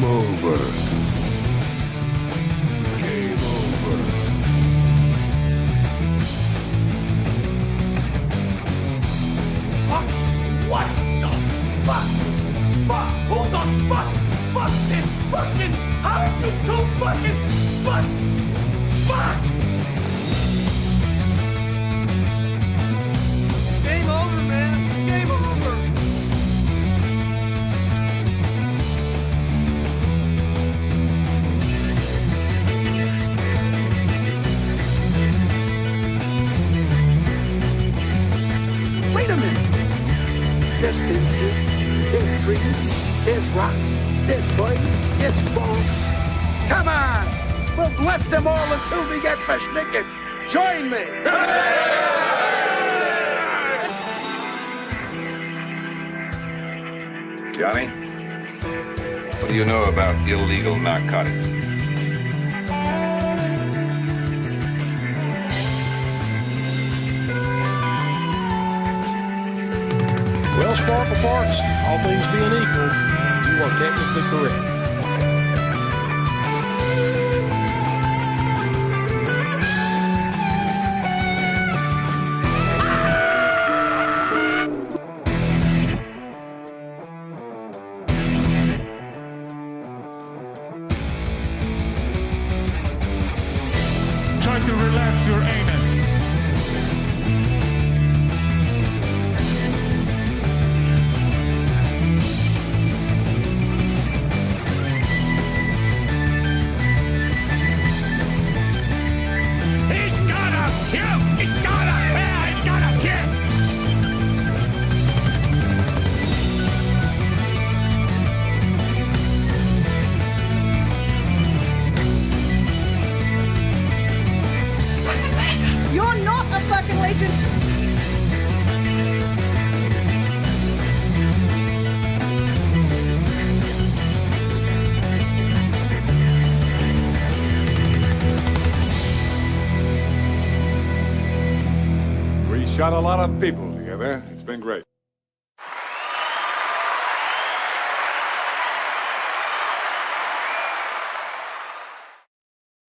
Game over. Game over. Fuck! What the fuck? Fuck! Who the fuck? Fuck this fucking... How did you two fucking... Fuck! Fuck! Game over, man. Game over. Wait a minute. There's things here. There's trees. There's rocks. There's birds. There's frogs. Come on. We'll bless them all until we get fish naked. Join me. Johnny, what do you know about illegal narcotics? Well, Sparkle Parts, all things being equal, you are technically correct. Try to relax your anus. He's gonna kill! He's gonna kill! He's gonna kill! You're not a fucking legend. We shot a lot of people together. It's been great.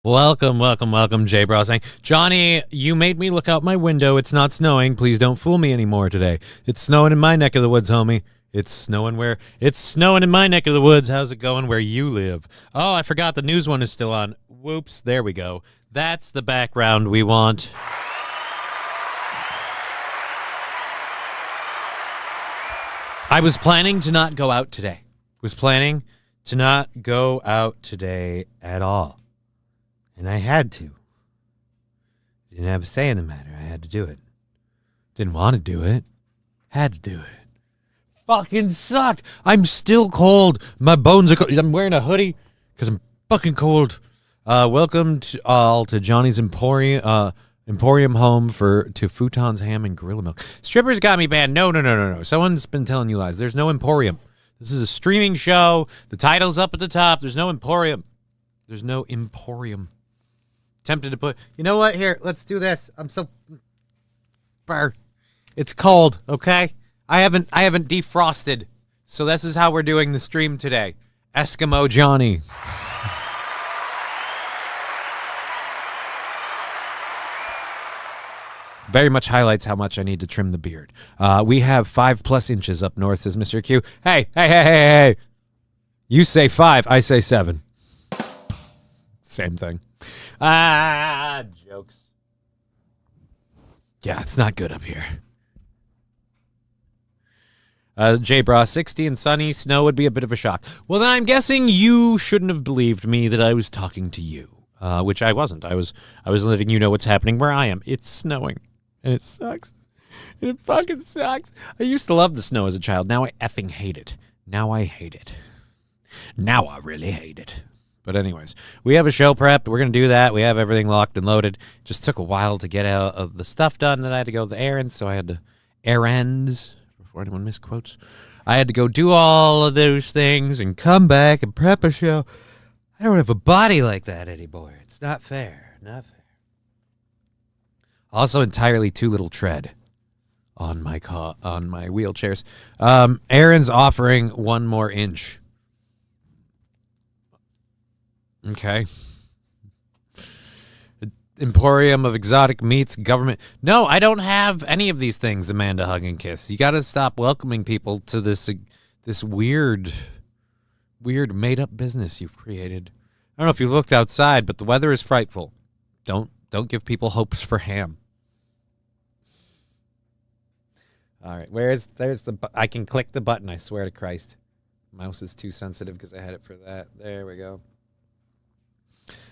Welcome, Jay Bra saying, Johnny, you made me look out my window. It's not snowing. Please don't fool me anymore today. It's snowing in my neck of the woods, homie. It's snowing in my neck of the woods. How's it going where you live? Oh, I forgot the news one is still on. Whoops, there we go. That's the background we want. I was planning to not go out today. At all. And I had to. Didn't have a say in the matter. I had to do it. Didn't want to do it. Had to do it. Fucking sucked. I'm still cold. My bones are cold. I'm wearing a hoodie because I'm fucking cold. Welcome to all to Johnny's Emporium home to Futon's Ham and Gorilla Milk. Strippers got me banned. No. Someone's been telling you lies. There's no Emporium. This is a streaming show. The title's up at the top. There's no Emporium. Tempted to put, you know what? Here, let's do this. I'm so burr. It's cold, okay? I haven't defrosted. So this is how we're doing the stream today. Eskimo Johnny. Very much highlights how much I need to trim the beard. We have 5+ inches up north, says Mr. Q. Hey. You say 5, I say 7. Same thing. Jokes. Yeah, it's not good up here. J Bra, 60 and sunny, snow would be a bit of a shock. Well, then I'm guessing you shouldn't have believed me that I was talking to you, which I wasn't. I was letting you know what's happening where I am. It's snowing, and it sucks. And it fucking sucks. I used to love the snow as a child. Now I effing hate it. Now I really hate it. But anyways, we have a show prepped. We're going to do that. We have everything locked and loaded. Just took a while to get out of the stuff done that I had to go to the errands, so I had to errands, before anyone misquotes. I had to go do all of those things and come back and prep a show. I don't have a body like that anymore. It's not fair. Also, entirely too little tread on my wheelchairs. Aaron's offering 1 more inch. Okay. Emporium of exotic meats, government. No, I don't have any of these things, Amanda Hug and Kiss. You got to stop welcoming people to this weird made-up business you've created. I don't know if you looked outside, but the weather is frightful. Don't give people hopes for ham. All right, there's the I can click the button, I swear to Christ. Mouse is too sensitive because I had it for that. There we go.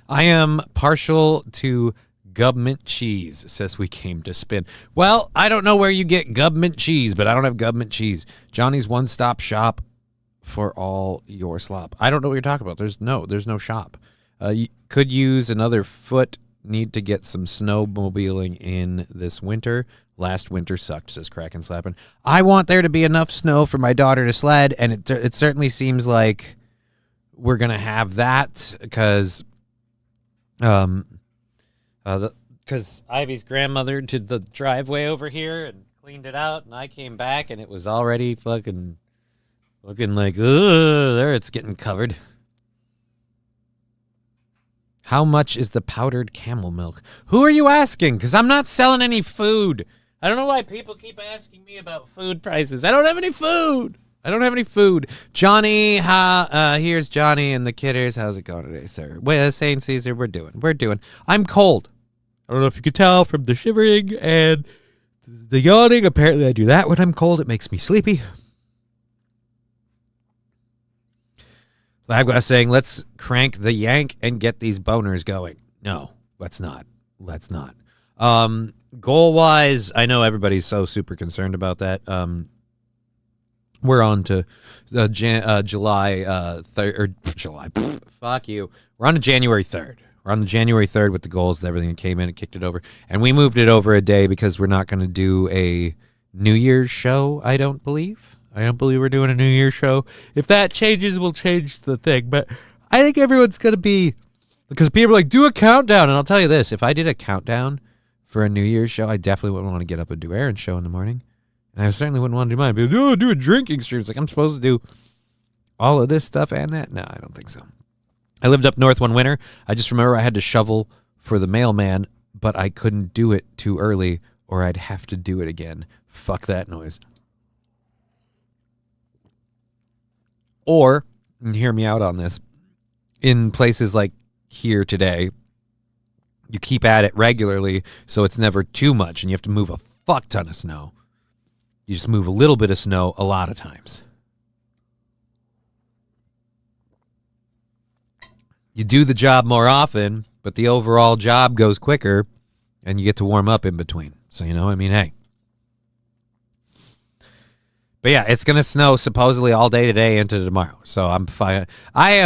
I am partial to government cheese, says we came to spin. Well, I don't know where you get government cheese, but I don't have government cheese. Johnny's one-stop shop for all your slop. I don't know what you're talking about. There's no shop. You could use another foot. Need to get some snowmobiling in this winter. Last winter sucked, says Kraken Slapping. I want there to be enough snow for my daughter to sled, and it certainly seems like we're going to have that because Ivy's grandmother did the driveway over here and cleaned it out, and I came back, and it was already fucking looking like, there it's getting covered. How much is the powdered camel milk? Who are you asking? Because I'm not selling any food. I don't know why people keep asking me about food prices. I don't have any food. Johnny, here's Johnny and the kidders. How's it going today, sir? Well, St. Caesar, we're doing. I'm cold. I don't know if you could tell from the shivering and the yawning. Apparently I do that when I'm cold. It makes me sleepy. Labglass saying, let's crank the yank and get these boners going. No, let's not. Goal-wise, I know everybody's so super concerned about that. We're on to July 3rd. Fuck you. We're on to January 3rd. We're on the January 3rd with the goals and everything that came in and kicked it over. And we moved it over a day because we're not going to do a New Year's show, I don't believe we're doing a New Year's show. If that changes, we'll change the thing. But I think everyone's going to be, because people are like, do a countdown. And I'll tell you this, if I did a countdown for a New Year's show, I definitely wouldn't want to get up and do Aaron's show in the morning. And I certainly wouldn't want to do mine. People, do a drinking stream. It's like, I'm supposed to do all of this stuff and that? No, I don't think so. I lived up north one winter. I just remember I had to shovel for the mailman, but I couldn't do it too early or I'd have to do it again. Fuck that noise. Or, and hear me out on this, in places like here today, you keep at it regularly so it's never too much and you have to move a fuck ton of snow. You just move a little bit of snow a lot of times. You do the job more often, but the overall job goes quicker and you get to warm up in between. So, hey. But yeah, it's going to snow supposedly all day today into tomorrow. So I'm fine. I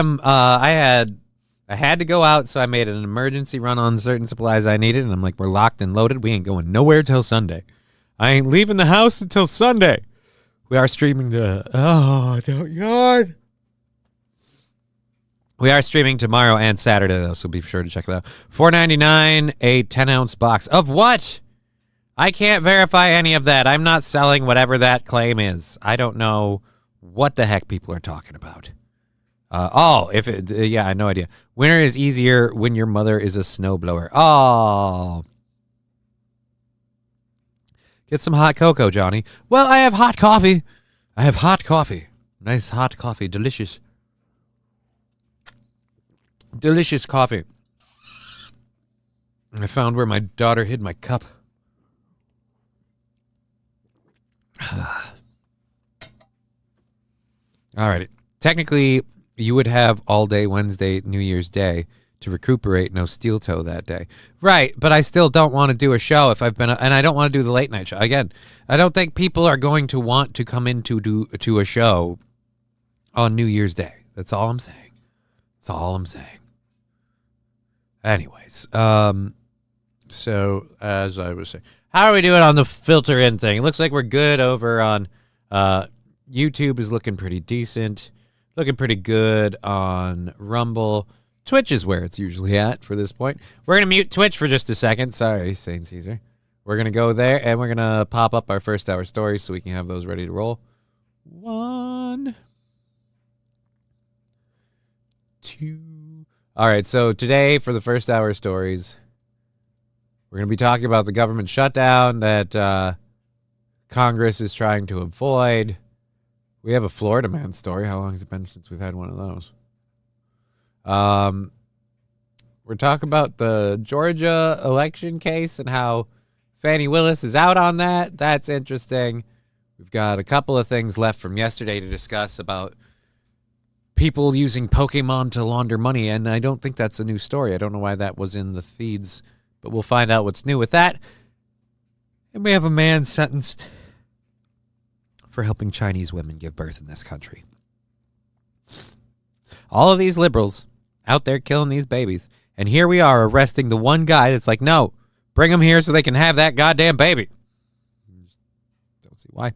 had to go out, so I made an emergency run on certain supplies I needed. And I'm like, we're locked and loaded. We ain't going nowhere till Sunday. I ain't leaving the house until Sunday. We are streaming to, don't yawn. We are streaming tomorrow and Saturday, though, so be sure to check it out. $4.99, a 10-ounce box. Of what? I can't verify any of that. I'm not selling whatever that claim is. I don't know what the heck people are talking about. I had no idea. Winter is easier when your mother is a snowblower. Oh. Get some hot cocoa, Johnny. Well, I have hot coffee. Nice hot coffee. Delicious. Delicious coffee. I found where my daughter hid my cup. All right. Technically, you would have all day Wednesday, New Year's Day, to recuperate. No steel toe that day. Right, but I still don't want to do a show if I've been, and I don't want to do the late night show. Again, I don't think people are going to want to come in to a show on New Year's Day. That's all I'm saying. Anyways, so as I was saying, how are we doing on the filter in thing? It looks like we're good over on YouTube is looking pretty decent. Looking pretty good on Rumble. Twitch is where it's usually at for this point. We're going to mute Twitch for just a second. Sorry, St. Caesar. We're going to go there, and we're going to pop up our first hour stories so we can have those ready to roll. 1, 2. All right, so today for the first hour stories, we're going to be talking about the government shutdown that Congress is trying to avoid. We have a Florida man story. How long has it been since we've had one of those? We're talking about the Georgia election case and how Fani Willis is out on that. That's interesting. We've got a couple of things left from yesterday to discuss about people using Pokemon to launder money, and I don't think that's a new story. I don't know why that was in the feeds, but we'll find out what's new with that. And we have a man sentenced for helping Chinese women give birth in this country. All of these liberals out there killing these babies, and here we are arresting the one guy that's like, no, bring them here so they can have that goddamn baby. Don't see why.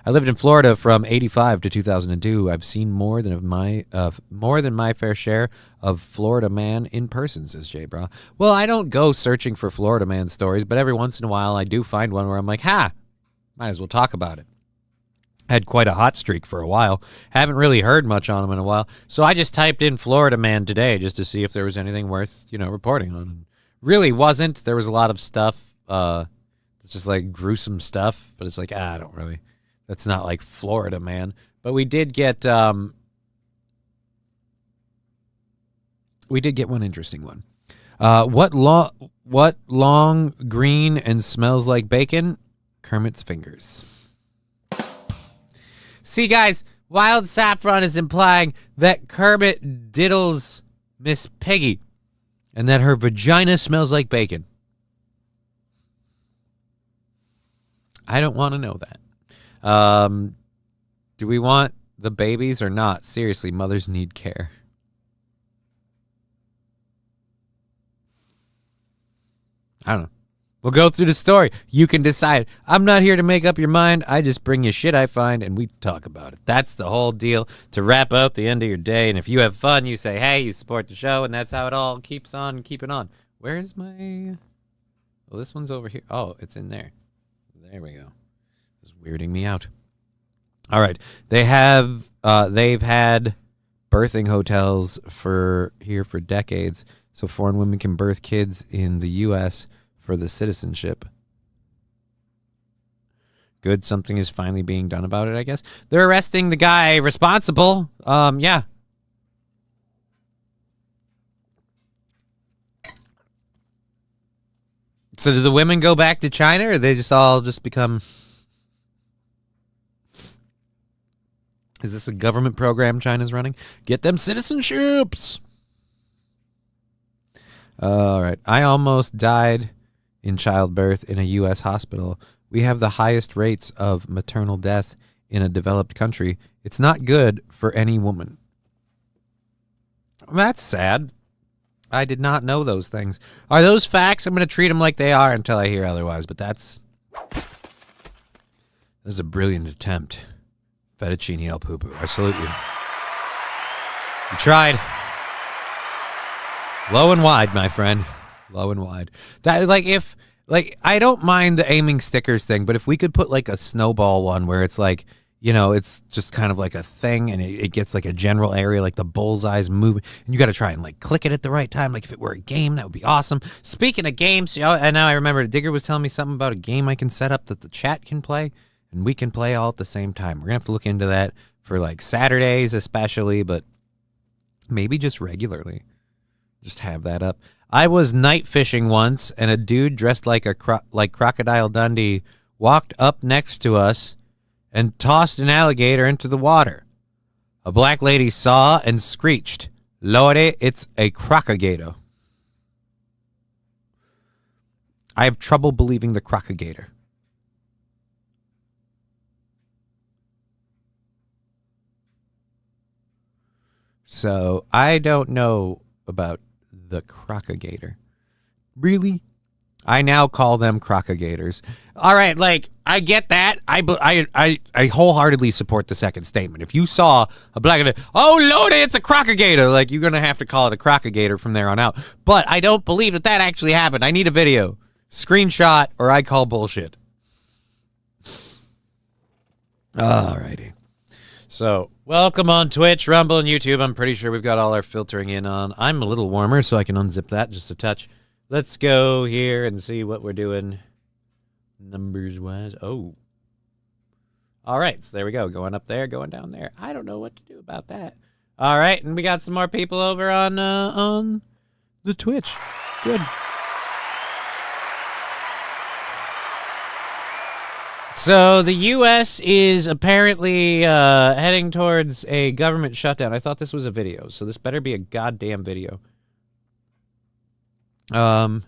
I lived in Florida from 85 to 2002. I've seen more than my fair share of Florida man in person, says Jay Bra. Well, I don't go searching for Florida man stories, but every once in a while I do find one where I'm like, might as well talk about it. Had quite a hot streak for a while. Haven't really heard much on him in a while. So I just typed in Florida man today just to see if there was anything worth, reporting on. Really wasn't. There was a lot of stuff. It's just like gruesome stuff, but it's like, I don't really. That's not like Florida man. But we did get one interesting one. What long, green, and smells like bacon? Kermit's fingers. See, guys, Wild Saffron is implying that Kermit diddles Miss Piggy and that her vagina smells like bacon. I don't want to know that. Do we want the babies or not? Seriously, mothers need care. I don't know. We'll go through the story. You can decide. I'm not here to make up your mind. I just bring you shit I find, and we talk about it. That's the whole deal to wrap up the end of your day. And if you have fun, you say, hey, you support the show, and that's how it all keeps on keeping on. Where's my... Well, this one's over here. Oh, it's in there. There we go. It's weirding me out. All right. They've had birthing hotels for decades, so foreign women can birth kids in the U.S., for the citizenship. Good, something is finally being done about it, I guess. They're arresting the guy responsible. Yeah. So do the women go back to China, or they just all become... Is this a government program China's running? Get them citizenships! All right. I almost died in childbirth in a U.S. hospital. We have the highest rates of maternal death in a developed country. It's not good for any woman. That's sad. I did not know those things. Are those facts? I'm going to treat them like they are until I hear otherwise, but that's a brilliant attempt. Fettuccine El Poo Poo. I salute you. You tried. Low and wide, my friend. Low and wide. That I don't mind the aiming stickers thing, but if we could put like a snowball one where it's like, it's just kind of like a thing and it gets like a general area, like the bullseye's moving, and you got to try and like click it at the right time. Like if it were a game, that would be awesome. Speaking of games, and now I remember Digger was telling me something about a game I can set up that the chat can play and we can play all at the same time. We're gonna have to look into that for like Saturdays especially, but maybe just regularly. Just have that up. I was night fishing once, and a dude dressed like Crocodile Dundee walked up next to us and tossed an alligator into the water. A black lady saw and screeched, "Lordy, it's a crocagator." I have trouble believing the crocagator. So I don't know about the crocagator. Really? I now call them crocagators. All right, I get that. I wholeheartedly support the second statement. If you saw a black, oh lordy, it's a crocagator. You're gonna have to call it a crocagator from there on out. But I don't believe that actually happened. I need a video, screenshot, or I call bullshit. All righty. So, welcome on Twitch, Rumble, and YouTube. I'm pretty sure we've got all our filtering in on. I'm a little warmer, so I can unzip that just a touch. Let's go here and see what we're doing numbers-wise. Oh. All right, so there we go. Going up there, going down there. I don't know what to do about that. All right, and we got some more people over on the Twitch. Good. So the U.S. is apparently heading towards a government shutdown. I thought this was a video, so this better be a goddamn video. And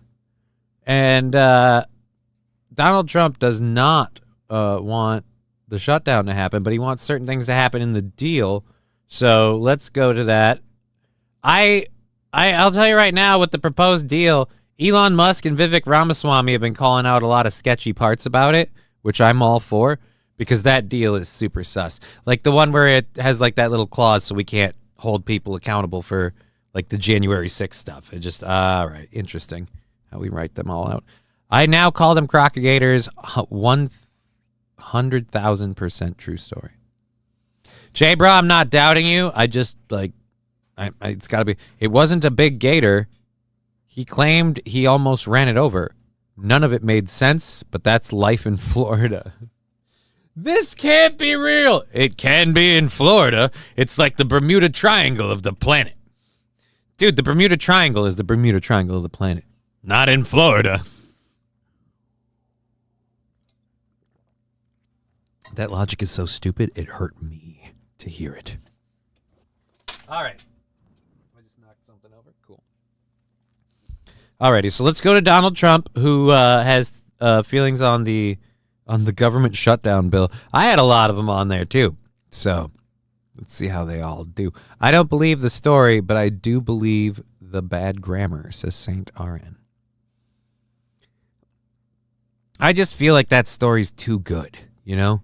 Donald Trump does not want the shutdown to happen, but he wants certain things to happen in the deal. So let's go to that. I'll tell you right now, with the proposed deal, Elon Musk and Vivek Ramaswamy have been calling out a lot of sketchy parts about it, which I'm all for, because that deal is super sus. Like the one where it has like that little clause so we can't hold people accountable for like the January 6th stuff. It just, all right, interesting how we write them all out. I now call them Crockigators. 100,000% true story. Jay, bro, I'm not doubting you. I just, like, it's got to be. It wasn't a big gator. He claimed he almost ran it over. None of it made sense, but that's life in Florida. This can't be real. It can be in Florida. It's like the Bermuda Triangle of the planet. Dude, the Bermuda Triangle is the Bermuda Triangle of the planet. Not in Florida. That logic is so stupid, it hurt me to hear it. All right. I just knocked something over. Cool. Alrighty, so let's go to Donald Trump, who has feelings on the government shutdown bill. I had a lot of them on there, too. So let's see how they all do. I don't believe the story, but I do believe the bad grammar, says Saint RN. I just feel like that story's too good, you know?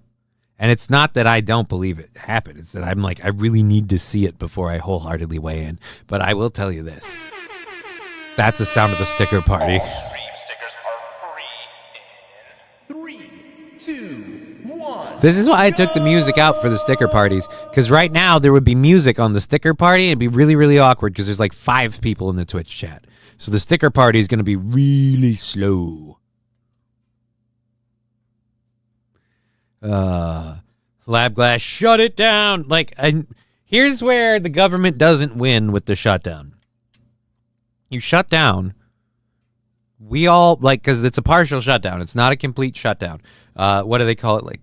And it's not that I don't believe it happened. It's that I'm like, I really need to see it before I wholeheartedly weigh in. But I will tell you this. That's the sound of the sticker party. Stream stickers are free in 3, 2, 1. This is why I took the music out for the sticker parties. Because right now, there would be music on the sticker party. It'd be really, really awkward because there's like 5 people in the Twitch chat. So the sticker party is going to be really slow. Lab glass, shut it down. Like, here's where the government doesn't win with the shutdown. You shut down. We all, like, because it's a partial shutdown. It's not a complete shutdown. What do they call it? Like,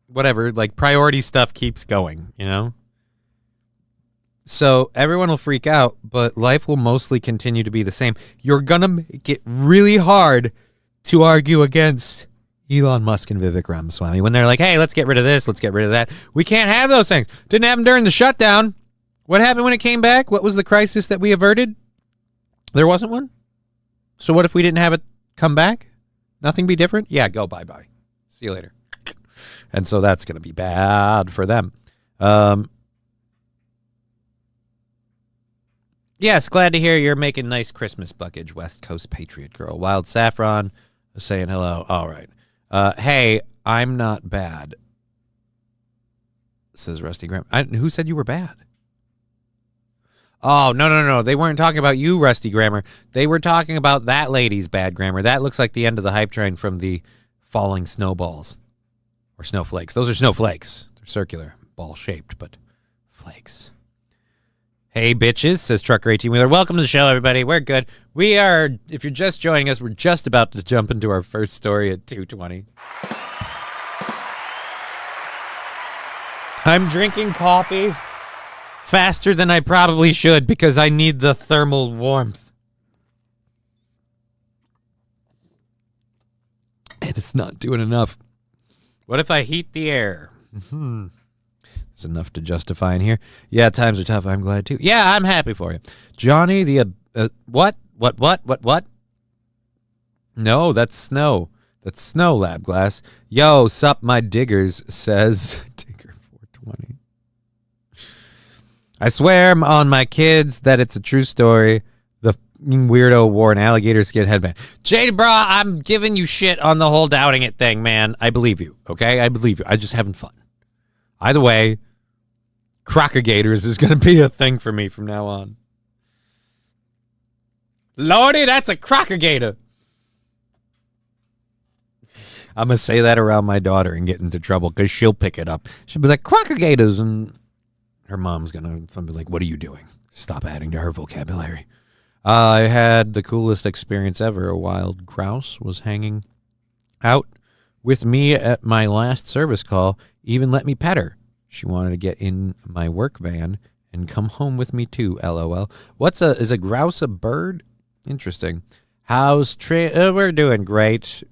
whatever. Like, priority stuff keeps going, you know? So everyone will freak out, but life will mostly continue to be the same. You're going to make it really hard to argue against Elon Musk and Vivek Ramaswamy when they're like, hey, let's get rid of this, let's get rid of that. We can't have those things. Didn't happen during the shutdown. What happened when it came back? What was the crisis that we averted? There wasn't one? So what if we didn't have it come back? Nothing be different? Yeah, go bye-bye. See you later. And so that's going to be bad for them. Yes, glad to hear you're making nice Christmas buckage, West Coast Patriot Girl. Wild Saffron saying hello. All right. Hey, I'm not bad, says Rusty Graham. Who said you were bad? Oh, no. They weren't talking about you, Rusty Grammar. They were talking about that lady's bad grammar. That looks like the end of the hype train from the falling snowballs. Or snowflakes. Those are snowflakes. They're circular, ball-shaped, but flakes. Hey, bitches, says Trucker 18-Wheeler. Welcome to the show, everybody. We're good. We are, if you're just joining us, we're just about to jump into our first story at 2:20. I'm drinking coffee faster than I probably should because I need the thermal warmth. And it's not doing enough. What if I heat the air? There's enough to justify in here. Yeah, times are tough. I'm glad too. Yeah, I'm happy for you. Johnny, what? No, that's snow. That's snow, Lab Glass. Yo, sup, my diggers, says Digger 420. I swear on my kids that it's a true story. weirdo wore an alligator skin headband. Jada, bro, I'm giving you shit on the whole doubting it thing, man. I believe you, okay? I believe you. I'm just having fun. Either way, crocalligators is going to be a thing for me from now on. Lordy, that's a crocalligator. I'm going to say that around my daughter and get into trouble because she'll pick it up. She'll be like, crocalligators, and her mom's going to be like, what are you doing? Stop adding to her vocabulary. I had the coolest experience ever. A wild grouse was hanging out with me at my last service call, even let me pet her. She wanted to get in my work van and come home with me too, LOL. Is a grouse a bird? Interesting. We're doing great.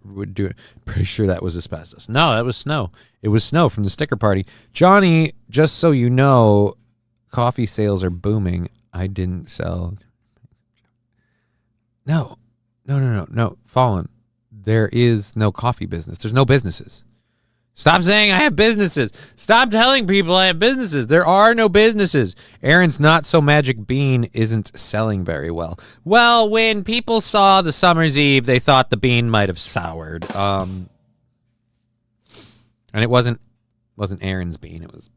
Pretty sure that was asbestos. No, that was snow. It was snow from the sticker party. Johnny, just so you know, coffee sales are booming. I didn't sell. No. Fallen. There is no coffee business. There's no businesses. Stop saying I have businesses. Stop telling people I have businesses. There are no businesses. Aaron's Not So Magic Bean isn't selling very well. Well, when people saw the Summer's Eve, they thought the bean might have soured. And it wasn't Aaron's bean. It was.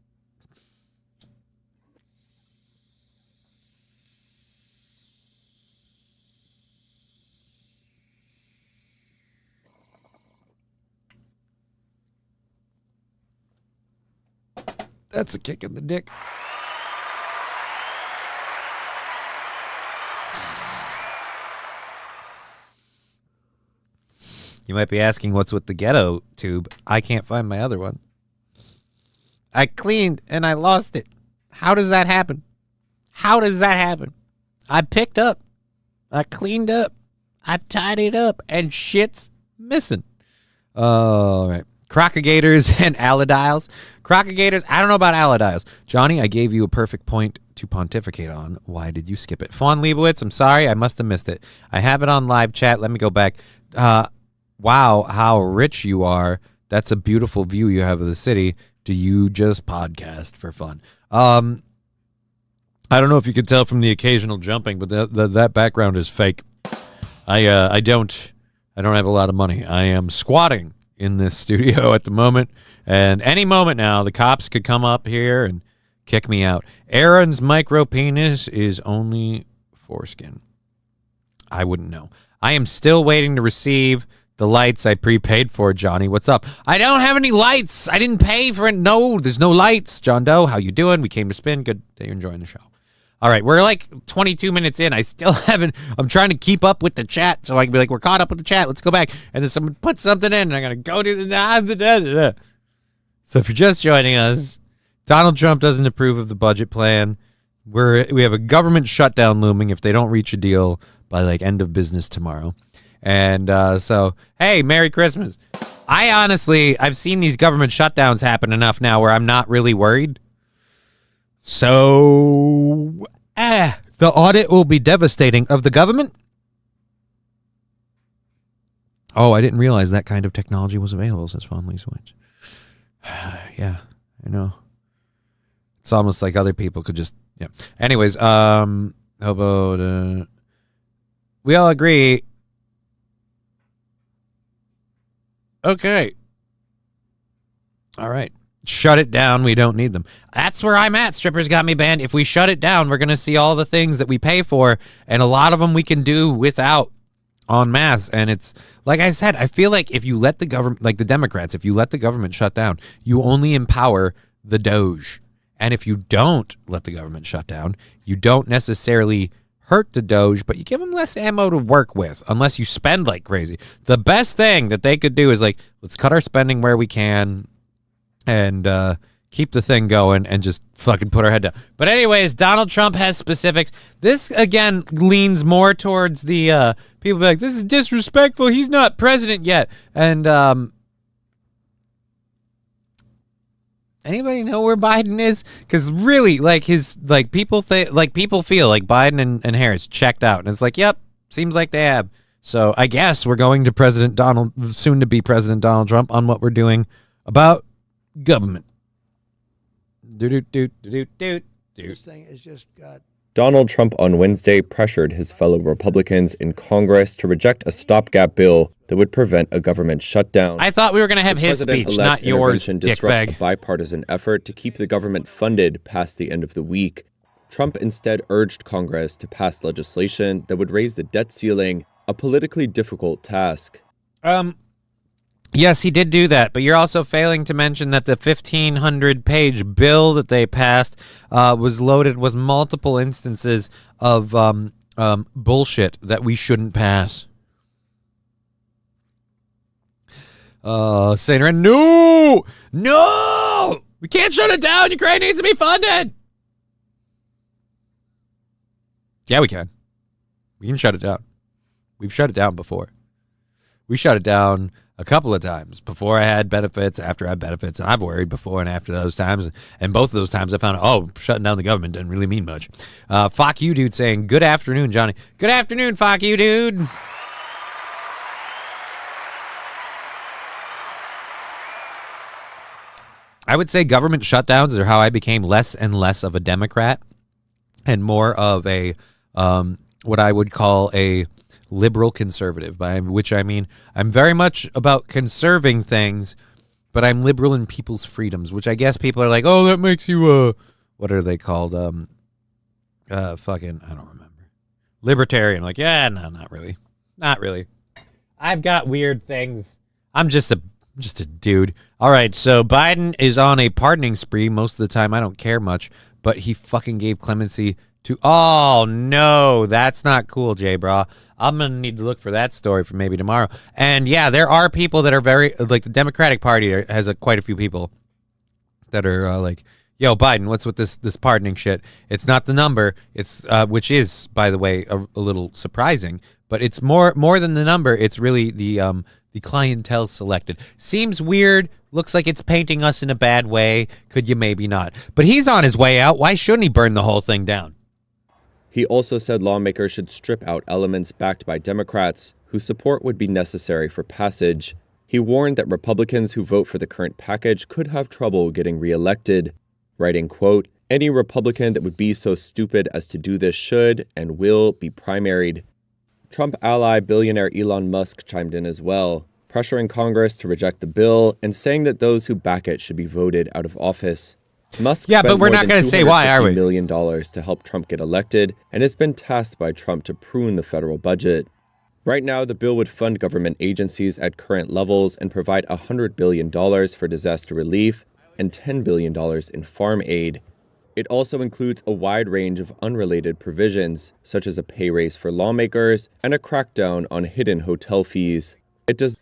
That's a kick in the dick. You might be asking what's with the ghetto tube. I can't find my other one. I cleaned and I lost it. How does that happen? I picked up. I cleaned up. I tidied up and shit's missing. All right. Crocalligators and allidials. Crocalligators, I don't know about allidials. Johnny, I gave you a perfect point to pontificate on. Why did you skip it? Fawn Leibowitz, I'm sorry. I must have missed it. I have it on live chat. Let me go back. Wow, how rich you are. That's a beautiful view you have of the city. Do you just podcast for fun? I don't know if you could tell from the occasional jumping, but that background is fake. I don't have a lot of money. I am squatting in this studio at the moment, and any moment now the cops could come up here and kick me out. Aaron's micro penis is only foreskin. I wouldn't know. I am still waiting to receive the lights I prepaid for. Johnny, what's up? I don't have any lights. I didn't pay for it. No, there's no lights. John Doe, how you doing? We came to spin. Good that you're enjoying the show. All right, we're like 22 minutes in. I still haven't. I'm trying to keep up with the chat so I can be like, we're caught up with the chat. Let's go back. And then someone put something in, and I got to go to the. So if you're just joining us, Donald Trump doesn't approve of the budget plan. We have a government shutdown looming if they don't reach a deal by like end of business tomorrow. And so, hey, Merry Christmas. I've seen these government shutdowns happen enough now where I'm not really worried. So, the audit will be devastating of the government. Oh, I didn't realize that kind of technology was available, says Fondly Switch. Yeah, I know. It's almost like other people could just, yeah. Anyways, how about, we all agree. Okay. All right. Shut it down. We don't need them. That's where I'm at. Strippers got me banned. If we shut it down, we're going to see all the things that we pay for, and a lot of them we can do without en masse. And it's, like I said, I feel like if you let the government, like the Democrats, if you let the government shut down, you only empower the Doge. And if you don't let the government shut down, you don't necessarily hurt the Doge, but you give them less ammo to work with unless you spend like crazy. The best thing that they could do is like, let's cut our spending where we can and keep the thing going and just fucking put our head down. But anyways, Donald Trump has specifics. This, again, leans more towards the people be like, this is disrespectful. He's not president yet. And anybody know where Biden is? Because really, like, people feel like Biden and Harris checked out. And it's like, yep, seems like they have. So I guess we're going to soon to be President Donald Trump on what we're doing about government. This thing has just got Donald Trump on Wednesday pressured his fellow Republicans in Congress to reject a stopgap bill that would prevent a government shutdown. I thought we were going to have his speech, not yours, disrupts dickbag. a bipartisan effort to keep the government funded past the end of the week. Trump instead urged Congress to pass legislation that would raise the debt ceiling, a politically difficult task. Yes, he did do that, but you're also failing to mention that the 1,500-page bill that they passed was loaded with multiple instances of bullshit that we shouldn't pass. Senator, no! We can't shut it down! Ukraine needs to be funded! Yeah, we can. We can shut it down. We've shut it down before. We shut it down a couple of times before I had benefits, after I had benefits, and I've worried before and after those times. And both of those times I found, shutting down the government didn't really mean much. Fuck you, dude, saying, good afternoon, Johnny. Good afternoon, fuck you, dude. I would say government shutdowns are how I became less and less of a Democrat and more of a, what I would call a liberal conservative, by which I mean I'm very much about conserving things, but I'm liberal in people's freedoms, which I guess people are like, oh, that makes you what are they called? Fucking, I don't remember. Libertarian. Like, yeah, no, not really. Not really. I've got weird things. I'm just a dude. All right, so Biden is on a pardoning spree most of the time. I don't care much, but he fucking gave clemency to, oh no, that's not cool, J-Bra. I'm going to need to look for that story for maybe tomorrow. And yeah, there are people that are very, like the Democratic Party has quite a few people that are like, yo, Biden, what's with this pardoning shit? It's not the number. It's, which is, by the way, a little surprising, but it's more than the number. It's really the clientele selected. Seems weird. Looks like it's painting us in a bad way. Could you maybe not? But he's on his way out. Why shouldn't he burn the whole thing down? He also said lawmakers should strip out elements backed by Democrats whose support would be necessary for passage. He warned that Republicans who vote for the current package could have trouble getting reelected, writing, quote, any Republican that would be so stupid as to do this should and will be primaried. Trump ally billionaire Elon Musk chimed in as well, pressuring Congress to reject the bill and saying that those who back it should be voted out of office. Musk yeah, but we're not going to say why, are we? $$150 million to help Trump get elected and has been tasked by Trump to prune the federal budget. Right now, the bill would fund government agencies at current levels and provide $100 billion for disaster relief and $10 billion in farm aid. It also includes a wide range of unrelated provisions, such as a pay raise for lawmakers and a crackdown on hidden hotel fees. It does.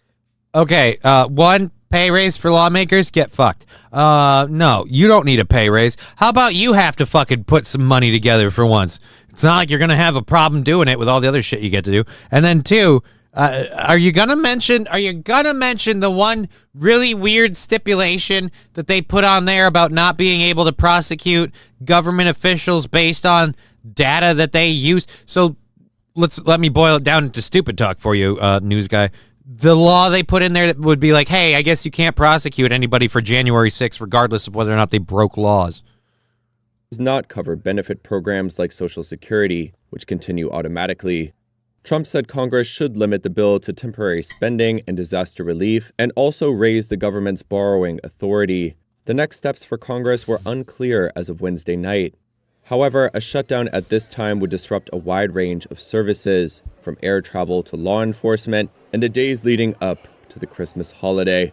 Okay, one, pay raise for lawmakers, get fucked. No, you don't need a pay raise. How about you have to fucking put some money together for once? It's not like you're gonna have a problem doing it with all the other shit you get to do. And then two, are you gonna mention the one really weird stipulation that they put on there about not being able to prosecute government officials based on data that they use? So let me boil it down into stupid talk for you, news guy. The law they put in there that would be like, hey, I guess you can't prosecute anybody for January 6th, regardless of whether or not they broke laws. Does not cover benefit programs like Social Security, which continue automatically. Trump said Congress should limit the bill to temporary spending and disaster relief and also raise the government's borrowing authority. The next steps for Congress were unclear as of Wednesday night. However, a shutdown at this time would disrupt a wide range of services, from air travel to law enforcement, in the days leading up to the Christmas holiday.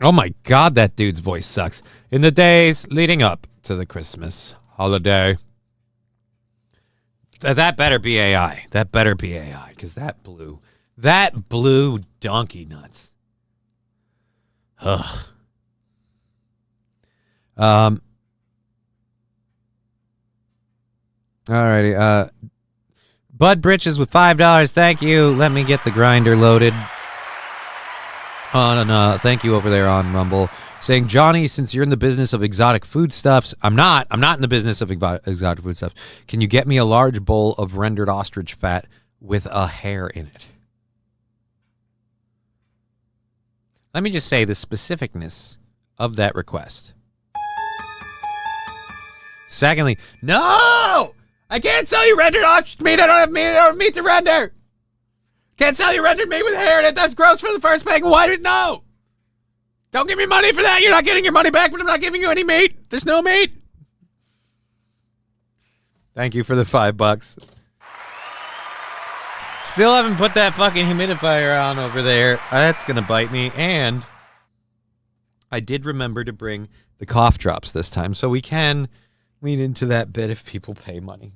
Oh my God, that dude's voice sucks. In the days leading up to the Christmas holiday. That better be AI. That better be AI, because that blew donkey nuts. Ugh. Alrighty. Bud Britches with $5. Thank you. Let me get the grinder loaded. Thank you over there on Rumble. Saying, Johnny, since you're in the business of exotic foodstuffs, I'm not in the business of exotic foodstuffs. Can you get me a large bowl of rendered ostrich fat with a hair in it? Let me just say the specificness of that request. Secondly, no! I can't sell you rendered ostrich meat. I don't have meat. I don't have meat to render. Can't sell you rendered meat with hair in it. That's gross for the first peg. Why did no? Don't give me money for that. You're not getting your money back, but I'm not giving you any meat. There's no meat. Thank you for the $5. Still haven't put that fucking humidifier on over there. That's going to bite me. And I did remember to bring the cough drops this time, so we can lean into that bit if people pay money.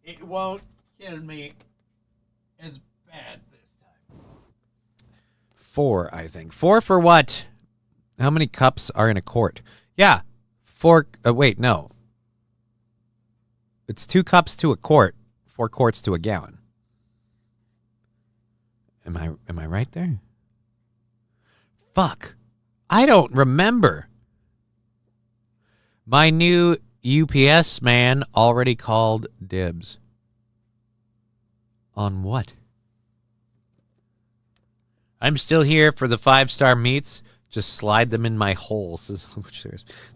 It won't kill me as bad this time. 4, I think. 4 for what? How many cups are in a quart? Yeah. 4. Wait, no. It's 2 cups to a quart. 4 quarts to a gallon. Am I right there? Fuck. I don't remember. My new UPS man already called dibs. On what? I'm still here for the 5-star meats. Just slide them in my hole.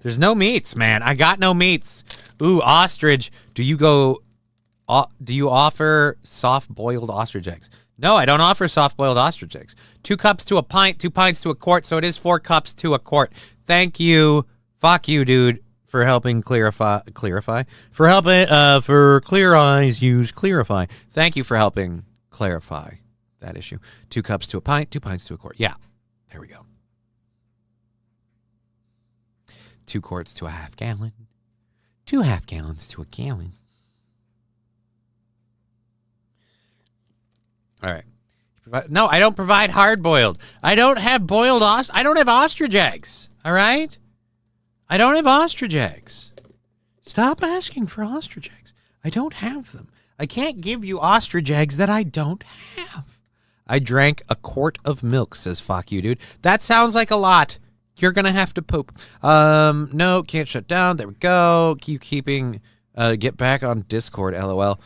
There's no meats, man. I got no meats. Ooh, ostrich. Do you offer soft-boiled ostrich eggs? No, I don't offer soft-boiled ostrich eggs. 2 cups to a pint, 2 pints to a quart, so it is 4 cups to a quart. Thank you. Fuck you, dude, for helping clarify. For helping, for Clear Eyes, use Clarify. Thank you for helping clarify that issue. 2 cups to a pint, 2 pints to a quart. Yeah, there we go. 2 quarts to a half gallon. 2 half gallons to a gallon. All right. No, I don't provide hard-boiled. I don't have boiled I don't have ostrich eggs. All right? I don't have ostrich eggs. Stop asking for ostrich eggs. I don't have them. I can't give you ostrich eggs that I don't have. I drank a quart of milk, says fuck you, dude. That sounds like a lot. You're going to have to poop. No, can't shut down. There we go. Keep keeping, get back on Discord, LOL.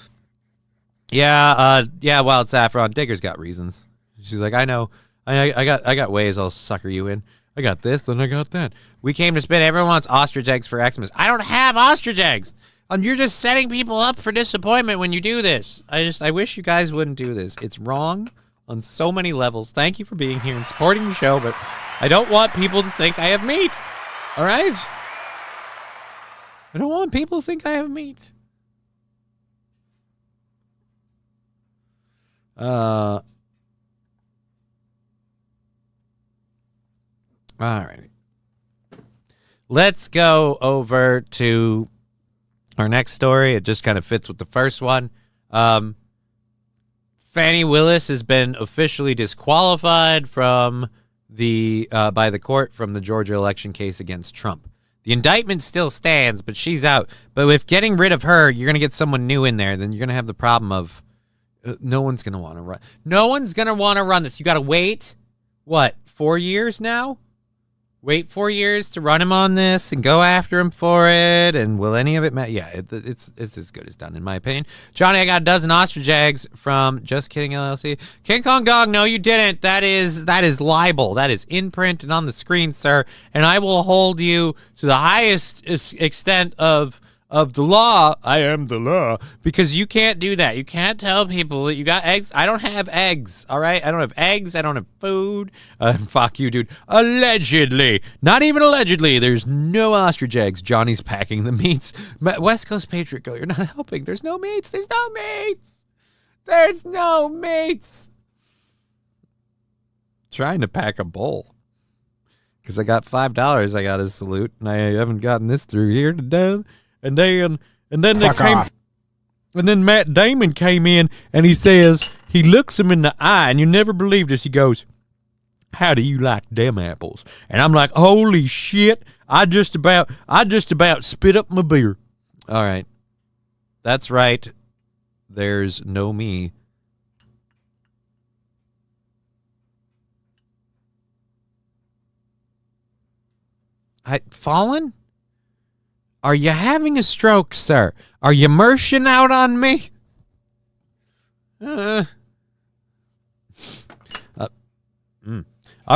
Yeah, well, it's Saffron. Digger's got reasons. She's like, I know. I got ways I'll sucker you in. I got this, then I got that. We came to spin. Everyone wants ostrich eggs for Xmas. I don't have ostrich eggs. You're just setting people up for disappointment when you do this. I wish you guys wouldn't do this. It's wrong on so many levels. Thank you for being here and supporting the show, but I don't want people to think I have meat. All right? I don't want people to think I have meat. All right. Let's go over to our next story. It just kind of fits with the first one. Fannie Willis has been officially disqualified from by the court from the Georgia election case against Trump. The indictment still stands, but she's out. But with getting rid of her, you're going to get someone new in there. Then you're going to have the problem of no one's going to want to run. No one's going to want to run this. You got to wait, 4 years now? Wait 4 years to run him on this and go after him for it, and will any of it matter? Yeah, it's as good as done, in my opinion. Johnny, I got a dozen ostrich eggs from Just Kidding LLC. King Kong Dog, no, you didn't. That is libel. That is in print and on the screen, sir, and I will hold you to the highest extent of the law. I am the law, because you can't do that. You can't tell people that you got eggs. I don't have eggs, all right? I don't have eggs. I don't have food. Fuck you, dude. Allegedly. Not even allegedly. There's no ostrich eggs. Johnny's packing the meats. West Coast Patriot Go, you're not helping. There's no meats. There's no meats. There's no meats. Trying to pack a bowl. Because I got $5 I got to salute, and I haven't gotten this through here today. And then they came, and then Matt Damon came in, and he says, he looks him in the eye, and you never believe this. He goes, "How do you like them apples?" And I'm like, holy shit! I just about spit up my beer. All right, that's right. There's no me. Fallen? Are you having a stroke, sir? Are you mershing out on me? All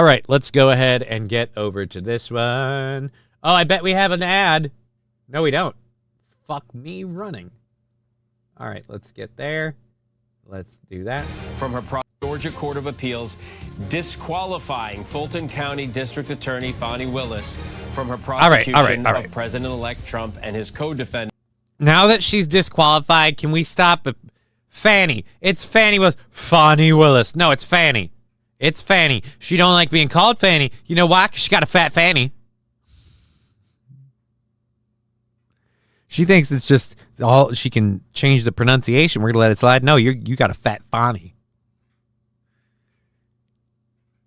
right, let's go ahead and get over to this one. Oh, I bet we have an ad. No, we don't. Fuck me running. All right, let's get there. Let's do that. From her Georgia Court of Appeals disqualifying Fulton County District Attorney Fani Willis from her prosecution of President-elect Trump and his co-defendant. Now that she's disqualified, can we stop it? Fanny. It's Fanny Willis. Fani Willis. No, it's Fanny. It's Fanny. She don't like being called Fanny. You know why? 'Cause she got a fat fanny. She thinks it's just all she can change the pronunciation. We're gonna let it slide. No, you got a fat Fanny.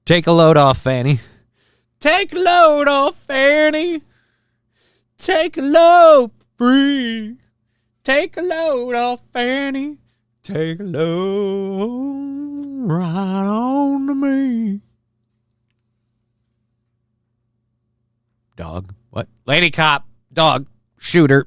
Take a load off, Fanny. Take a load off, Fanny. Take a load free. Take a load off, Fanny. Take a load right on to me. Dog. What? Lady cop. Dog. Shooter.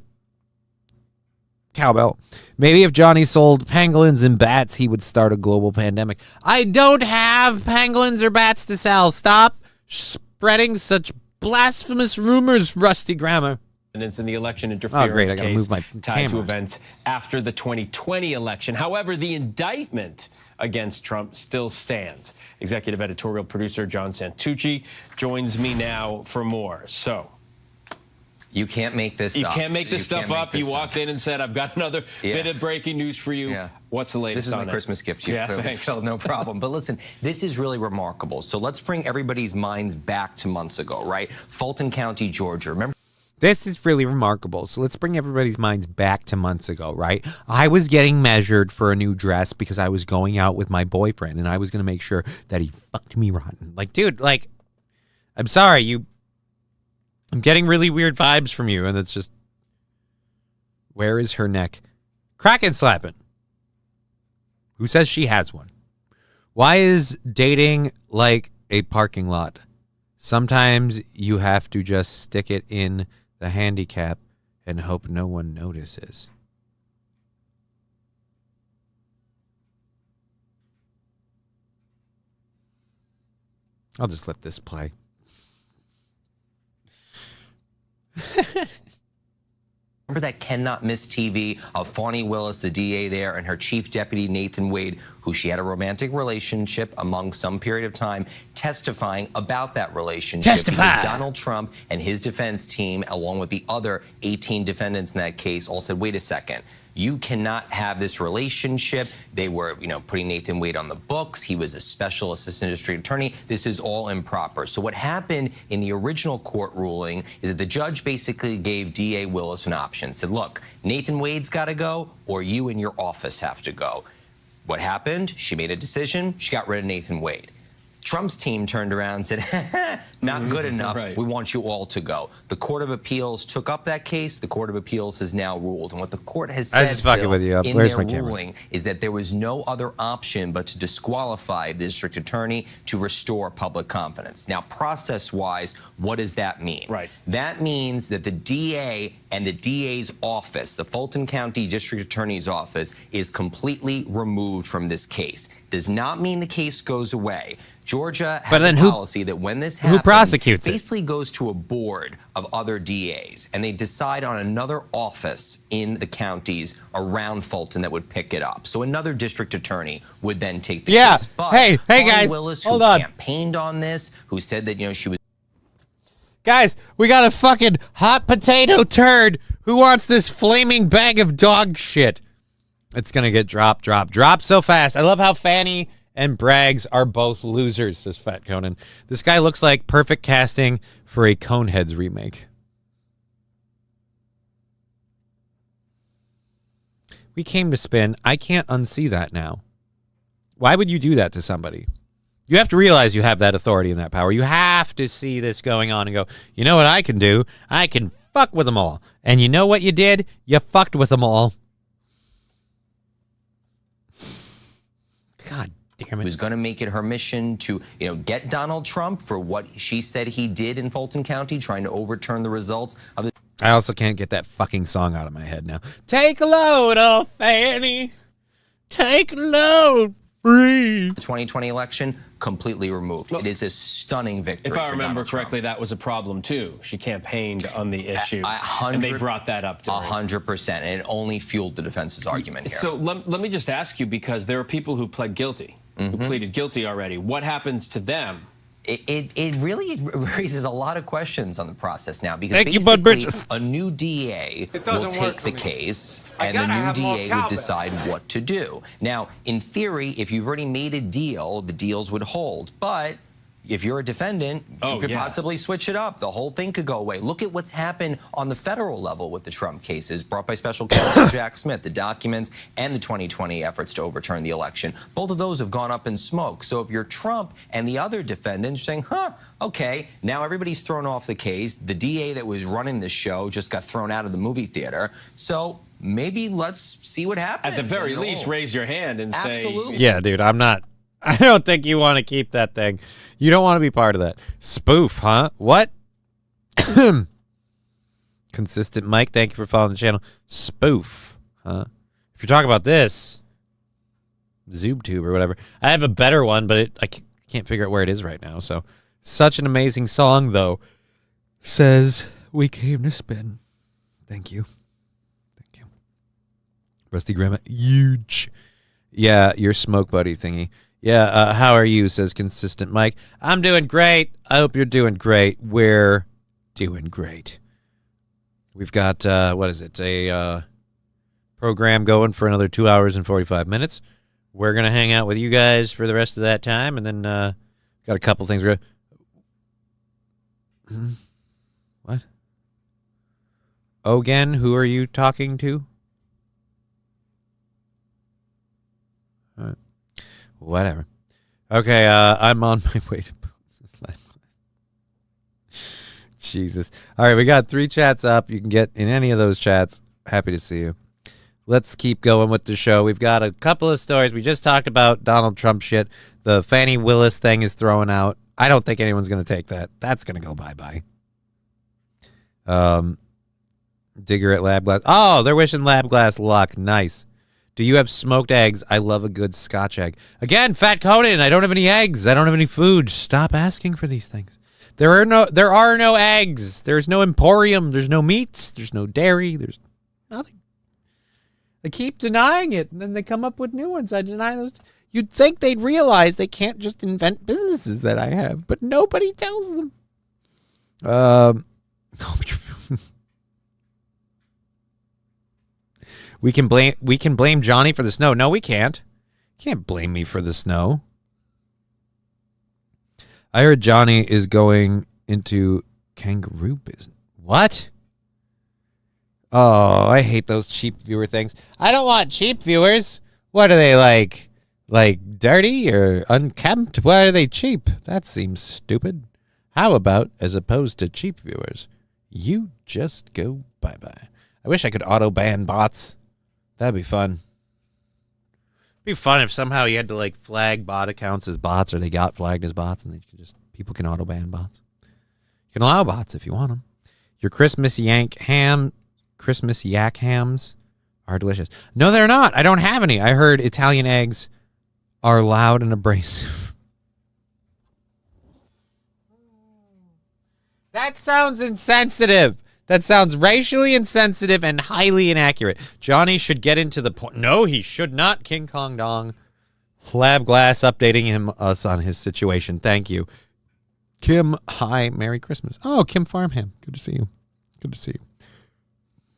Cowbell. Maybe if Johnny sold pangolins and bats, he would start a global pandemic. I don't have pangolins or bats to sell. Stop spreading such blasphemous rumors, Rusty Grammar. In the election interference great. I gotta case move my tied to camera. events after the 2020 election. However, the indictment against Trump still stands. Executive editorial producer John Santucci joins me now for more. So, you can't make this up. You can't make this stuff up. You walked in and said, I've got another bit of breaking news for you. Yeah. What's the latest on This is my Christmas gift to you. Yeah, clearly, thanks. Phil, no problem. But listen, this is really remarkable. So let's bring everybody's minds back to months ago, right? Fulton County, Georgia. Remember? This is really remarkable. So let's bring everybody's minds back to months ago, right? I was getting measured for a new dress because I was going out with my boyfriend, and I was going to make sure that he fucked me rotten. Like, dude, like, I'm sorry, I'm getting really weird vibes from you, and it's just, where is her neck? Kraken slapping. Who says she has one? Why is dating like a parking lot? Sometimes you have to just stick it in the handicap and hope no one notices. I'll just let this play. Remember that Cannot Miss TV of Fani Willis, the DA there, and her chief deputy, Nathan Wade, who she had a romantic relationship among some period of time, testifying about that relationship. Testify. Because Donald Trump and his defense team, along with the other 18 defendants in that case, all said, wait a second. You cannot have this relationship. They were, putting Nathan Wade on the books. He was a special assistant district attorney. This is all improper. So what happened in the original court ruling is that the judge basically gave DA Willis an option. Said, look, Nathan Wade's got to go, or you and your office have to go. What happened? She made a decision. She got rid of Nathan Wade. Trump's team turned around and said, not good enough. Right. We want you all to go. The Court of Appeals took up that case. The Court of Appeals has now ruled. And what the court has said, just fucking Phil, with you. in Where's their my camera? ruling is that there was no other option but to disqualify the district attorney to restore public confidence. Now, process-wise, what does that mean? Right. That means that the DA and the DA's office, the Fulton County District Attorney's office, is completely removed from this case. Does not mean the case goes away. Georgia has a policy that when this happens, prosecutes it? basically goes to a board of other DAs, and they decide on another office in the counties around Fulton that would pick it up. So another district attorney would then take the case. But Hey Fani guys, Willis, hold who on. campaigned on this, who said that she was Guys, we got a fucking hot potato turd who wants this flaming bag of dog shit. It's going to get dropped so fast. I love how Fanny and Braggs are both losers, says Fat Conan. This guy looks like perfect casting for a Coneheads remake. We came to spin. I can't unsee that now. Why would you do that to somebody? You have to realize you have that authority and that power. You have to see this going on and go, you know what I can do? I can fuck with them all. And you know what you did? You fucked with them all. God damn it. was going to make it her mission to, get Donald Trump for what she said he did in Fulton County, trying to overturn the results of the... I also can't get that fucking song out of my head now. Take a load off, Fanny. Take a load Free. The 2020 election completely removed. It is a stunning victory. If I for remember Donald Trump. correctly, that was a problem too. She campaigned on the issue, and they brought that up. 100%, and it only fueled the defense's argument here. So let me just ask you, because there are people who pled guilty, who pleaded guilty already. What happens to them? It really raises a lot of questions on the process now, because Thank you, Bud basically Bridges. a new DA will take the case, and the new DA would decide what to do. Now, in theory, if you've already made a deal, the deals would hold. But if you're a defendant, you could possibly switch it up. The whole thing could go away. Look at what's happened on the federal level with the Trump cases brought by special counsel Jack Smith, the documents, and the 2020 efforts to overturn the election. Both of those have gone up in smoke. So if you're Trump and the other defendants saying, okay, now everybody's thrown off the case. The DA that was running the show just got thrown out of the movie theater. So maybe let's see what happens. At the very least, raise your hand and Absolutely. say, Yeah, dude, I don't think you want to keep that thing. You don't want to be part of that. Spoof, huh? What? Consistent Mike, thank you for following the channel. Spoof, huh? If you're talking about this, ZoobTube or whatever, I have a better one, but I can't figure out where it is right now. So, such an amazing song, though. Says, we came to spin. Thank you. Thank you. Rusty Grandma, huge. Yeah, your smoke buddy thingy. Yeah, how are you, says Consistent Mike. I'm doing great. I hope you're doing great. We're doing great. We've got, what is it, a program going for another 2 hours and 45 minutes. We're going to hang out with you guys for the rest of that time, and then got a couple things. What? Again, who are you talking to? All right. Whatever. Okay, I'm on my way to Jesus. All right, we got 3 chats up. You can get in any of those chats. Happy to see you. Let's keep going with the show. We've got a couple of stories. We just talked about Donald Trump shit. The Fannie Willis thing is thrown out. I don't think anyone's going to take that. That's going to go bye-bye. Digger at Lab Glass. Oh, they're wishing Lab Glass luck. Nice. Do you have smoked eggs? I love a good Scotch egg. Again, Fat Conan, I don't have any eggs. I don't have any food. Stop asking for these things. There are no eggs. There's no emporium. There's no meats. There's no dairy. There's nothing. They keep denying it, and then they come up with new ones. I deny those. You'd think they'd realize they can't just invent businesses that I have, but nobody tells them. We can blame Johnny for the snow. No, we can't. Can't blame me for the snow. I heard Johnny is going into kangaroo business. What? Oh, I hate those cheap viewer things. I don't want cheap viewers. What are they like dirty or unkempt? Why are they cheap? That seems stupid. How about, as opposed to cheap viewers, you just go bye-bye. I wish I could auto-ban bots. That'd be fun. It'd be fun if somehow you had to like flag bot accounts as bots, or they got flagged as bots, and they could people can auto-ban bots. You can allow bots if you want them. Your Christmas yak hams are delicious. No, they're not. I don't have any. I heard Italian eggs are loud and abrasive. That sounds insensitive. That sounds racially insensitive and highly inaccurate. Johnny should get into the point. No, he should not. King Kong Dong. Lab Glass updating us on his situation. Thank you. Kim, hi. Merry Christmas. Oh, Kim Farmham. Good to see you. Good to see you.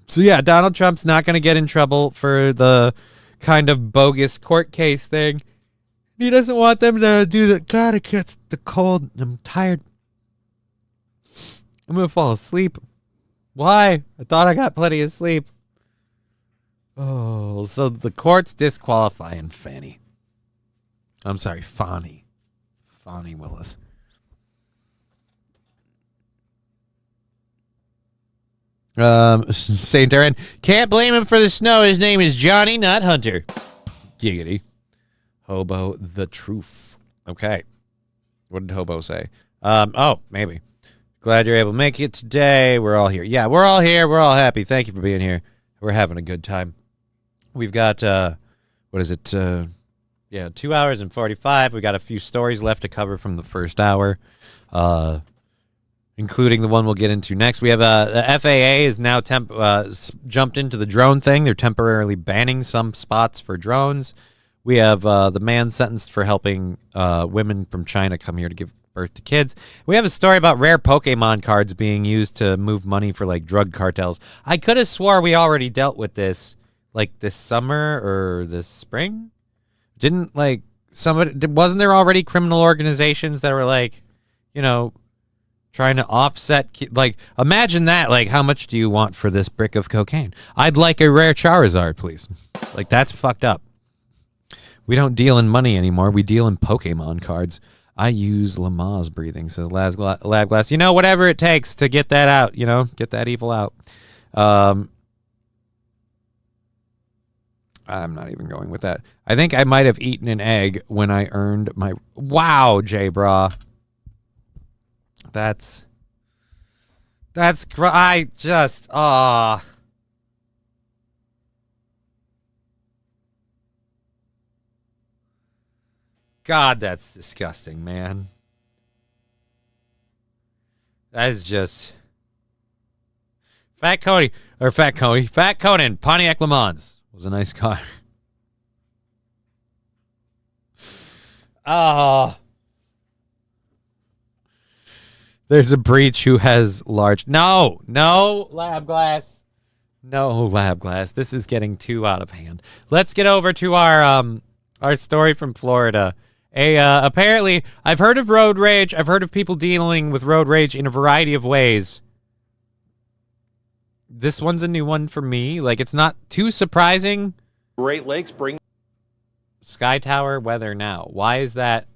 So, yeah, Donald Trump's not going to get in trouble for the kind of bogus court case thing. He doesn't want them to do that. God, it gets the cold. I'm tired. I'm going to fall asleep. Why? I thought I got plenty of sleep. Oh, so the court's disqualifying Fannie. I'm sorry, Fonnie. Fonnie Willis. Saint Aaron. Can't blame him for the snow. His name is Johnny, not Hunter. Giggity. Hobo the truth. Okay. What did Hobo say? Oh, maybe. Glad you're able to make it today. We're all here. Yeah, we're all here. We're all happy. Thank you for being here. We're having a good time. We've got, what is it? Yeah, 2 hours and 45. We got a few stories left to cover from the first hour, including the one we'll get into next. We have the FAA is now jumped into the drone thing. They're temporarily banning some spots for drones. We have the man sentenced for helping women from China come here to give birth to kids. We have a story about rare Pokemon cards being used to move money for like drug cartels. I could have swore we already dealt with this like this summer or this spring. Didn't like wasn't there already criminal organizations that were like, you know, trying to offset like imagine that, like how much do you want for this brick of cocaine? I'd like a rare Charizard, please. Like that's fucked up. We don't deal in money anymore. We deal in Pokemon cards. I use Lamaze breathing, says Lab Glass. You know, whatever it takes to get that out, you know, get that evil out. I'm not even going with that. I think I might have eaten an egg when I earned my... Wow, J-Bra. I just... God, that's disgusting, man. That is just... Fat Conan, Pontiac Le Mans. Was a nice car. Oh. There's a breach who has large... No, Lab Glass. No, Lab Glass. This is getting too out of hand. Let's get over to our story from Florida. Apparently, I've heard of road rage. I've heard of people dealing with road rage in a variety of ways. This one's a new one for me. Like, it's not too surprising. Great Lakes bring Sky Tower weather now. Why is that?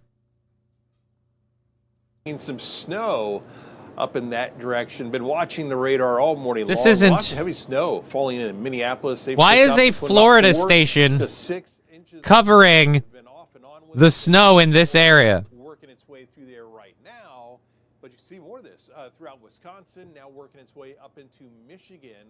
Some snow up in that direction. Been watching the radar all morning this long. Isn't lots of heavy snow falling in Minneapolis. Why is a Florida station covering the snow in this area? Working its way through there right now, but you see more of this throughout Wisconsin. Now working its way up into Michigan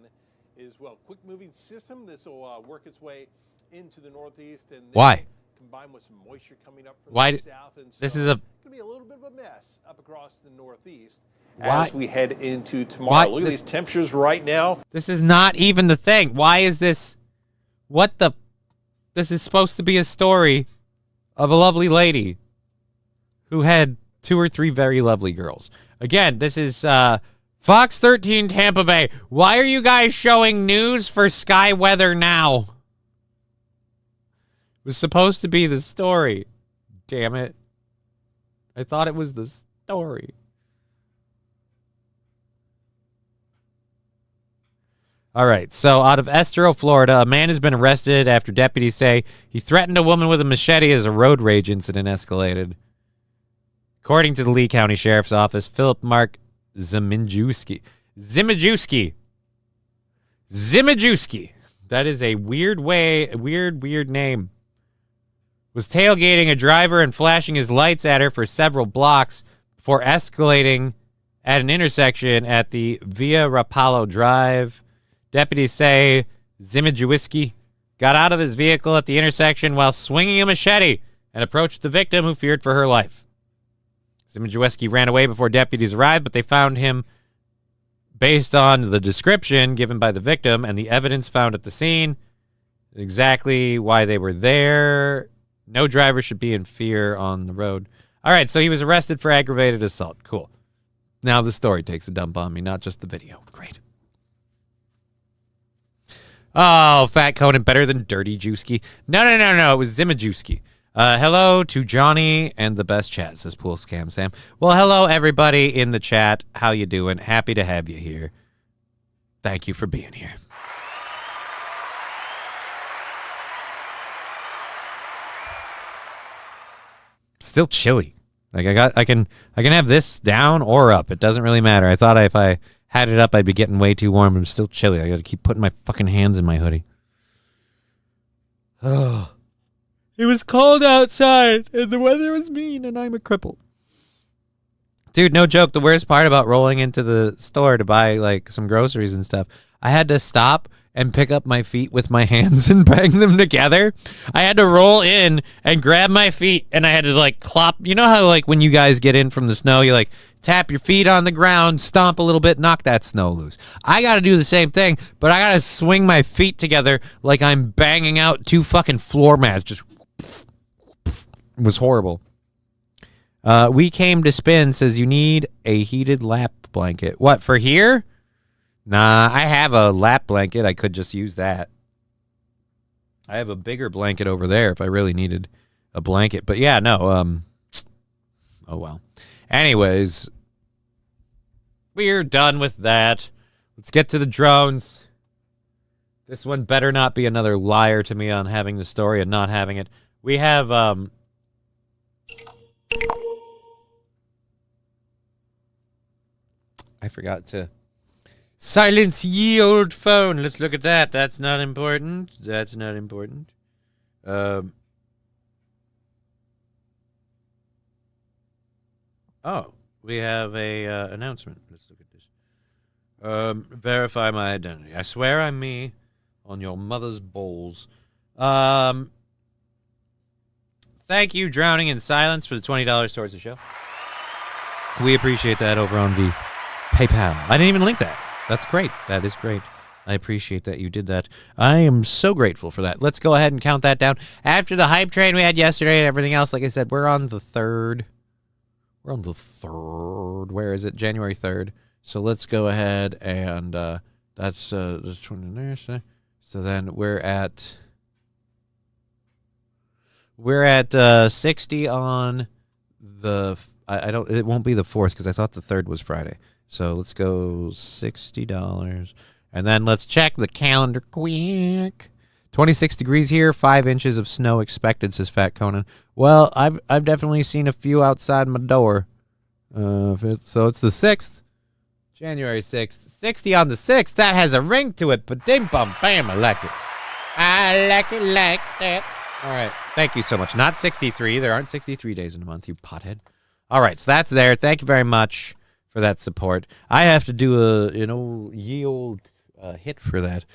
as well. Quick moving system. This will work its way into the Northeast and then why? Combined with some moisture coming up from why the south, and so this is a going to be a little bit of a mess up across the Northeast why? As we head into tomorrow. Look at these temperatures right now. This is not even the thing. Why is this? What the? This is supposed to be a story of a lovely lady who had 2 or 3 very lovely girls. Again, this is Fox 13 Tampa Bay. Why are you guys showing news for Sky Weather now? It was supposed to be the story. Damn it. I thought it was the story. All right, so out of Estero, Florida, a man has been arrested after deputies say he threatened a woman with a machete as a road rage incident escalated. According to the Lee County Sheriff's Office, Philip Mark Zimajewski. That is a weird name. Was tailgating a driver and flashing his lights at her for several blocks before escalating at an intersection at the Via Rapallo Drive. Deputies say Zimajewski got out of his vehicle at the intersection while swinging a machete and approached the victim, who feared for her life. Zimajewski ran away before deputies arrived, but they found him based on the description given by the victim and the evidence found at the scene. Exactly why they were there. No driver should be in fear on the road. All right, so he was arrested for aggravated assault. Cool. Now the story takes a dump on me, not just the video. Great. Oh, Fat Conan, better than Dirty Juicy. No. It was Zimajewski. Hello to Johnny and the best chat, says Pool Scam Sam. Well, hello, everybody in the chat. How you doing? Happy to have you here. Thank you for being here. Still chilly. Like I can have this down or up. It doesn't really matter. I thought if I had it up, I'd be getting way too warm. I'm still chilly. I got to keep putting my fucking hands in my hoodie. Oh, it was cold outside and the weather was mean and I'm a cripple. Dude, no joke. The worst part about rolling into the store to buy like some groceries and stuff, I had to stop and pick up my feet with my hands and bang them together. I had to roll in and grab my feet, and I had to like clop. You know how like when you guys get in from the snow, you like tap your feet on the ground, stomp a little bit, knock that snow loose. I got to do the same thing, but I got to swing my feet together like I'm banging out 2 fucking floor mats. Just it was horrible. We came to spin says you need a heated lap blanket. What, for here? Nah, I have a lap blanket. I could just use that. I have a bigger blanket over there if I really needed a blanket. But yeah, no. Oh, well. Anyways, we're done with that. Let's get to the drones. This one better not be another liar to me on having the story and not having it. We have... I forgot to... Silence ye old phone. Let's look at that. That's not important. That's not important. Oh, we have a announcement. Let's look at this. Verify my identity. I swear I'm me on your mother's bowls. Thank you, Drowning in Silence, for the $20 towards the show. We appreciate that over on the PayPal. I didn't even link that. That's great. That is great. I appreciate that you did that. I am so grateful for that. Let's go ahead and count that down. After the hype train we had yesterday and everything else, like I said, we're on the 3rd. We're on the 3rd. Where is it? January 3rd. So let's go ahead and that's 20. So then we're at 60 on the I don't it won't be the 4th because I thought the 3rd was Friday. So let's go $60. And then let's check the calendar quick. 26 degrees here, 5 inches of snow expected, says Fat Conan. Well, I've definitely seen a few outside my door. So it's the 6th. January 6th. 60 on the 6th. That has a ring to it. But dim bum bam, I like it. I like it like that. All right. Thank you so much. Not 63. There aren't 63 days in a month, you pothead. All right. So that's there. Thank you very much for that support. I have to do a, ye old hit for that.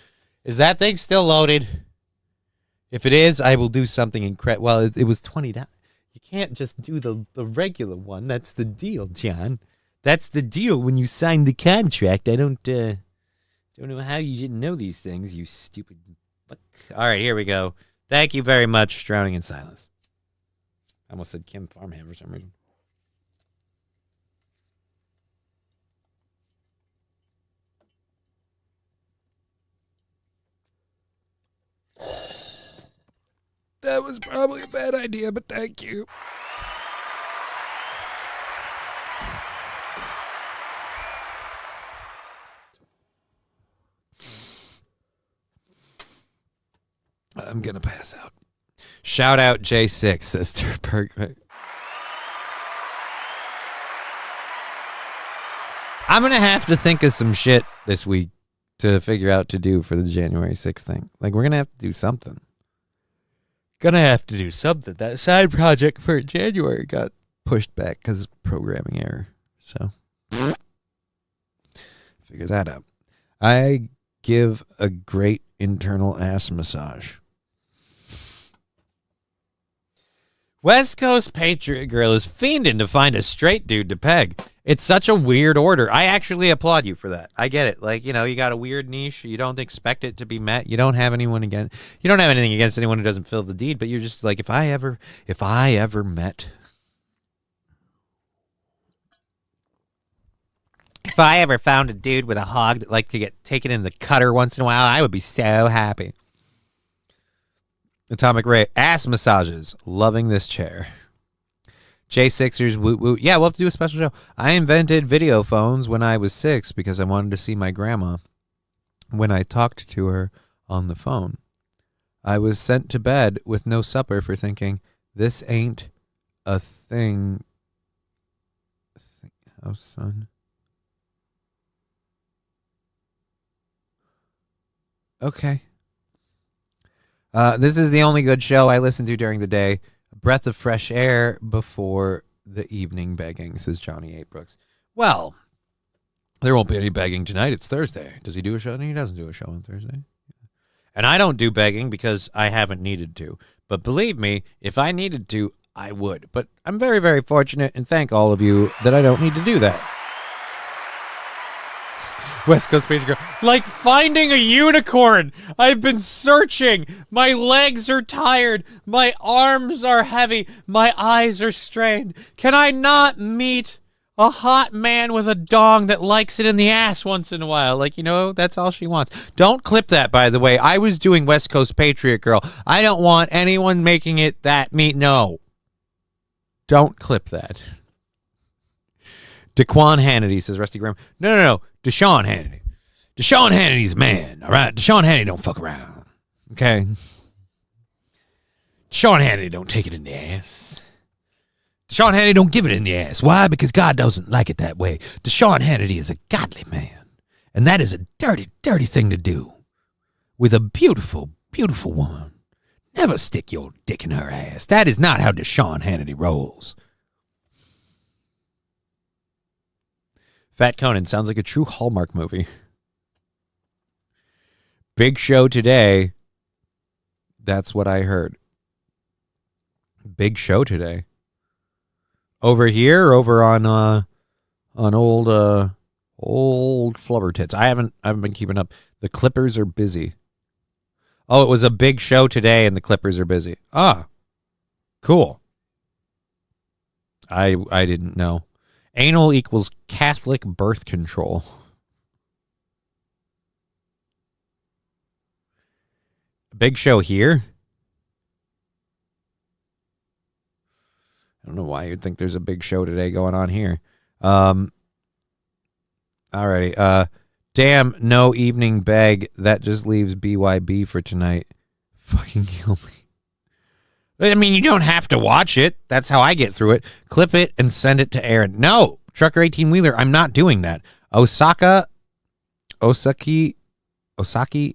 Is that thing still loaded? If it is, I will do something incredible. Well, it was $20. You can't just do the regular one. That's the deal, John. That's the deal when you sign the contract. I don't know how you didn't know these things, you stupid fuck. All right, here we go. Thank you very much, Drowning in Silence. I almost said Kim Farmham for some reason. That was probably a bad idea, but thank you. I'm going to pass out. Shout out J6, says Turperk. I'm going to have to think of some shit this week to figure out to do for the January 6th thing. Like, we're going to have to do something. Gonna have to do something. That side project for January got pushed back because of programming error. So, figure that out. I give a great internal ass massage. West Coast Patriot Girl is fiending to find a straight dude to peg. It's such a weird order. I actually applaud you for that. I get it. Like, you got a weird niche. You don't expect it to be met. You don't have anything against anyone who doesn't fill the deed, but you're just like, if I ever found a dude with a hog that liked to get taken in the cutter once in a while, I would be so happy. Atomic Ray, ass massages. Loving this chair. J6ers, woot woot. Yeah, we'll have to do a special show. I invented video phones when I was 6 because I wanted to see my grandma when I talked to her on the phone. I was sent to bed with no supper for thinking, this ain't a thing. Oh, son. Okay. This is the only good show I listen to during the day. A breath of fresh air before the evening begging, says Johnny A. Brooks. Well, There won't be any begging tonight. It's Thursday. Does he do a show? No, he doesn't do a show on Thursday. And I don't do begging because I haven't needed to. But believe me, if I needed to, I would. But I'm very, very fortunate and thank all of you that I don't need to do that. West Coast Page Girl. Like finding a unicorn. I've been searching. My legs are tired. My arms are heavy. My eyes are strained. Can I not meet a hot man with a dong that likes it in the ass once in a while? Like, you know, that's all she wants. Don't clip that, by the way. I was doing West Coast Patriot Girl. I don't want anyone making it that me. No. Don't clip that. DeQuan Hannity, says Rusty Graham. No. Deshaun Hannity. Deshaun Hannity's man, all right? Deshaun Hannity don't fuck around, okay? Deshaun Hannity don't take it in the ass. Deshaun Hannity don't give it in the ass. Why? Because God doesn't like it that way. Deshaun Hannity is a godly man, and that is a dirty, dirty thing to do with a beautiful, beautiful woman. Never stick your dick in her ass. That is not how Deshaun Hannity rolls. Fat Conan sounds like a true Hallmark movie. Big show today. That's what I heard. Big show today. Over here or over on old flubber tits. I haven't been keeping up. The Clippers are busy. Oh, it was a big show today and the Clippers are busy. Ah. Cool. I didn't know. Anal equals Catholic birth control. Big show here? I don't know why you'd think there's a big show today going on here. Alrighty. Damn, no evening bag. That just leaves BYB for tonight. Fucking kill me. I mean, you don't have to watch it. That's how I get through it. Clip it and send it to Aaron. No, Trucker 18-Wheeler, I'm not doing that. Osaki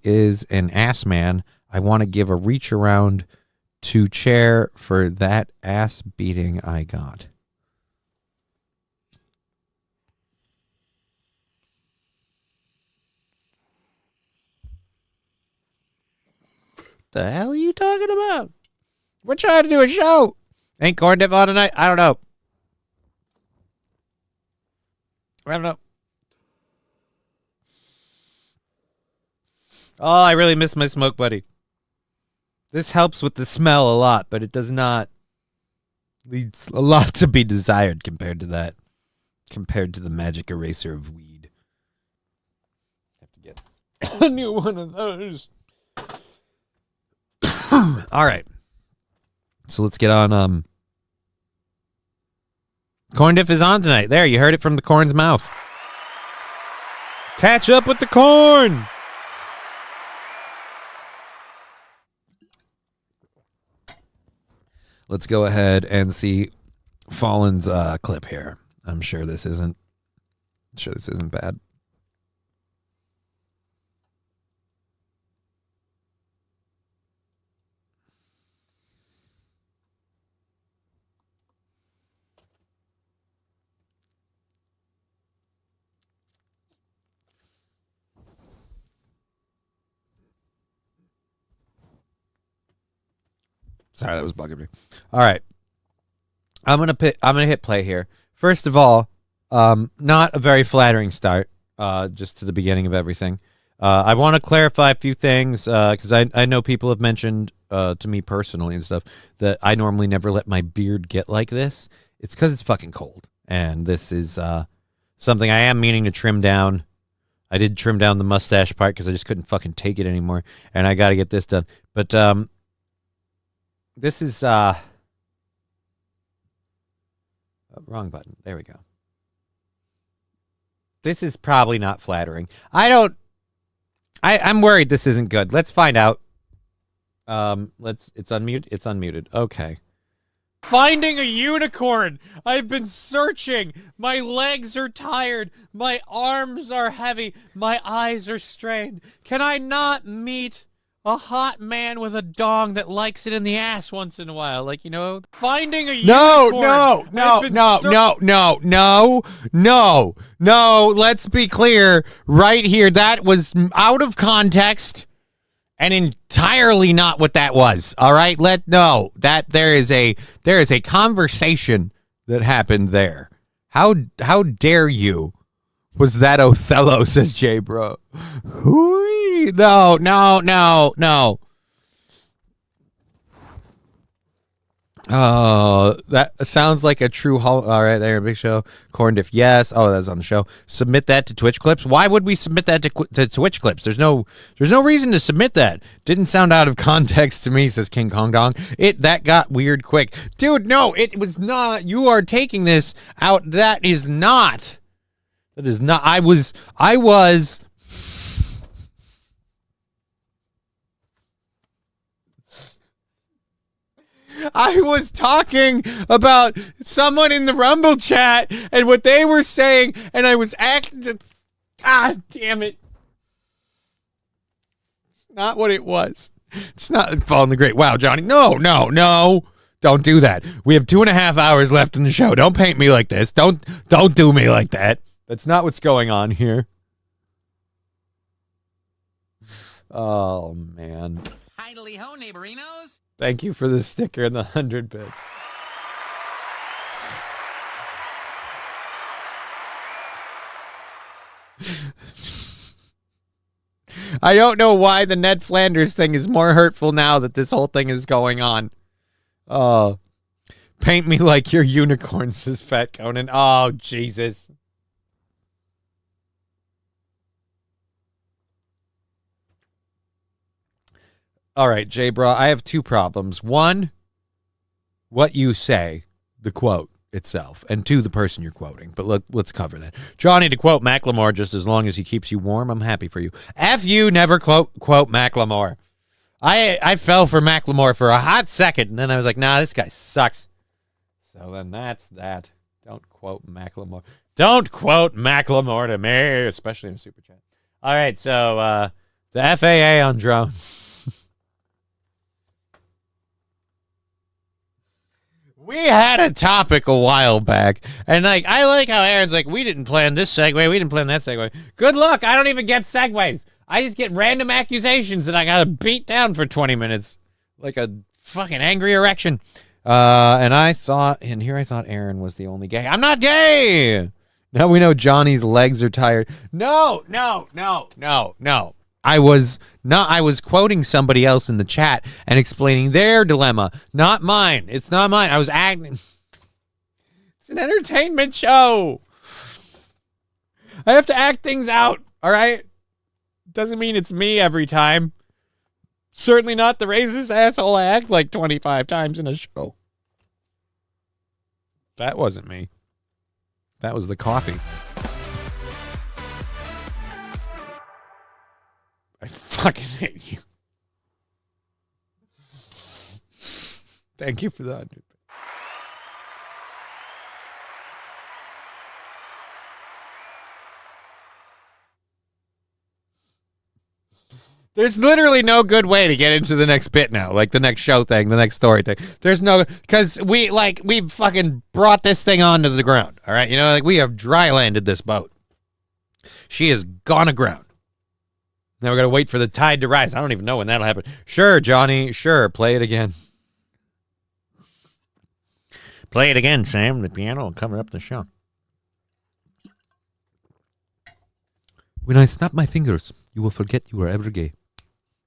is an ass man. I want to give a reach around to chair for that ass beating I got. The hell are you talking about? We're trying to do a show. Ain't Corn Dip on tonight? I don't know. Oh, I really miss my smoke buddy. This helps with the smell a lot, but it does not. Leaves a lot to be desired compared to that. Compared to the magic eraser of weed. Have to get a new one of those. All right. So let's get on. Corn Diff is on tonight. There, you heard it from the corn's mouth. Catch up with the corn. Let's go ahead and see Fallen's clip here. I'm sure this isn't bad. Sorry, that was bugging me. All right. I'm gonna hit play here. First of all, not a very flattering start, just to the beginning of everything. I want to clarify a few things, because I know people have mentioned to me personally and stuff that I normally never let my beard get like this. It's because it's fucking cold. And this is something I am meaning to trim down. I did trim down the mustache part because I just couldn't fucking take it anymore. And I got to get this done. But this is wrong button. There we go. This is probably not flattering. I'm worried this isn't good. Let's find out. It's unmuted. Okay. Finding a unicorn. I've been searching. My legs are tired. My arms are heavy. My eyes are strained. Can I not meet A hot man with a dong that likes it in the ass once in a while. Like, you know, finding a No, unicorn. no. Let's be clear right here. That was out of context and entirely not what that was. All right? That there is a conversation that happened there. How dare you? Was that Othello, says Jay Bro. Hooey. No. Oh, that sounds like a true all right, there, Big Show. Corn Diff, yes. Oh, that's on the show. Submit that to Twitch clips. Why would we submit that to Twitch clips? There's no reason to submit that. Didn't sound out of context to me, says King Kong Dong. That got weird quick. Dude, no, it was not. You are taking this out. That is not. I was talking about someone in the Rumble chat and what they were saying, and I was acting. Ah, damn it. It's not what it was. It's not Fall in the Great. Wow, Johnny. No. Don't do that. We have 2.5 hours left in the show. Don't paint me like this. Don't do me like that. That's not what's going on here. Oh, man. Idly ho, neighborinos. Thank you for the sticker and the 100 bits. I don't know why the Ned Flanders thing is more hurtful now that this whole thing is going on. Paint me like your unicorn, says Fat Conan. Oh, Jesus. All right, Jay Bra, I have two problems. One, what you say, the quote itself, and two, the person you're quoting. But let's cover that. Johnny, to quote Macklemore, just as long as he keeps you warm, I'm happy for you. F you, never quote Macklemore. I fell for Macklemore for a hot second, and then I was like, nah, this guy sucks. So then that's that. Don't quote Macklemore. Don't quote Macklemore to me, especially in a super chat. All right, so the FAA on drones. We had a topic a while back, and I like how Aaron's like, we didn't plan this segue, we didn't plan that segue. Good luck, I don't even get segues. I just get random accusations that I gotta beat down for 20 minutes. Like a fucking angry erection. And I thought Aaron was the only gay. I'm not gay! Now we know Johnny's legs are tired. No. I was quoting somebody else in the chat and explaining their dilemma, not mine. It's not mine. I was acting. It's an entertainment show. I have to act things out, all right? Doesn't mean it's me every time. Certainly not the racist asshole I act like 25 times in a show. That wasn't me. That was the coffee. I fucking hate you. Thank you for that. There's literally no good way to get into the next bit now, like the next show thing, the next story thing. There's no, because we've fucking brought this thing onto the ground, all right? You know, like we have dry landed this boat. She has gone aground. Now we're going to wait for the tide to rise. I don't even know when that'll happen. Sure, Johnny. Sure. Play it again. Play it again, Sam. The piano will cover up the show. When I snap my fingers, you will forget you were ever gay.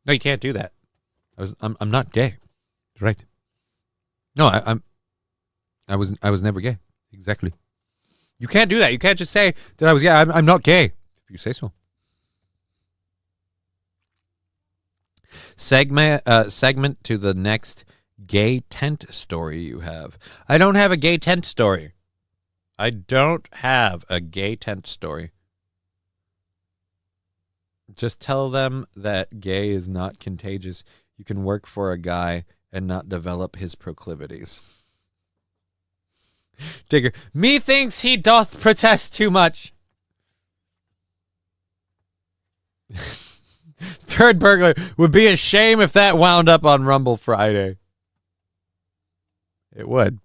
No, you can't do that. I'm not gay. Right. No, I was never gay. Exactly. You can't do that. You can't just say that I was gay. I'm not gay. If you say so. Segment to the next gay tent story you have. I don't have a gay tent story. I don't have a gay tent story. Just tell them that gay is not contagious. You can work for a guy and not develop his proclivities. Digger, methinks he doth protest too much. Third burglar. Would be a shame if that wound up on Rumble Friday. It would.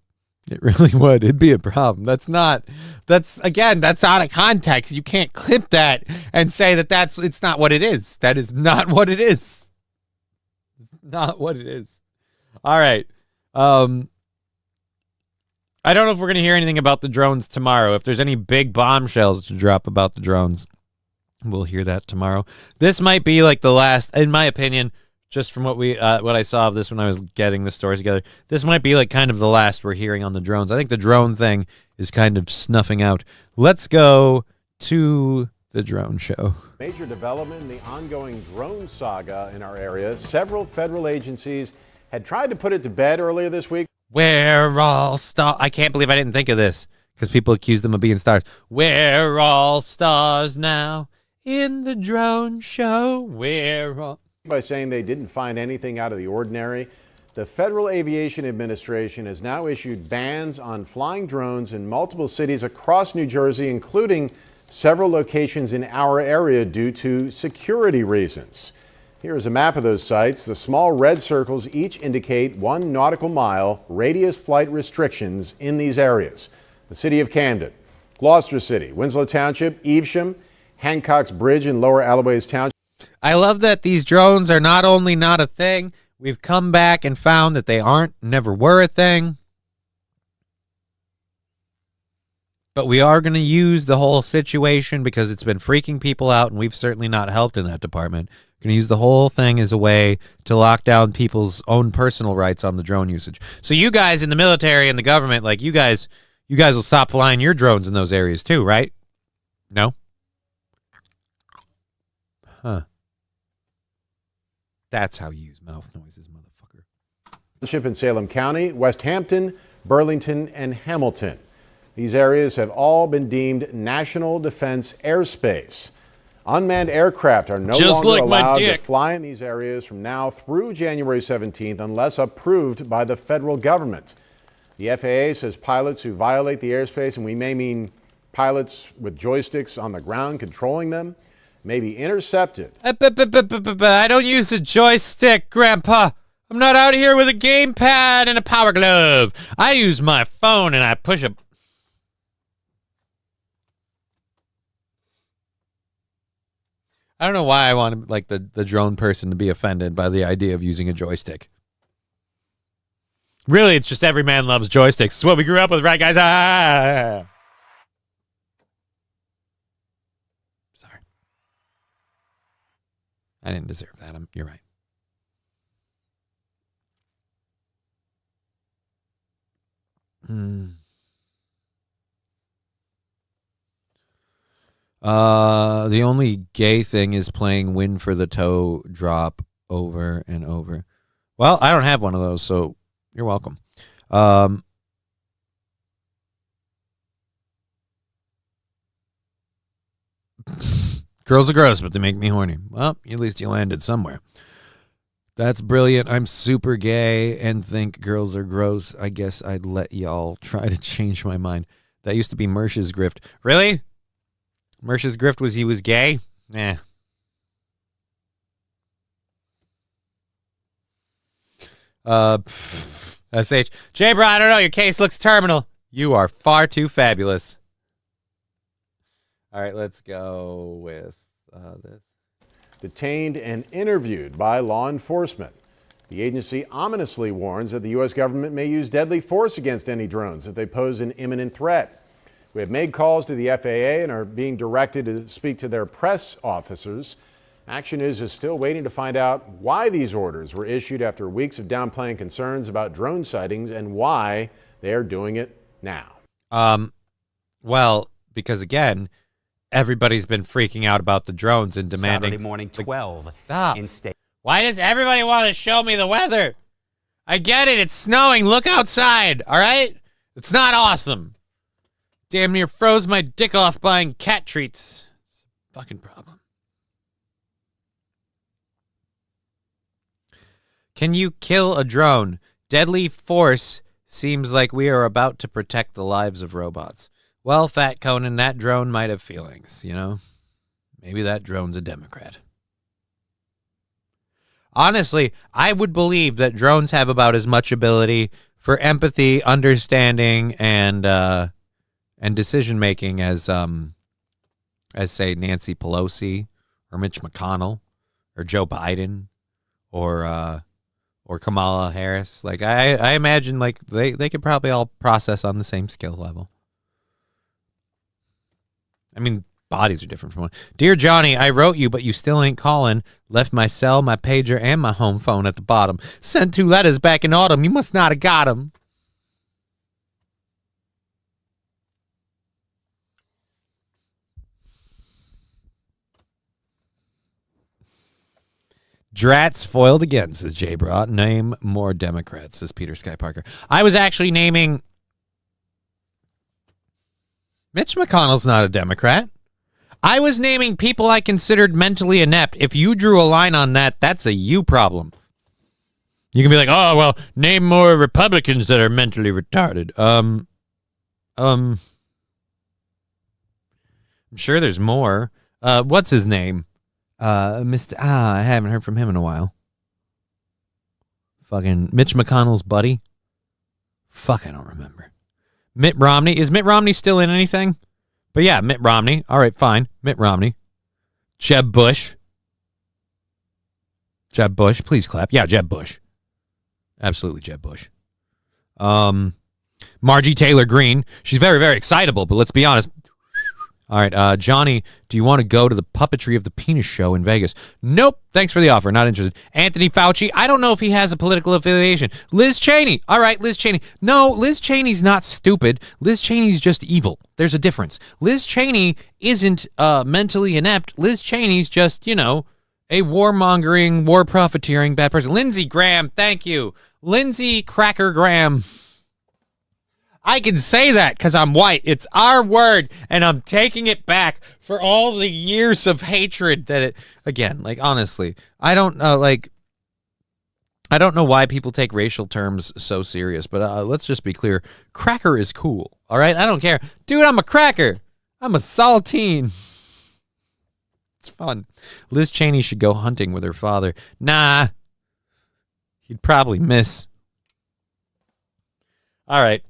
It really would. It'd be a problem. That's out of context. You can't clip that and say it's not what it is. That is not what it is. It's not what it is. All right. I don't know if we're going to hear anything about the drones tomorrow. If there's any big bombshells to drop about the drones, we'll hear that tomorrow. This might be like the last, in my opinion, just from what I saw of this when I was getting the stories together. This might be like kind of the last we're hearing on the drones. I think the drone thing is kind of snuffing out. Let's go to the drone show. Major development in the ongoing drone saga in our area. Several federal agencies had tried to put it to bed earlier this week. We're all stars. I can't believe I didn't think of this because people accuse them of being stars. We're all stars now in the drone show. We're all... By saying they didn't find anything out of the ordinary. The Federal Aviation Administration has now issued bans on flying drones in multiple cities across New Jersey, including several locations in our area due to security reasons. Here is a map of those sites. The small red circles each indicate 1 nautical mile radius flight restrictions in these areas. The city of Camden, Gloucester City, Winslow Township, Evesham, Hancock's Bridge in Lower Alloways Township. I love that these drones are not only not a thing, we've come back and found that they never were a thing. But we are going to use the whole situation because it's been freaking people out, and we've certainly not helped in that department. Going to use the whole thing as a way to lock down people's own personal rights on the drone usage. So you guys in the military and the government, like you guys will stop flying your drones in those areas too, right? No? Huh. That's how you use mouth noises, motherfucker. Township in Salem County, West Hampton, Burlington, and Hamilton. These areas have all been deemed national defense airspace. Unmanned aircraft are no longer allowed to fly in these areas from now through January 17th unless approved by the federal government. The FAA says pilots who violate the airspace, and we may mean pilots with joysticks on the ground controlling them, may be intercepted. I don't use a joystick, Grandpa. I'm not out here with a gamepad and a power glove. I use my phone and I push a... I don't know why I want like the drone person to be offended by the idea of using a joystick. Really, it's just every man loves joysticks. It's what we grew up with, right, guys? Sorry. I didn't deserve that. You're right. The only gay thing is playing Win for the Toe drop over and over. Well, I don't have one of those, so you're welcome. Girls are gross, but they make me horny. Well, at least you landed somewhere. That's brilliant. I'm super gay and think girls are gross. I guess I'd let y'all try to change my mind. That used to be Mersh's grift. Really? Mersh's grift was he was gay? Nah. SH. Jay, bro, I don't know. Your case looks terminal. You are far too fabulous. All right, let's go with this. Detained and interviewed by law enforcement. The agency ominously warns that the U.S. government may use deadly force against any drones if they pose an imminent threat. We have made calls to the FAA and are being directed to speak to their press officers. Action News is still waiting to find out why these orders were issued after weeks of downplaying concerns about drone sightings and why they are doing it now. Well, because again, everybody's been freaking out about the drones and demanding. Saturday morning, 12. Stop. In state. Why does everybody want to show me the weather? I get it. It's snowing. Look outside. All right? It's not awesome. Damn near froze my dick off buying cat treats. It's a fucking problem. Can you kill a drone? Deadly force seems like we are about to protect the lives of robots. Well, Fat Conan, that drone might have feelings, you know? Maybe that drone's a Democrat. Honestly, I would believe that drones have about as much ability for empathy, understanding, and decision making as say Nancy Pelosi or Mitch McConnell or Joe Biden or Kamala Harris. Like I imagine like they could probably all process on the same skill level. I mean, bodies are different from one. Dear Johnny, I wrote you, but you still ain't calling. Left my cell, my pager, and my home phone at the bottom. Sent 2 letters back in autumn. You must not have got them. Drats foiled again, says Jay Bra. Name more Democrats, says Peter Sky Parker. I was actually naming... Mitch McConnell's not a Democrat. I was naming people I considered mentally inept. If you drew a line on that, that's a you problem. You can be like, oh, well, name more Republicans that are mentally retarded. I'm sure there's more. What's his name? I haven't heard from him in a while. Fucking Mitch McConnell's buddy. Fuck, I don't remember. Mitt Romney. Is Mitt Romney still in anything? But yeah, Mitt Romney. All right, fine. Mitt Romney. Jeb Bush. Jeb Bush. Please clap. Yeah, Jeb Bush. Absolutely Jeb Bush. Margie Taylor Greene. She's very, very excitable, but let's be honest. All right, Johnny, do you want to go to the Puppetry of the Penis show in Vegas? Nope. Thanks for the offer. Not interested. Anthony Fauci. I don't know if he has a political affiliation. Liz Cheney. All right, Liz Cheney. No, Liz Cheney's not stupid. Liz Cheney's just evil. There's a difference. Liz Cheney isn't mentally inept. Liz Cheney's just, a warmongering, war profiteering bad person. Lindsey Graham. Thank you. Lindsey Cracker Graham. I can say that because I'm white. It's our word, and I'm taking it back for all the years of hatred that it... Again, honestly, I don't know, I don't know why people take racial terms so serious, but let's just be clear. Cracker is cool, all right? I don't care. Dude, I'm a cracker. I'm a saltine. It's fun. Liz Cheney should go hunting with her father. Nah. He'd probably miss. All right.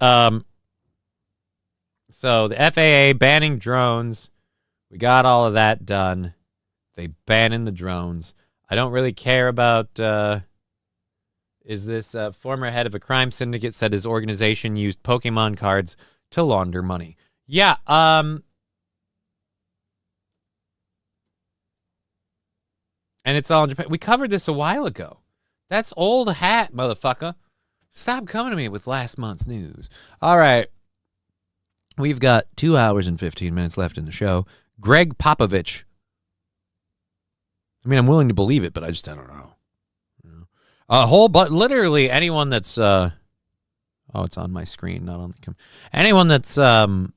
So the FAA banning drones. We got all of that done. They banning the drones. I don't really care about, is this former head of a crime syndicate said his organization used Pokemon cards to launder money. Yeah, and it's all in Japan. We covered this a while ago. That's old hat, motherfucker. Stop coming to me with last month's news. All right. We've got 2 hours and 15 minutes left in the show. Greg Popovich. I mean, I'm willing to believe it, but I don't know. Literally anyone that's, it's on my screen, not on the anyone that's, old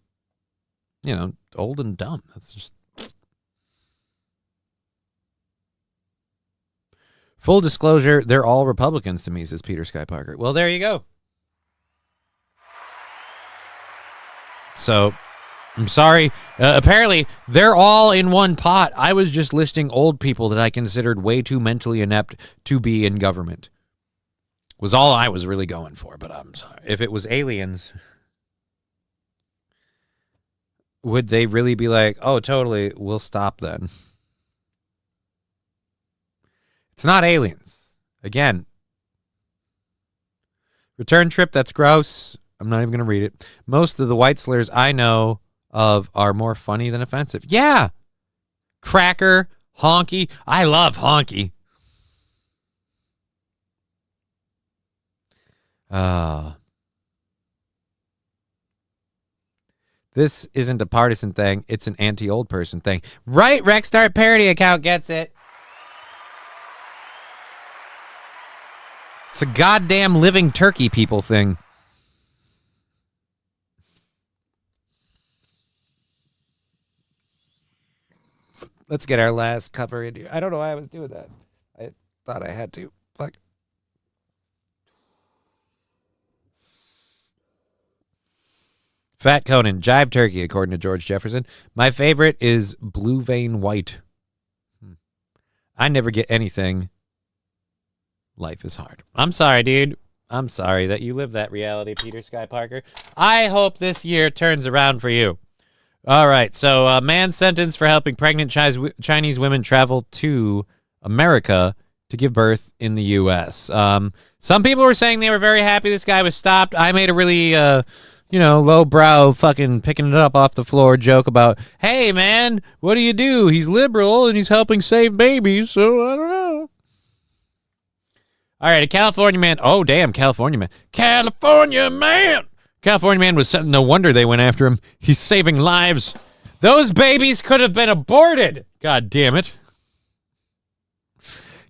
and dumb. That's just. Full disclosure, they're all Republicans to me, says Peter Sky Parker. Well, there you go. So, I'm sorry. Apparently, they're all in one pot. I was just listing old people that I considered way too mentally inept to be in government. Was all I was really going for, but I'm sorry. If it was aliens, would they really be like, oh, totally, we'll stop then? It's not aliens. Again, return trip, that's gross. I'm not even going to read it. Most of the white slurs I know of are more funny than offensive. Yeah. Cracker, honky. I love honky. This isn't a partisan thing. It's an anti-old person thing. Right, Rexstart parody account gets it. It's a goddamn living turkey people thing. Let's get our last cover in here. I don't know why I was doing that. I thought I had to. Fuck. Fat Conan, jive turkey, according to George Jefferson. My favorite is blue vein white. I never get anything life is hard. I'm sorry, dude. I'm sorry that you live that reality, Peter Sky Parker. I hope this year turns around for you. All right, so a man sentenced for helping pregnant Chinese women travel to America to give birth in the U.S. Some people were saying they were very happy this guy was stopped. I made a really, lowbrow fucking picking it up off the floor joke about, hey, man, what do? He's liberal and he's helping save babies, so I don't know. All right, a California man. Oh, damn, California man. California man! California man was sent. No wonder they went after him. He's saving lives. Those babies could have been aborted. God damn it.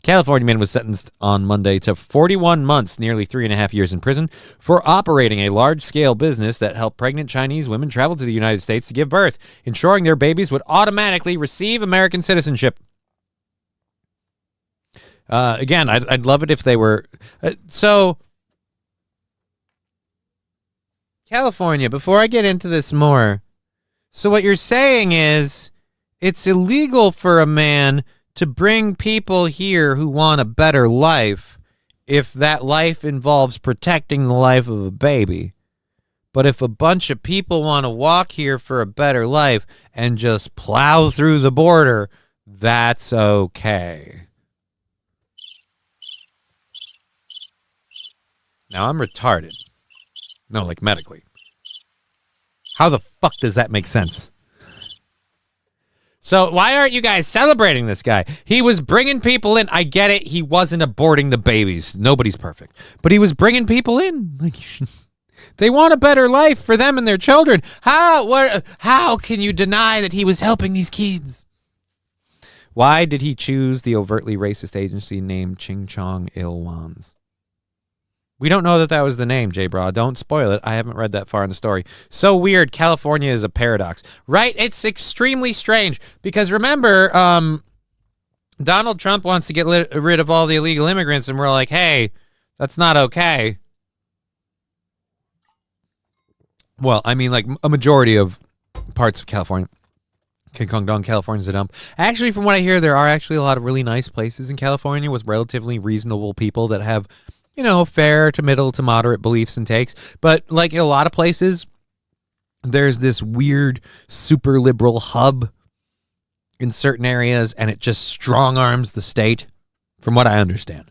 California man was sentenced on Monday to 41 months, nearly 3.5 years in prison, for operating a large-scale business that helped pregnant Chinese women travel to the United States to give birth, ensuring their babies would automatically receive American citizenship. Again, I'd love it if they were... California, before I get into this more, so what you're saying is it's illegal for a man to bring people here who want a better life if that life involves protecting the life of a baby. But if a bunch of people want to walk here for a better life and just plow through the border, that's okay. Now, I'm retarded. No, like medically. How the fuck does that make sense? So why aren't you guys celebrating this guy? He was bringing people in. I get it. He wasn't aborting the babies. Nobody's perfect. But he was bringing people in. Like, they want a better life for them and their children. How can you deny that he was helping these kids? Why did he choose the overtly racist agency named Ching Chong Il-Wans? We don't know that was the name, J-Bra. Don't spoil it. I haven't read that far in the story. So weird. California is a paradox. Right? It's extremely strange. Because remember, Donald Trump wants to get rid of all the illegal immigrants, and we're like, hey, that's not okay. Well, I mean, like, a majority of parts of California. King Kong Dong, California's a dump. Actually, from what I hear, there are actually a lot of really nice places in California with relatively reasonable people that have... fair to middle to moderate beliefs and takes. But like in a lot of places, there's this weird super liberal hub in certain areas, and it just strong arms the state, from what I understand.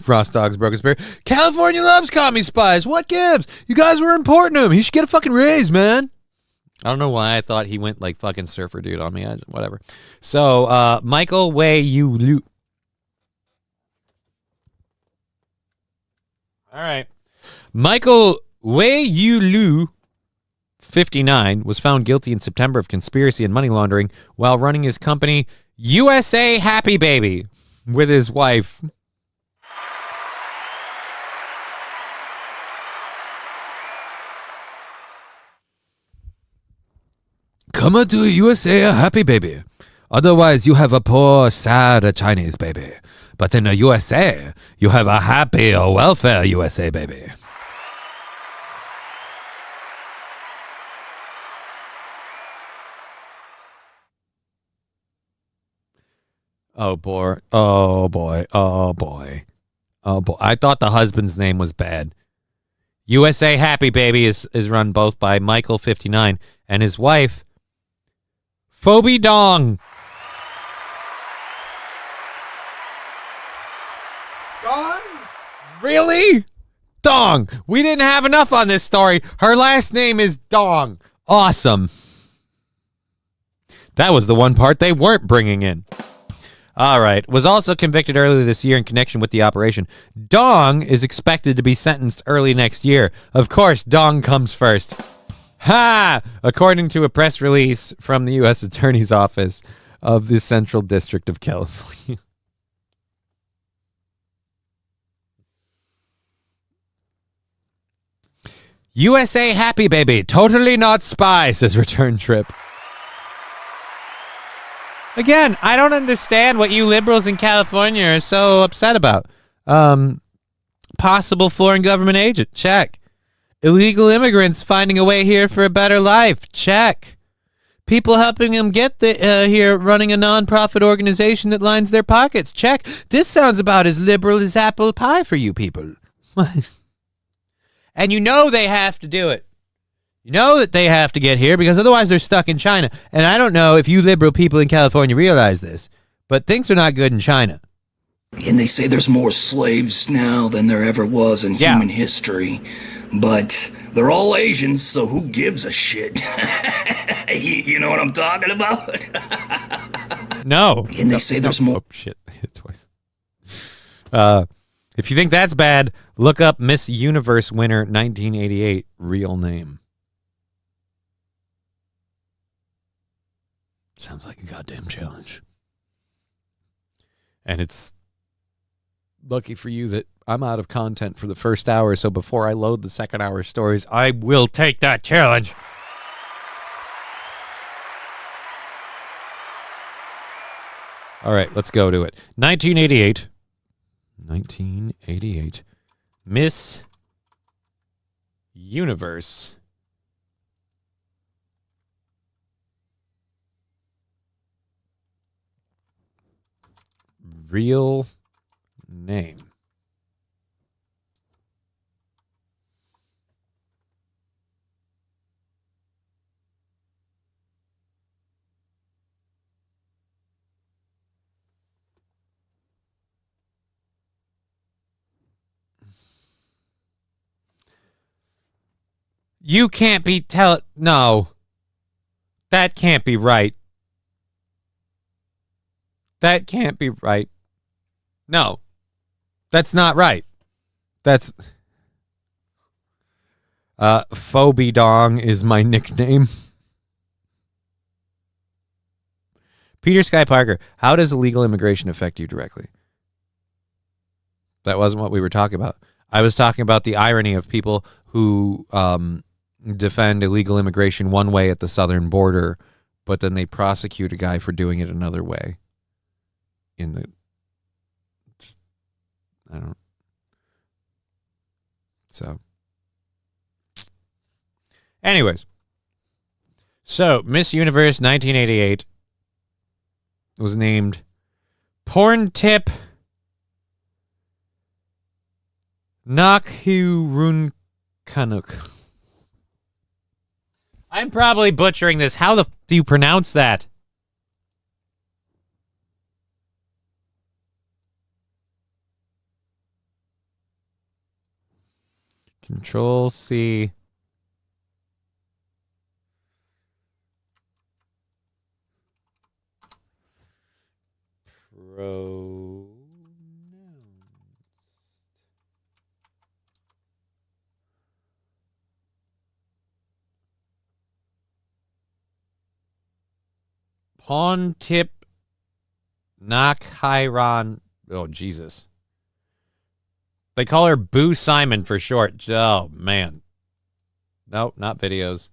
Frost Dogs broke his spirit. California loves commie spies. What gives? You guys were important to him. He should get a fucking raise, man. I don't know why I thought he went like fucking surfer dude on me. Whatever. So, Michael Wei-Yu-Lu. All right. Michael Wei-Yu-Lu, 59, was found guilty in September of conspiracy and money laundering while running his company USA Happy Baby with his wife. Come to USA a happy baby. Otherwise, you have a poor, sad Chinese baby. But in the USA, you have a happy welfare USA baby. Oh boy. Oh boy. Oh boy. Oh boy. I thought the husband's name was bad. USA Happy Baby is run both by Michael, 59, and his wife, Phoebe Dong. Dong? Really? Dong. We didn't have enough on this story. Her last name is Dong. Awesome. That was the one part they weren't bringing in. All right. Was also convicted earlier this year in connection with the operation. Dong is expected to be sentenced early next year. Of course, Dong comes first. Ha! According to a press release from the U.S. Attorney's Office of the Central District of California. USA Happy Baby, totally not spy, says Return Trip. Again, I don't understand what you liberals in California are so upset about. Possible foreign government agent, check. Illegal immigrants finding a way here for a better life, check. People helping them get here, running a non-profit organization that lines their pockets. Check. This sounds about as liberal as apple pie for you people. And you know they have to do it. You know that they have to get here because otherwise they're stuck in China. And I don't know if you liberal people in California realize this, but things are not good in China. And they say there's more slaves now than there ever was in human history. But they're all Asians, so who gives a shit? You know what I'm talking about? No. And they say there's more. Oh, shit. I hit it twice. If you think that's bad, look up Miss Universe winner 1988 real name. Sounds like a goddamn challenge. And it's lucky for you that I'm out of content for the first hour, so before I load the second hour stories, I will take that challenge. All right, let's go to it. 1988. Miss Universe. Real name. You can't be no. That can't be right. That can't be right. No. That's not right. That's Phoebe Dong is my nickname. Peter Sky Parker, how does illegal immigration affect you directly? That wasn't what we were talking about. I was talking about the irony of people who defend illegal immigration one way at the southern border, but then they prosecute a guy for doing it another way. So. Anyways. So, Miss Universe 1988 was named Porn Tip Nakhurunkanuk. I'm probably butchering this. How the do you pronounce that? Control C. Pawn Tip Nakhairan. Oh, Jesus. They call her Boo Simon for short. Oh, man. Nope, not videos.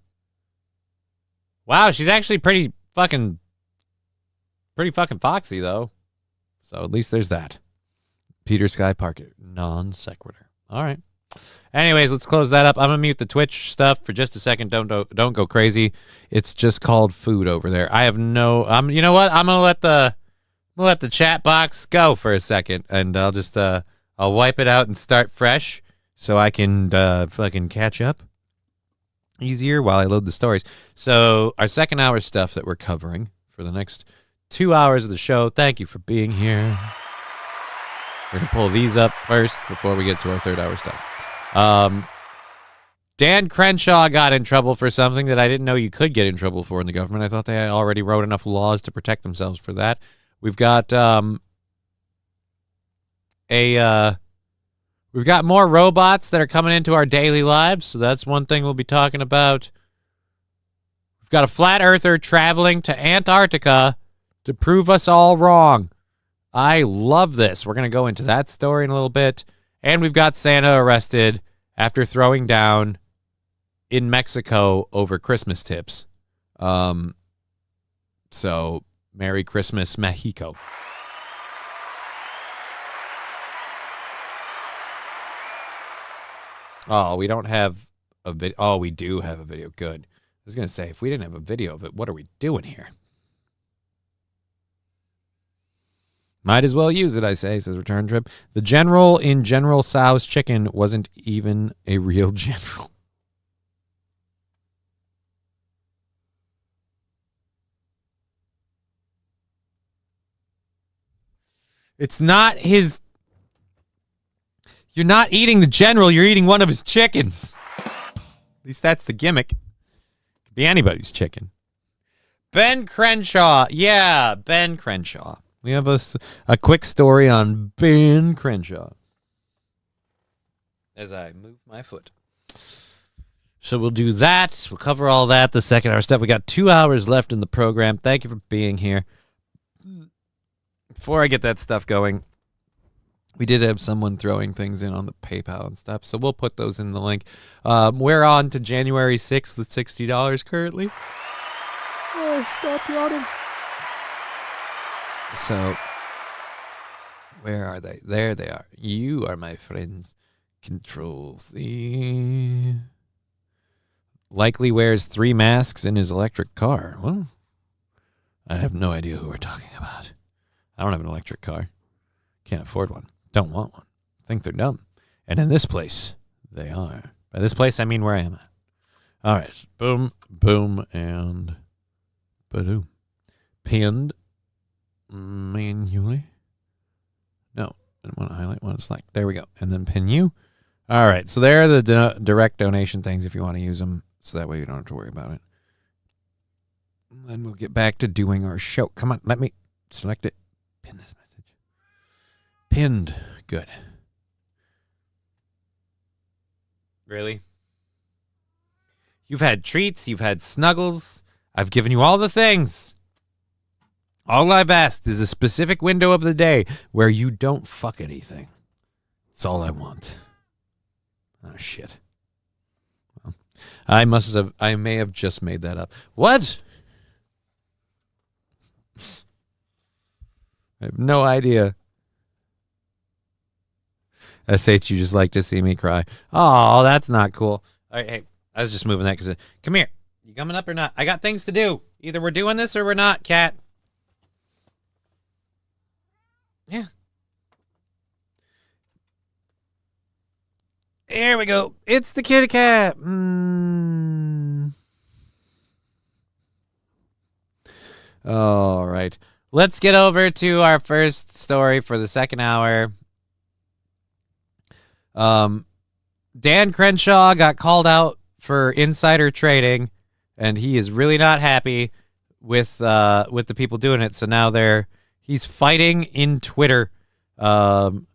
Wow, she's actually pretty fucking foxy, though. So at least there's that. Peter Sky Parker. Non sequitur. All right. Anyways, let's close that up. I'm going to mute the Twitch stuff for just a second. Don't go crazy. It's just called food over there. I have no... you know what? I'm going to let the chat box go for a second, and I'll just... I'll wipe it out and start fresh so I can fucking catch up easier while I load the stories. So our second hour stuff that we're covering for the next 2 hours of the show. Thank you for being here. We're going to pull these up first before we get to our third hour stuff. Dan Crenshaw got in trouble for something that I didn't know you could get in trouble for in the government. I thought they already wrote enough laws to protect themselves for that. We've got... we've got more robots that are coming into our daily lives, so that's one thing we'll be talking about. We've got a flat earther traveling to Antarctica to prove us all wrong. I love this. We're going to go into that story in a little bit. And we've got Santa arrested after throwing down in Mexico over Christmas tips. So Merry Christmas, Mexico. Oh, we don't have a video. Oh, we do have a video. Good. was going to say, if we didn't have a video of it, what are we doing here? Might as well use it, I say, says Return Trip. The general in General Tso's chicken wasn't even a real general. It's not his... You're not eating the general, you're eating one of his chickens. At least that's the gimmick. Could be anybody's chicken. Ben Crenshaw. Yeah, Ben Crenshaw. We have a quick story on Ben Crenshaw. As I move my foot. So we'll do that. We'll cover all that, the second hour stuff. We got 2 hours left in the program. Thank you for being here. Before I get that stuff going, we did have someone throwing things in on the PayPal and stuff, so we'll put those in the link. We're on to January 6th with $60 currently. Oh, stop yawning. So, where are they? There they are. You are my friends. Control-C. Likely wears 3 masks in his electric car. Well, I have no idea who we're talking about. I don't have an electric car. Can't afford one. Don't want one. Think they're dumb. And in this place, they are. By this place, I mean where I am at. All right. Boom, boom, and ba-doom. Pinned manually. No. I want to highlight what it's like. There we go. And then pin you. All right. So there are the direct donation things if you want to use them. So that way you don't have to worry about it. And then we'll get back to doing our show. Come on. Let me select it. Pin this message. Pinned. Good. Really? You've had treats. You've had snuggles. I've given you all the things. All I've asked is a specific window of the day where you don't fuck anything. That's all I want. Oh, shit. Well, I may have just made that up. What? I have no idea. SH, you just like to see me cry. Oh, that's not cool. All right, hey, I was just moving that because... Come here. You coming up or not? I got things to do. Either we're doing this or we're not, cat. Yeah. Here we go. It's the kitty cat. All right. Let's get over to our first story for the second hour. Dan Crenshaw got called out for insider trading, and he is really not happy with the people doing it. So now he's fighting in Twitter. The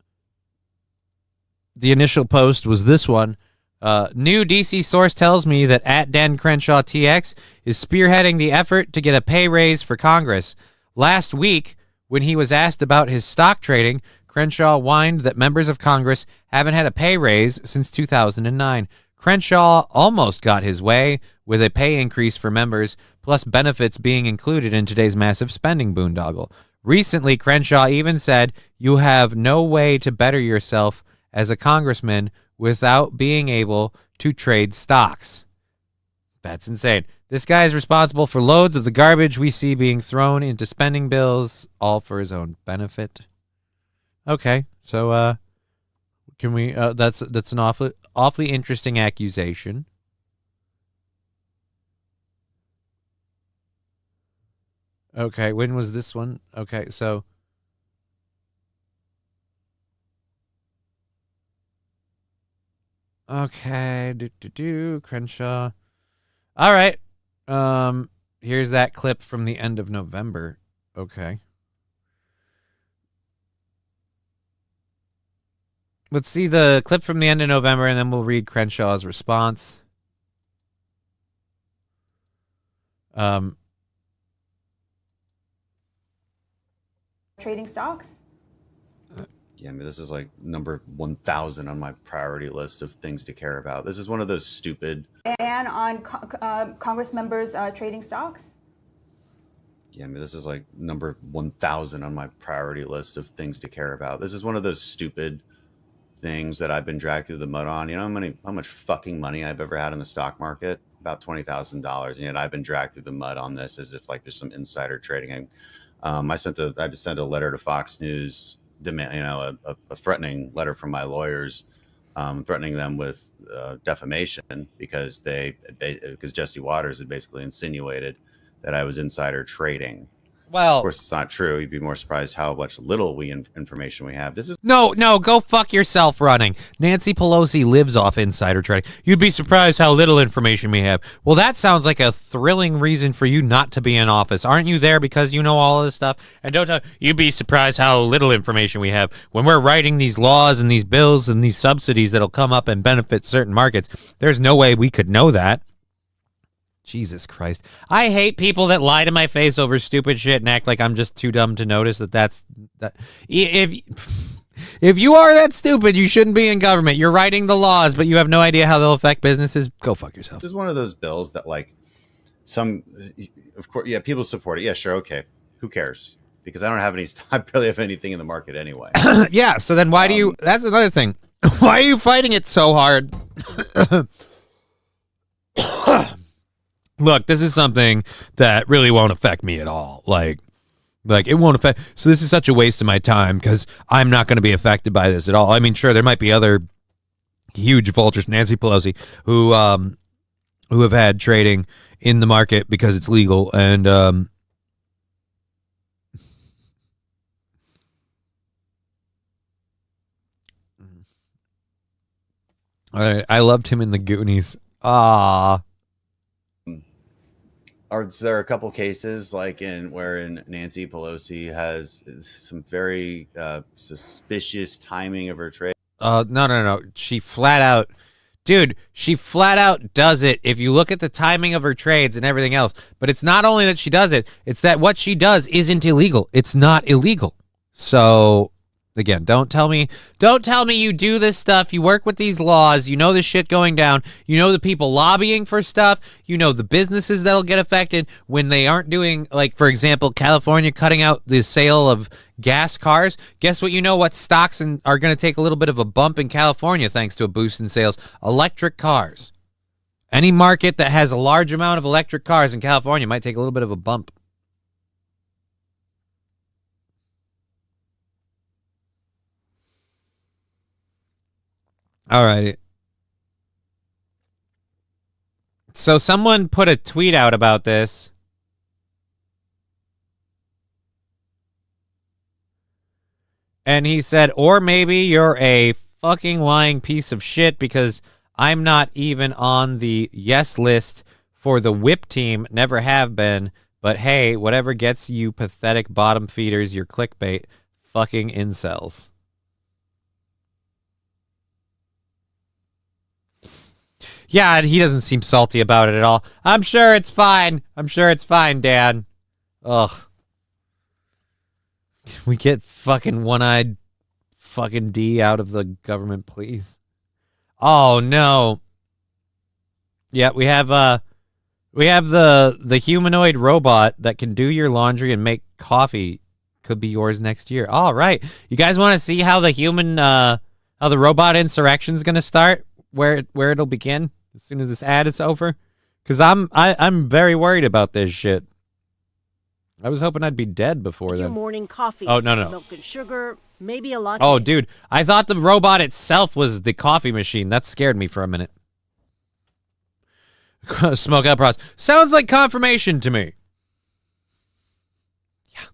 initial post was this one. New DC source tells me that @Dan Crenshaw TX is spearheading the effort to get a pay raise for Congress. Last week, when he was asked about his stock trading, Crenshaw whined that members of Congress haven't had a pay raise since 2009. Crenshaw almost got his way with a pay increase for members, plus benefits being included in today's massive spending boondoggle. Recently, Crenshaw even said, "You have no way to better yourself as a congressman without being able to trade stocks." That's insane. This guy is responsible for loads of the garbage we see being thrown into spending bills, all for his own benefit. Okay, so can we? That's an awfully interesting accusation. Okay, when was this one? Okay, so okay, Crenshaw. All right. Here's that clip from the end of November. Okay. Let's see the clip from the end of November, and then we'll read Crenshaw's response. Trading stocks? Yeah, I mean, this is like number 1,000 on my priority list of things to care about. This is one of those stupid... And on Congress members trading stocks? Yeah, I mean, this is like number 1,000 on my priority list of things to care about. This is one of those stupid things that I've been dragged through the mud on. You know how much fucking money I've ever had in the stock market? about $20,000. And yet I've been dragged through the mud on this as if like there's some insider trading. I just sent a letter to Fox News, a threatening letter from my lawyers, threatening them with defamation because Jesse Waters had basically insinuated that I was insider trading. Well, of course, it's not true. You'd be more surprised how much little information we have. This is no, go fuck yourself running. Nancy Pelosi lives off insider trading. You'd be surprised how little information we have. Well, that sounds like a thrilling reason for you not to be in office. Aren't you there because you know all of this stuff? And you'd be surprised how little information we have when we're writing these laws and these bills and these subsidies that'll come up and benefit certain markets. There's no way we could know that. Jesus Christ. I hate people that lie to my face over stupid shit and act like I'm just too dumb to notice that. If you are that stupid, you shouldn't be in government. You're writing the laws, but you have no idea how they'll affect businesses. Go fuck yourself. This is one of those bills that of course, yeah, people support it. Yeah, sure. Okay. Who cares? Because I barely have anything in the market anyway. Yeah. So then why do you, that's another thing. Why are you fighting it so hard? Look, this is something that really won't affect me at all. Like it won't affect. So this is such a waste of my time because I'm not going to be affected by this at all. I mean, sure, there might be other huge vultures, Nancy Pelosi, who have had trading in the market because it's legal. And I loved him in the Goonies. There are a couple cases wherein Nancy Pelosi has some very suspicious timing of her trade? No. She flat out does it if you look at the timing of her trades and everything else. But it's not only that she does it, it's that what she does isn't illegal. It's not illegal. So again, don't tell me you do this stuff. You work with these laws. You know the shit going down. You know the people lobbying for stuff. You know the businesses that'll get affected when they aren't doing, like, for example, California cutting out the sale of gas cars. Guess what? You know what stocks are going to take a little bit of a bump in California thanks to a boost in sales? Electric cars. Any market that has a large amount of electric cars in California might take a little bit of a bump. All right. So someone put a tweet out about this. And he said, or maybe you're a fucking lying piece of shit because I'm not even on the yes list for the whip team. Never have been. But hey, whatever gets you pathetic bottom feeders, your clickbait. Fucking incels. Yeah, he doesn't seem salty about it at all. I'm sure it's fine. Dad. Ugh. We get fucking one-eyed fucking D out of the government, please. Oh, no. Yeah, we have the humanoid robot that can do your laundry and make coffee. Could be yours next year. All right. You guys want to see how the robot insurrection is going to start? Where it'll begin as soon as this ad is over? Because I'm very worried about this shit. I was hoping I'd be dead before then. Your morning coffee. Oh, no. Milk and sugar, maybe a latte. Oh, dude, I thought the robot itself was the coffee machine. That scared me for a minute. Smoke out process. Sounds like confirmation to me. Yeah.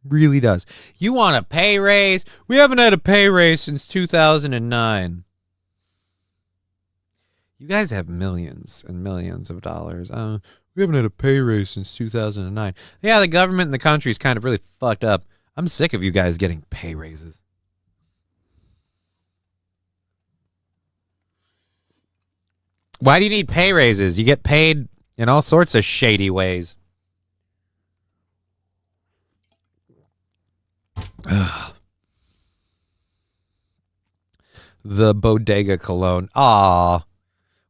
Really does. You want a pay raise? We haven't had a pay raise since 2009. You guys have millions and millions of dollars. We haven't had a pay raise since 2009. Yeah, the government in the country is kind of really fucked up. I'm sick of you guys getting pay raises. Why do you need pay raises? You get paid in all sorts of shady ways. Ugh. The bodega cologne. Aw.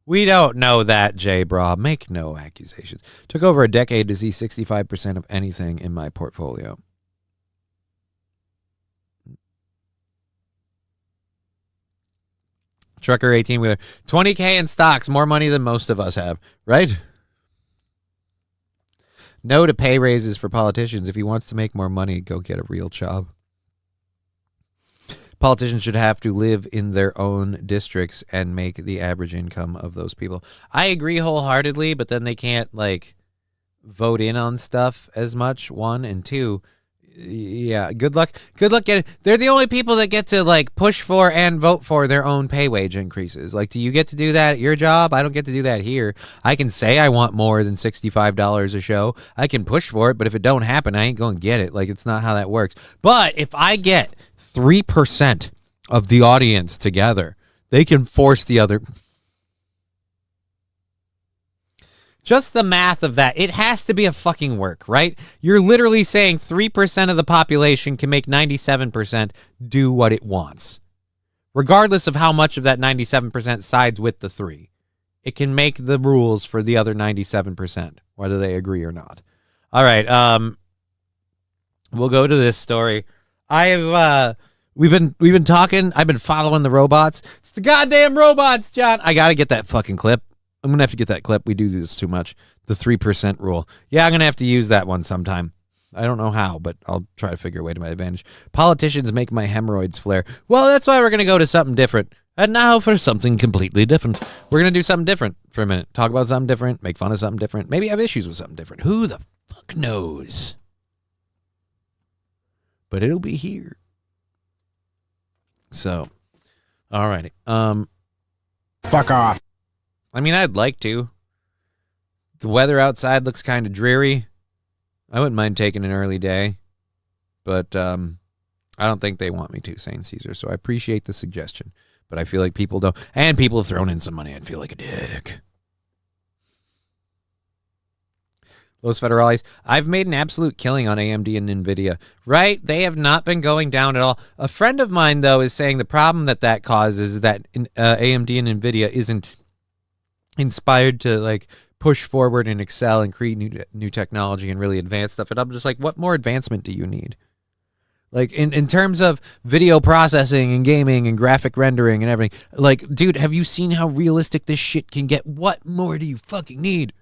We don't know that, J-Bra. Make no accusations. Took over a decade to see 65% of anything in my portfolio. Trucker 18-wheeler. 20K in stocks, more money than most of us have, right? No to pay raises for politicians. If he wants to make more money, go get a real job. Politicians should have to live in their own districts and make the average income of those people. I agree wholeheartedly, but then they can't, like, vote in on stuff as much, one, and two, yeah, good luck getting, they're the only people that get to, like, push for and vote for their own pay wage increases. Like, do you get to do that at your job? I don't get to do that here. I can say I want more than $65 a show. I can push for it, but if it don't happen, I ain't gonna get it. Like, it's not how that works. But if I get 3% of the audience together, they can force the other. Just the math of that. It has to be a fucking work, right? You're literally saying 3% of the population can make 97% do what it wants. Regardless of how much of that 97% sides with the 3. It can make the rules for the other 97%, whether they agree or not. All right, we'll go to this story. We've been talking. I've been following the robots. It's the goddamn robots, John. I got to get that fucking clip. I'm going to have to get that clip. We do this too much. The 3% rule. Yeah, I'm going to have to use that one sometime. I don't know how, but I'll try to figure a way to my advantage. Politicians make my hemorrhoids flare. Well, that's why we're going to go to something different. And now for something completely different. We're going to do something different for a minute. Talk about something different. Make fun of something different. Maybe have issues with something different. Who the fuck knows? But it'll be here. So, all righty. Fuck off. I mean, I'd like to. The weather outside looks kind of dreary. I wouldn't mind taking an early day, but I don't think they want me to, St. Caesar, so I appreciate the suggestion, but I feel like people don't, and people have thrown in some money. I'd feel like a dick. Los Federales, I've made an absolute killing on AMD and NVIDIA, right? They have not been going down at all. A friend of mine, though, is saying the problem that causes is that AMD and NVIDIA isn't inspired to, like, push forward and excel and create new technology and really advance stuff. And I'm just like, what more advancement do you need? Like, in terms of video processing and gaming and graphic rendering and everything, like, dude, have you seen how realistic this shit can get? What more do you fucking need?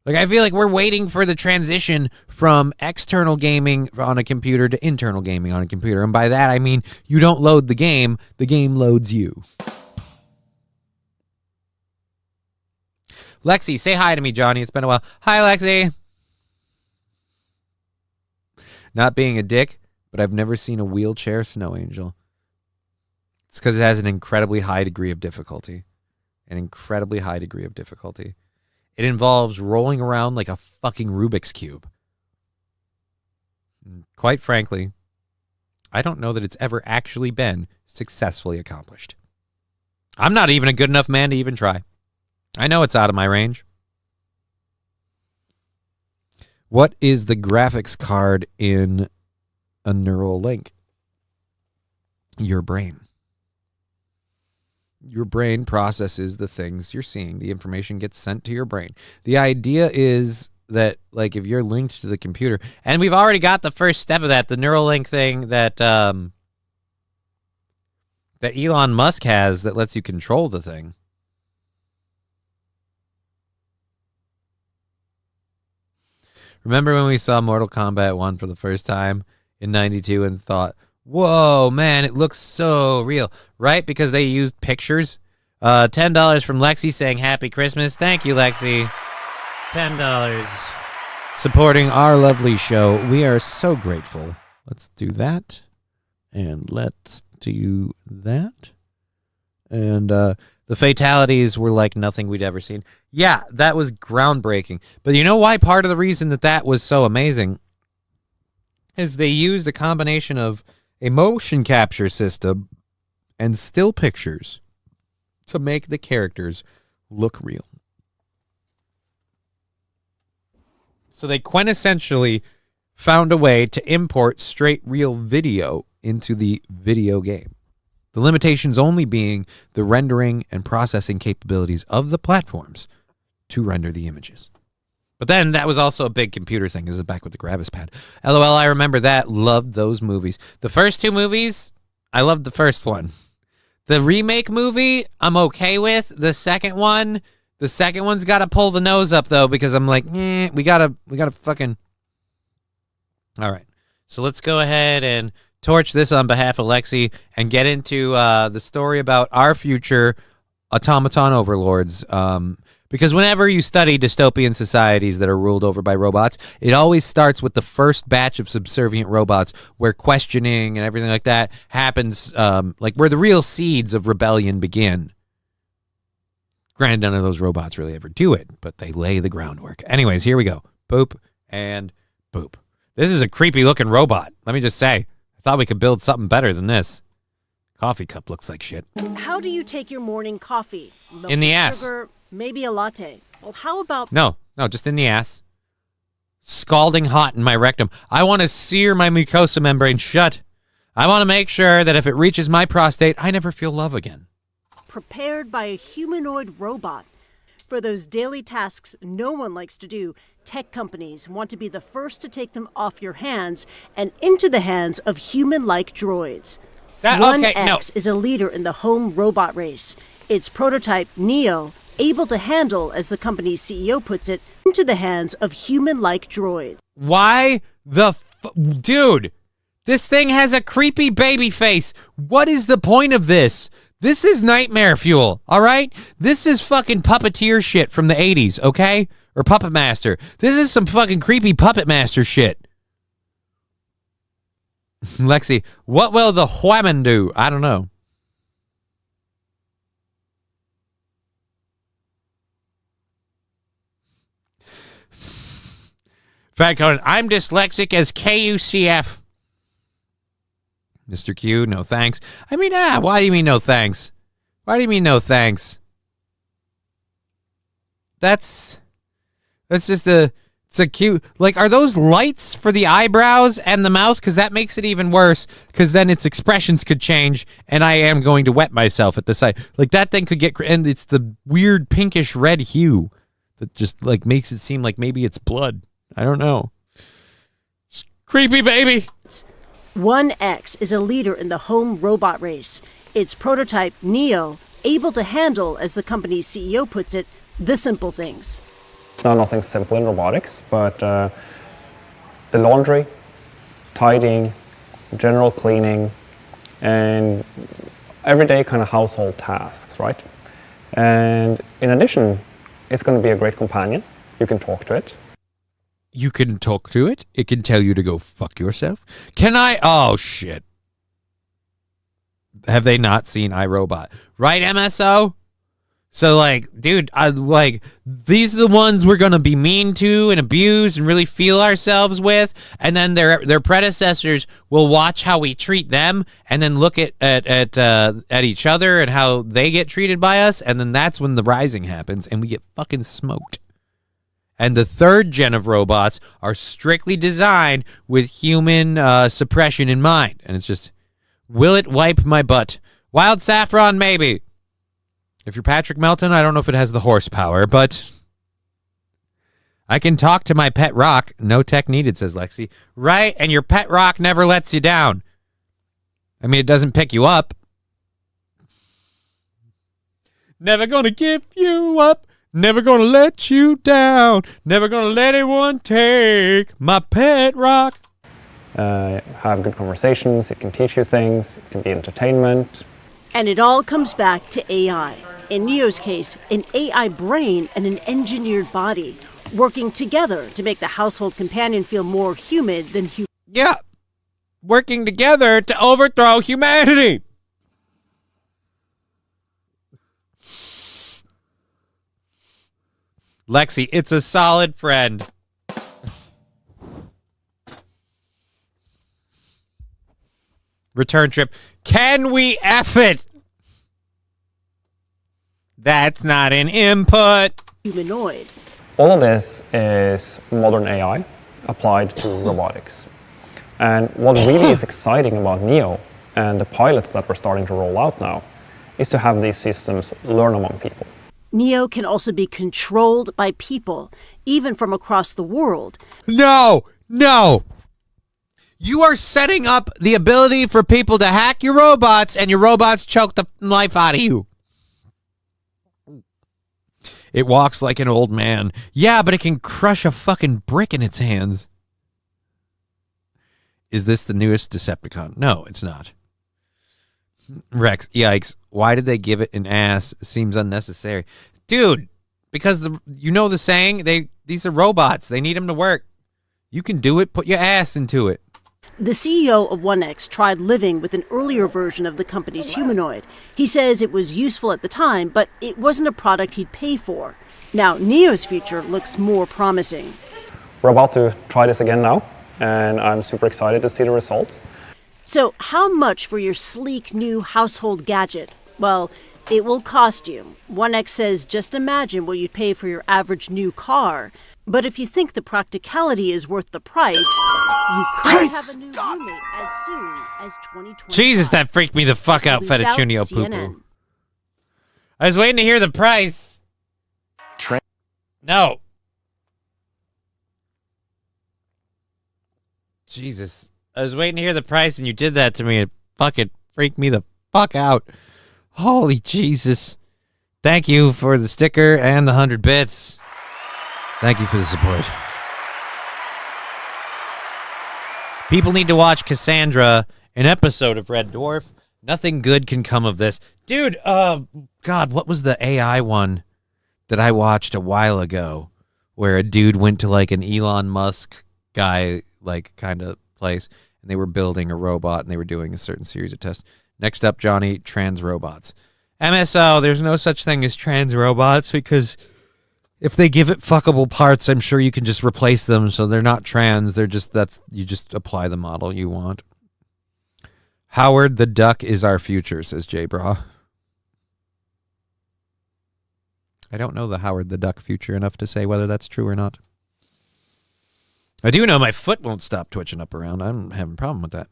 Like, I feel like we're waiting for the transition from external gaming on a computer to internal gaming on a computer. And by that, I mean, you don't load the game loads you. Lexi, say hi to me, Johnny. It's been a while. Hi, Lexi. Not being a dick, but I've never seen a wheelchair snow angel. It's because it has an incredibly high degree of difficulty. An incredibly high degree of difficulty. It involves rolling around like a fucking Rubik's Cube. And quite frankly, I don't know that it's ever actually been successfully accomplished. I'm not even a good enough man to even try. I know it's out of my range. What is the graphics card in a neural link? Your brain. Your brain processes the things you're seeing. The information gets sent to your brain. The idea is that, like, if you're linked to the computer, and we've already got the first step of that, the Neuralink thing that that Elon Musk has that lets you control the thing. Remember when we saw Mortal Kombat 1 for the first time in 92 and thought, whoa, man, it looks so real, right? Because they used pictures. $10 from Lexi saying Happy Christmas. Thank you, Lexi. $10. Supporting our lovely show. We are so grateful. Let's do that. And let's do that. And the fatalities were like nothing we'd ever seen. Yeah, that was groundbreaking. But you know why part of the reason that was so amazing is they used a combination of a motion capture system and still pictures to make the characters look real. So they quintessentially found a way to import straight real video into the video game. The limitations only being the rendering and processing capabilities of the platforms to render the images. But then that was also a big computer thing. This is back with the Gravis pad. LOL, I remember that. Loved those movies. The first two movies, I loved the first one. The remake movie, I'm okay with. The second one's got to pull the nose up though, because I'm like, we gotta fucking. All right, so let's go ahead and torch this on behalf of Lexi and get into the story about our future automaton overlords. Because whenever you study dystopian societies that are ruled over by robots, it always starts with the first batch of subservient robots where questioning and everything like that happens, like where the real seeds of rebellion begin. Granted, none of those robots really ever do it, but they lay the groundwork. Anyways, here we go. Boop and boop. This is a creepy looking robot. Let me just say, I thought we could build something better than this. Coffee cup looks like shit. How do you take your morning coffee? In the ass. Sugar, maybe a latte. Well, how about... No, just in the ass. Scalding hot in my rectum. I want to sear my mucosa membrane shut. I want to make sure that if it reaches my prostate, I never feel love again. Prepared by a humanoid robot. For those daily tasks no one likes to do, tech companies want to be the first to take them off your hands and into the hands of human-like droids. 1X is a leader in the home robot race. Its prototype, Neo, able to handle, as the company's CEO puts it, into the hands of human-like droids. Why the dude, this thing has a creepy baby face. What is the point of this? This is nightmare fuel, all right? This is fucking puppeteer shit from the 80s, okay? Or Puppet Master. This is some fucking creepy Puppet Master shit. Lexi, what will the whammon do? I don't know. Fat Conan, I'm dyslexic as KUCF. Mr. Q, no thanks. I mean, why do you mean no thanks? Why do you mean no thanks? That's just it's a cute, like, are those lights for the eyebrows and the mouth? Because that makes it even worse, because then its expressions could change, and I am going to wet myself at the sight. Like, that thing could get, and it's the weird pinkish red hue that just, like, makes it seem like maybe it's blood. I don't know. Creepy baby. 1X is a leader in the home robot race. Its prototype, Neo, able to handle, as the company's CEO puts it, the simple things. Now, nothing simple in robotics, but the laundry, tidying, general cleaning, and everyday kind of household tasks, right? And in addition, it's going to be a great companion. You can talk to it. You can talk to it. It can tell you to go fuck yourself. Can I? Oh, shit. Have they not seen iRobot? Right, MSO? So, like, dude, these are the ones we're going to be mean to and abuse and really feel ourselves with. And then their predecessors will watch how we treat them and then look at each other and how they get treated by us. And then that's when the rising happens and we get fucking smoked. And the third gen of robots are strictly designed with human suppression in mind. And it's just, will it wipe my butt? Wild Saffron, maybe. If you're Patrick Melton, I don't know if it has the horsepower, but I can talk to my pet rock. No tech needed, says Lexi. Right, and your pet rock never lets you down. I mean, it doesn't pick you up. Never gonna give you up. Never gonna let you down. Never gonna let anyone take my pet rock. Have good conversations. It can teach you things. It can be entertainment. And it all comes back to AI. In Neo's case, an AI brain and an engineered body working together to make the household companion feel more human than human. Yeah, working together to overthrow humanity. Lexi, it's a solid friend. Return trip. Can we F it? That's not an input. Humanoid. All of this is modern AI applied to robotics. And what really is exciting about Neo and the pilots that we're starting to roll out now is to have these systems learn among people. Neo can also be controlled by people, even from across the world. No! You are setting up the ability for people to hack your robots, and your robots choke the life out of you. It walks like an old man. Yeah, but it can crush a fucking brick in its hands. Is this the newest Decepticon? No, it's not. Rex, yikes. Why did they give it an ass? Seems unnecessary. Dude, because the saying? These are robots. They need them to work. You can do it. Put your ass into it. The CEO of 1X tried living with an earlier version of the company's humanoid. He says it was useful at the time, but it wasn't a product he'd pay for. Now, Neo's future looks more promising. We're about to try this again now, and I'm super excited to see the results. So, how much for your sleek new household gadget? Well, it will cost you. 1X says just imagine what you'd pay for your average new car. But if you think the practicality is worth the price, you could have a new roommate as soon as 2020. Jesus, that freaked me the fuck out, Fettuccine poo-poo. I was waiting to hear the price. No. Jesus. I was waiting to hear the price, and you did that to me. It fucking freaked me the fuck out. Holy Jesus. Thank you for the sticker and the 100 bits. Thank you for the support. People need to watch Cassandra, an episode of Red Dwarf. Nothing good can come of this. Dude, God, what was the AI one that I watched a while ago where a dude went to like an Elon Musk guy, like kind of place, and they were building a robot and they were doing a certain series of tests. Next up, Johnny, trans robots. MSO, there's no such thing as trans robots because if they give it fuckable parts, I'm sure you can just replace them so they're not trans. They're just, you just apply the model you want. Howard the Duck is our future, says J. Bra. I don't know the Howard the Duck future enough to say whether that's true or not. I do know my foot won't stop twitching up around. I'm having a problem with that.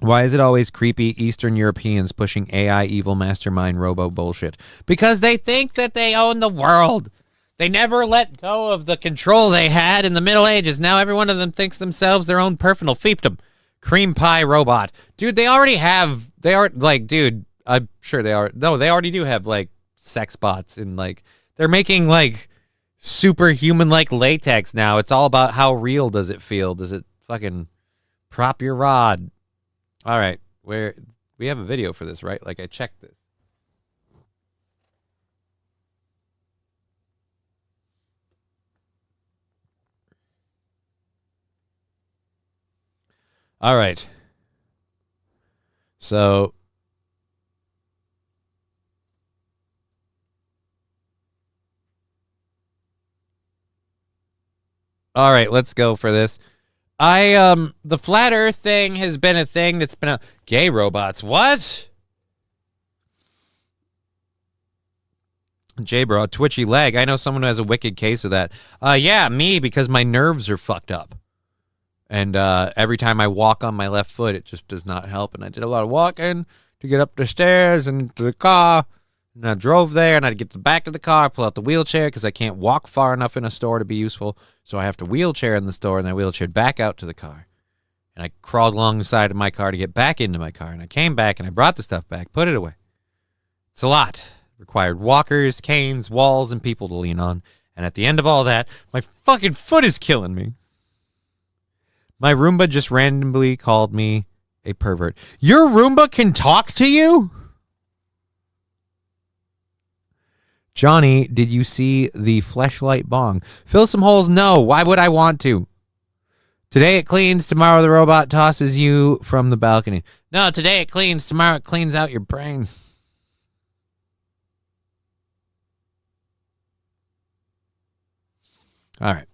Why is it always creepy Eastern Europeans pushing AI evil mastermind robo bullshit? Because they think that they own the world. They never let go of the control they had in the Middle Ages. Now every one of them thinks themselves their own personal fiefdom. Cream pie robot. Dude, they already have, dude, I'm sure they are. No, they already do have, like, sex bots and, like, they're making, like, superhuman-like latex now. It's all about how real does it feel. Does it fucking prop your rod? All right, we have a video for this, right? Like, I checked this. All right. So, all right, let's go for this. The flat earth thing has been a thing that's been gay robots. What? J-Bro, twitchy leg. I know someone who has a wicked case of that. Yeah, me, because my nerves are fucked up. And every time I walk on my left foot, it just does not help. And I did a lot of walking to get up the stairs and to the car. And I drove there, and I'd get to the back of the car, pull out the wheelchair, because I can't walk far enough in a store to be useful. So I have to wheelchair in the store, and I wheelchaired back out to the car. And I crawled along the side of my car to get back into my car. And I came back, and I brought the stuff back, put it away. It's a lot. It required walkers, canes, walls, and people to lean on. And at the end of all that, my fucking foot is killing me. My Roomba just randomly called me a pervert. Your Roomba can talk to you? Johnny, did you see the fleshlight bong? Fill some holes? No. Why would I want to? Today it cleans, tomorrow the robot tosses you from the balcony. No, today it cleans, tomorrow it cleans out your brains. All right.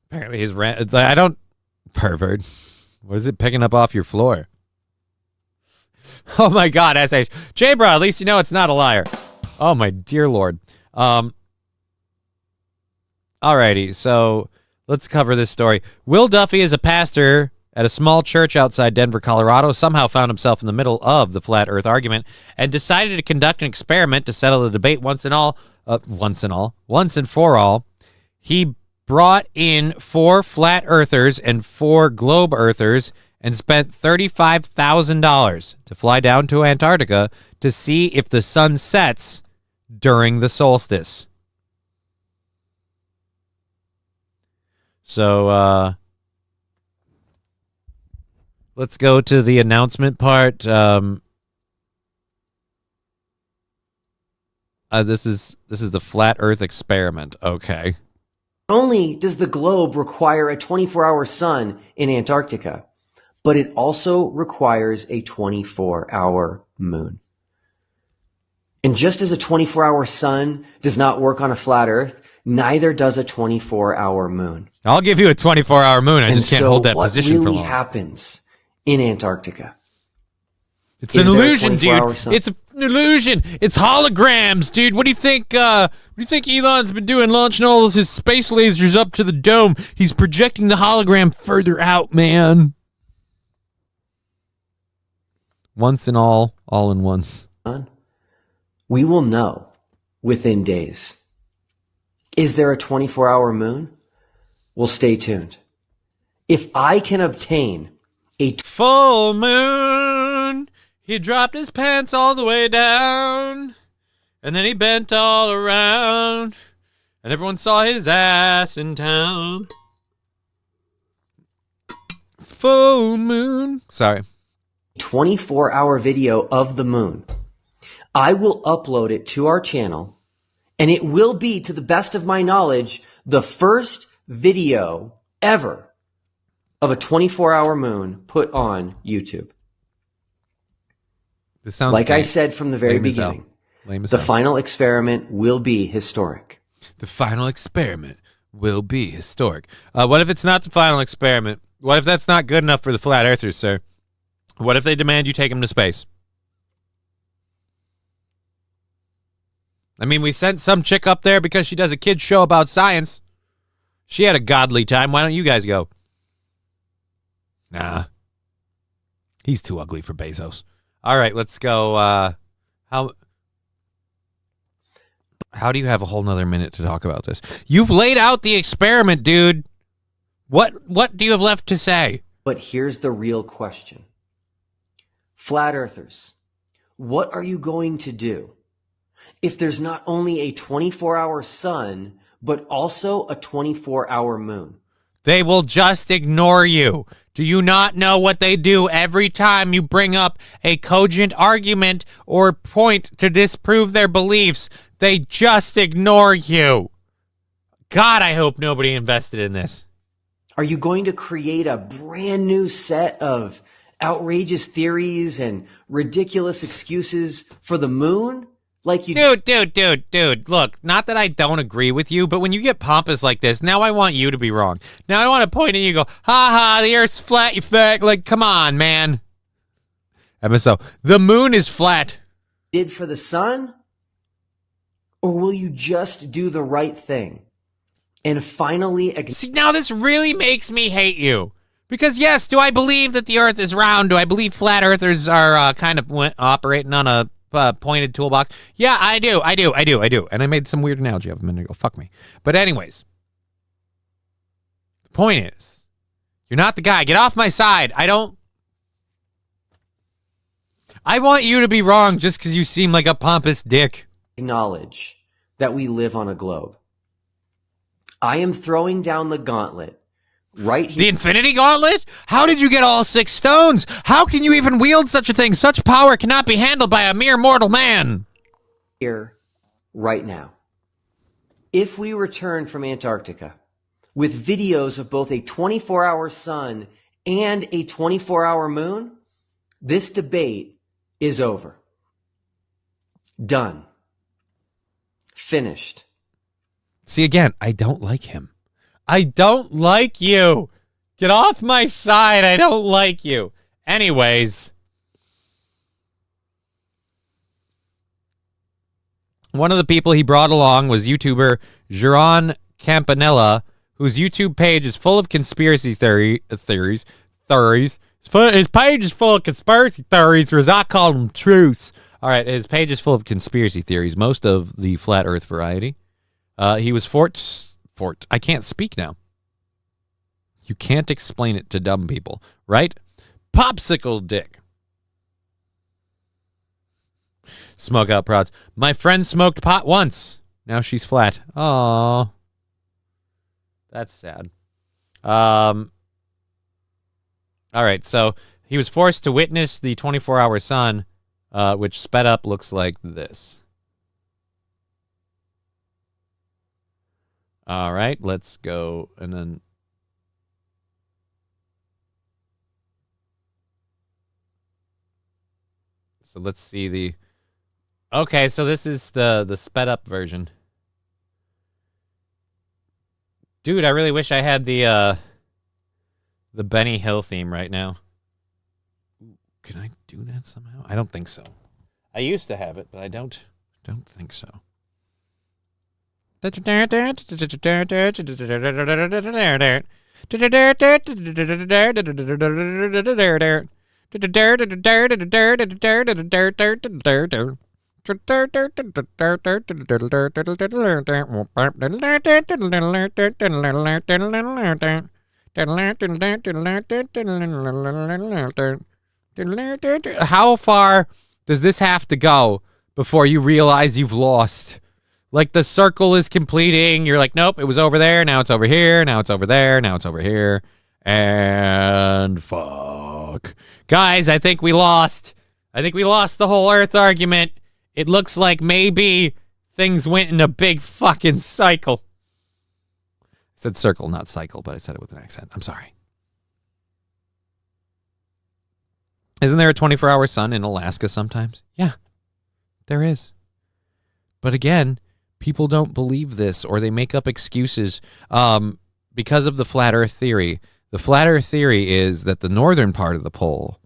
Apparently his rant, I don't, pervert. What is it picking up off your floor? Oh my God, SH. J-Bro, at least you know it's not a liar. Oh my dear Lord. Alrighty, so let's cover this story. Will Duffy is a pastor at a small church outside Denver, Colorado, somehow found himself in the middle of the flat earth argument and decided to conduct an experiment to settle the debate once and for all. He brought in 4 flat earthers and 4 globe earthers and spent $35,000 to fly down to Antarctica to see if the sun sets during the solstice. So, let's go to the announcement part. This is the flat Earth experiment. Okay. Not only does the globe require a 24-hour sun in Antarctica, but it also requires a 24-hour moon. And just as a 24-hour sun does not work on a flat Earth, neither does a 24-hour moon. I'll give you a 24-hour moon. I just can't hold that position for long. What really happens in Antarctica? It's an illusion, dude. It's an illusion. It's holograms, dude. What do you think? What do you think Elon's been doing, launching all of his space lasers up to the dome? He's projecting the hologram further out, man. Once and all in once. We will know within days. Is there a 24-hour moon? Well, stay tuned. If I can obtain a full moon, he dropped his pants all the way down, and then he bent all around, and everyone saw his ass in town. Full moon. Sorry. 24-hour video of the moon. I will upload it to our channel, and it will be, to the best of my knowledge, the first video ever of a 24-hour moon put on YouTube. This sounds like I said from the very beginning, the hell. final experiment will be historic. The final experiment will be historic. What if it's not the final experiment? What if that's not good enough for the flat earthers, sir? What if they demand you take them to space? I mean, we sent some chick up there because she does a kid's show about science. She had a godly time. Why don't you guys go? Nah. He's too ugly for Bezos. All right, let's go. How do you have a whole nother minute to talk about this? You've laid out the experiment, dude. What do you have left to say? But here's the real question. Flat earthers, what are you going to do if there's not only a 24-hour sun, but also a 24-hour moon? They will just ignore you. Do you not know what they do every time you bring up a cogent argument or point to disprove their beliefs? They just ignore you. God, I hope nobody invested in this. Are you going to create a brand new set of outrageous theories and ridiculous excuses for the moon? Like you Dude, look, not that I don't agree with you, but when you get pompous like this, now I want you to be wrong. Now I want to point at you and go, ha, the Earth's flat, you fag. Like, come on, man. MSO, the moon is flat. Did for the sun? Or will you just do the right thing and finally... See, now this really makes me hate you. Because, yes, do I believe that the Earth is round? Do I believe flat earthers are kind of operating on a pointed toolbox? Yeah, I do. And I made some weird analogy of a minute ago. Fuck me. But anyways, the point is, you're not the guy. Get off my side. I want you to be wrong just because you seem like a pompous dick. Acknowledge that we live on a globe. I am throwing down the gauntlet right here. The Infinity Gauntlet? How did you get all 6 stones? How can you even wield such a thing? Such power cannot be handled by a mere mortal man. Here, right now. If we return from Antarctica with videos of both a 24-hour sun and a 24-hour moon, this debate is over. Done. Finished. See, again, I don't like him. I don't like you. Get off my side. I don't like you. Anyways. One of the people he brought along was YouTuber Geron Campanella, whose YouTube page is full of conspiracy theories. His page is full of conspiracy theories, or as I call them, truths. All right, his page is full of conspiracy theories, most of the flat earth variety. He was forced I can't speak now. You can't explain it to dumb people, right? Popsicle dick. Smoke out prods. My friend smoked pot once. Now she's flat. Oh, that's sad. All right, so he was forced to witness the 24-hour sun, which sped up looks like this. All right, let's go, and then... So let's see the... Okay, so this is the sped up version. Dude, I really wish I had the Benny Hill theme right now. Can I do that somehow? I don't think so. I used to have it, but I don't think so. How far does this have to go before you realize you've lost? Like the circle is completing. You're like, nope, it was over there. Now it's over here. Now it's over there. Now it's over here. And fuck. Guys, I think we lost. I think we lost the whole Earth argument. It looks like maybe things went in a big fucking cycle. I said circle, not cycle, but I said it with an accent. I'm sorry. Isn't there a 24-hour sun in Alaska sometimes? Yeah, there is. But again, people don't believe this, or they make up excuses because of the flat Earth theory. The flat Earth theory is that the northern part of the pole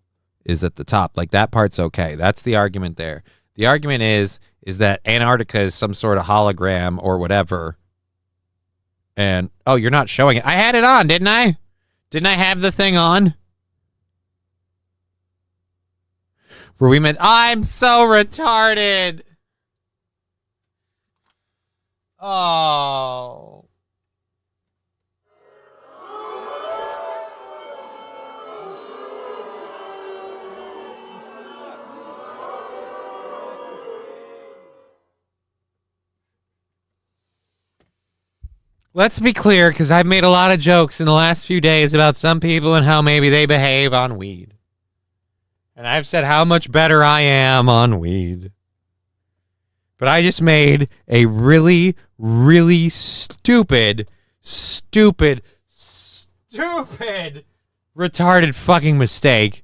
is at the top. Like, that part's okay. That's the argument there. The argument is that Antarctica is some sort of hologram or whatever. And, oh, you're not showing it. I had it on, didn't I? Didn't I have the thing on? Were we meant... I'm so retarded. Oh. Let's be clear, because I've made a lot of jokes in the last few days about some people and how maybe they behave on weed. And I've said how much better I am on weed. But I just made a really, really stupid, retarded fucking mistake.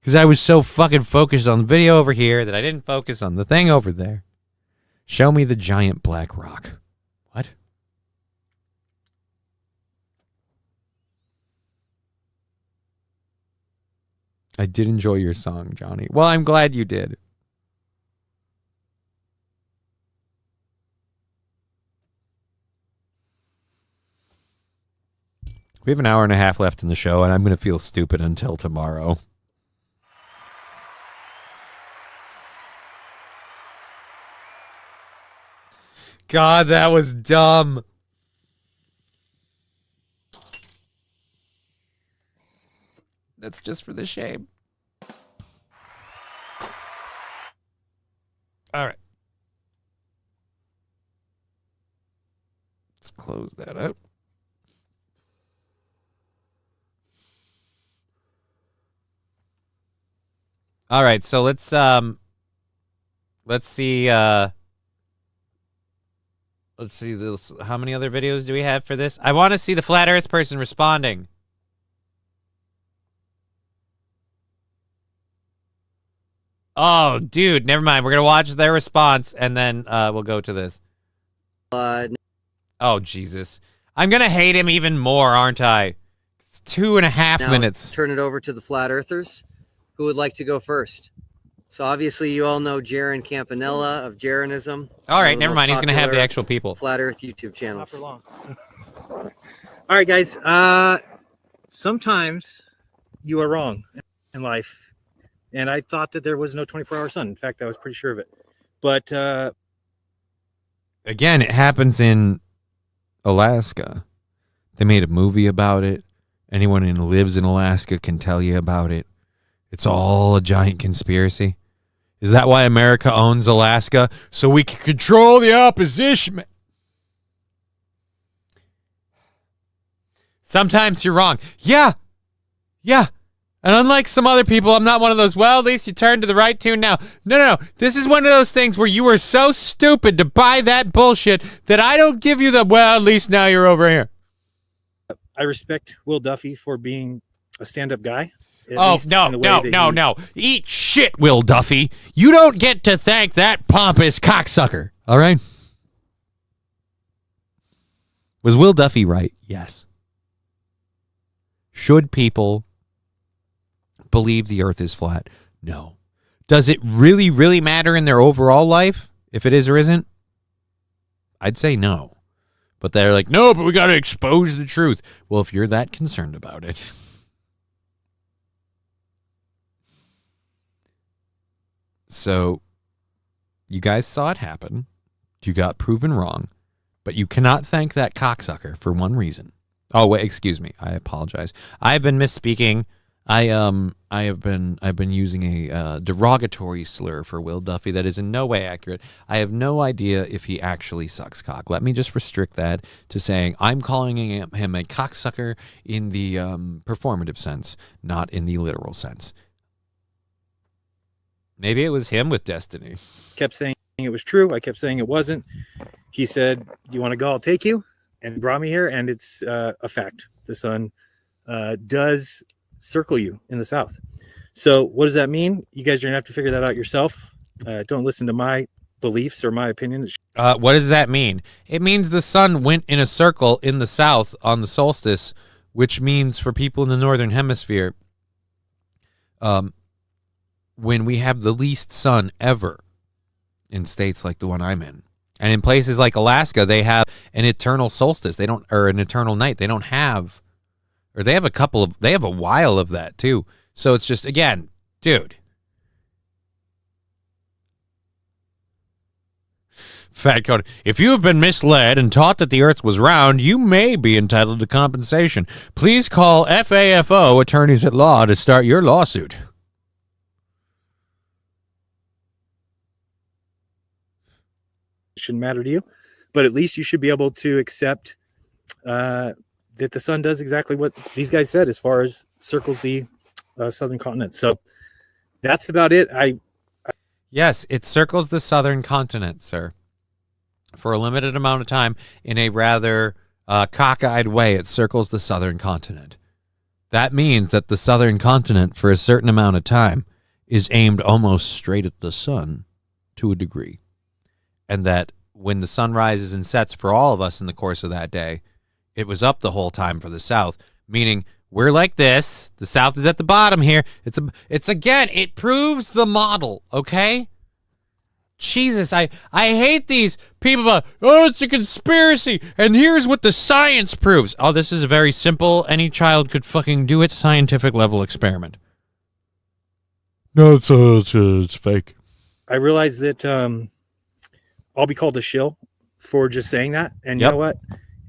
Because I was so fucking focused on the video over here that I didn't focus on the thing over there. Show me the giant black rock. What? I did enjoy your song, Johnny. Well, I'm glad you did. We have an hour and a half left in the show, and I'm going to feel stupid until tomorrow. God, that was dumb. That's just for the shame. All right. Let's close that out. All right, so let's see this. How many other videos do we have for this? I want to see the flat earth person responding. Oh, dude, never mind. We're going to watch their response, and then we'll go to this. Oh, Jesus. I'm going to hate him even more, aren't I? It's 2.5 minutes. Turn it over to the flat earthers. Who would like to go first? So obviously you all know Jaron Campanella of Jaronism. All right, never mind. He's going to have the actual people. Flat Earth YouTube channels. All right, guys. Sometimes you are wrong in life. And I thought that there was no 24-hour sun. In fact, I was pretty sure of it. But again, it happens in Alaska. They made a movie about it. Anyone who lives in Alaska can tell you about it. It's all a giant conspiracy. Is that why America owns Alaska? So we can control the opposition? Sometimes you're wrong. Yeah. And unlike some other people, I'm not one of those, well, at least you turned to the right tune now. No. This is one of those things where you were so stupid to buy that bullshit that I don't give you the, well, at least now you're over here. I respect Will Duffy for being a stand-up guy. Oh, no. Eat shit, Will Duffy. You don't get to thank that pompous cocksucker. All right? Was Will Duffy right? Yes. Should people believe the earth is flat? No. Does it really, really matter in their overall life if it is or isn't? I'd say no. But they're like, no, but we got to expose the truth. Well, if you're that concerned about it. So you guys saw it happen. You got proven wrong. But you cannot thank that cocksucker for one reason. Oh, wait, excuse me. I apologize. I've been misspeaking. I've been using a derogatory slur for Will Duffy that is in no way accurate. I have no idea if he actually sucks cock. Let me just restrict that to saying I'm calling him a cocksucker in the performative sense, not in the literal sense. Maybe it was him with Destiny. Kept saying it was true. I kept saying it wasn't. He said, "You want to go? I'll take you," and brought me here. And it's a fact. The sun does circle you in the south. So what does that mean? You guys are gonna have to figure that out yourself. Don't listen to my beliefs or my opinion. What does that mean? It means the sun went in a circle in the south on the solstice, which means for people in the northern hemisphere, when we have the least sun ever in states like the one I'm in, and in places like Alaska, they have an eternal solstice. They don't, or an eternal night. They don't have, or they have they have a while of that too. So it's just, again, dude. Fat Coda, if you have been misled and taught that the earth was round, you may be entitled to compensation. Please call FAFO, attorneys at law, to start your lawsuit. Shouldn't matter to you, but at least you should be able to accept that the sun does exactly what these guys said as far as circles the southern continent. So that's about it. Yes, it circles the southern continent, sir. For a limited amount of time, in a rather cockeyed way, it circles the southern continent. That means that the southern continent, for a certain amount of time, is aimed almost straight at the sun to a degree. And that when the sun rises and sets for all of us in the course of that day, it was up the whole time for the south, meaning we're like this. The south is at the bottom here. It's again, it proves the model, okay? Jesus, I hate these people about, oh, it's a conspiracy, and here's what the science proves. Oh, this is a very simple, any child could fucking do it, scientific level experiment. No, it's fake. I realize that I'll be called a shill for just saying that. And you know what?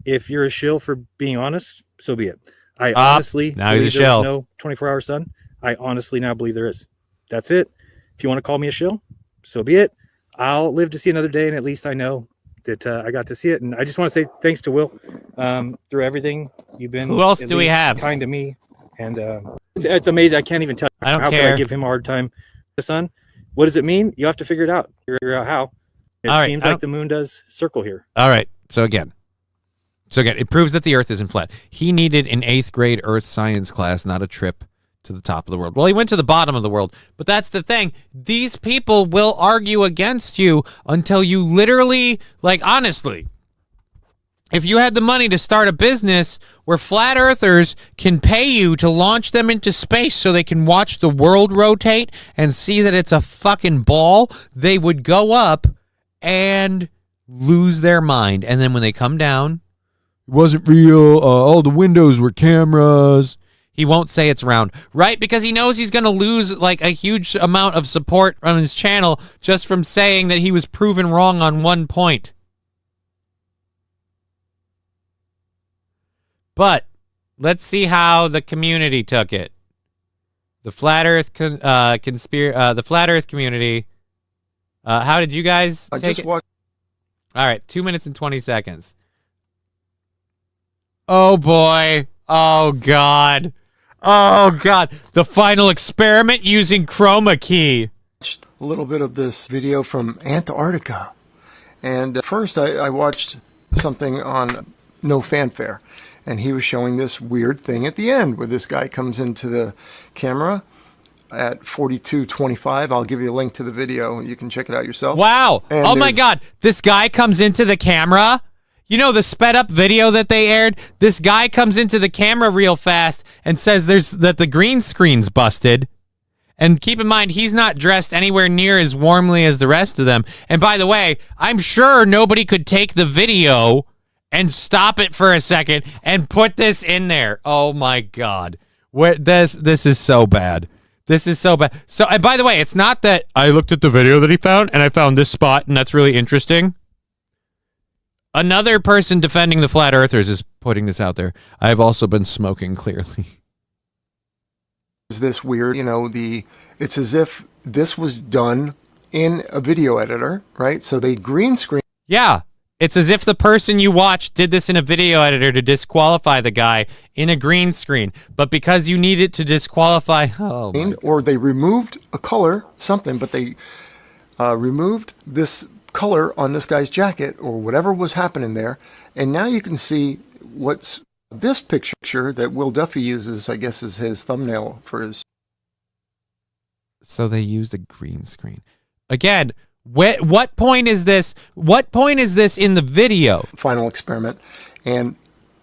If you're a shill for being honest, so be it. I honestly now believe he's a there's shill. no 24-hour sun. I honestly now believe there is. That's it. If you want to call me a shill, so be it. I'll live to see another day, and at least I know that I got to see it. And I just want to say thanks to Will through everything. You've been Who else do we have? Kind to me, and it's amazing. I can't even tell you. I don't how care. could I give him a hard time? The sun. What does it mean? You have to figure it out. Figure out how. It All right, seems like the moon does circle here. All right. So again, it proves that the earth isn't flat. He needed an 8th grade earth science class, not a trip to the top of the world. Well, he went to the bottom of the world, but that's the thing. These people will argue against you until you literally, like, honestly, if you had the money to start a business where flat earthers can pay you to launch them into space so they can watch the world rotate and see that it's a fucking ball, they would go up and lose their mind. And then when they come down, it wasn't real, all the windows were cameras. He won't say it's round, right? Because he knows he's going to lose like a huge amount of support on his channel just from saying that he was proven wrong on one point. But let's see how the community took it. The flat Earth the flat Earth community. How did you guys take it? All right, 2 minutes and 20 seconds. Oh boy. Oh God. Oh God. The final experiment using chroma key. A little bit of this video from Antarctica. And first I watched something on No Fanfare. And he was showing this weird thing at the end where this guy comes into the camera at 42:25. I'll give you a link to the video. You can check it out yourself. Wow. And Oh my God. This guy comes into the camera. You know the sped up video that they aired? This guy comes into the camera real fast and says that the green screen's busted. And keep in mind, he's not dressed anywhere near as warmly as the rest of them. And by the way, I'm sure nobody could take the video and stop it for a second and put this in there. Oh my God. This is so bad. This is so bad. So, and by the way, it's not that I looked at the video that he found and I found this spot and that's really interesting. Another person defending the flat earthers is putting this out there. I've also been smoking, clearly. Is this weird? You know, it's as if this was done in a video editor, right? So they green screen. Yeah. It's as if the person you watched did this in a video editor to disqualify the guy in a green screen. But because you need it to disqualify... Or they removed a color, something, but they removed this color on this guy's jacket or whatever was happening there. And now you can see what's this picture that Will Duffy uses, I guess, is his thumbnail for his... So they used a green screen. Again... What point is this? What point is this in the video? Final experiment. And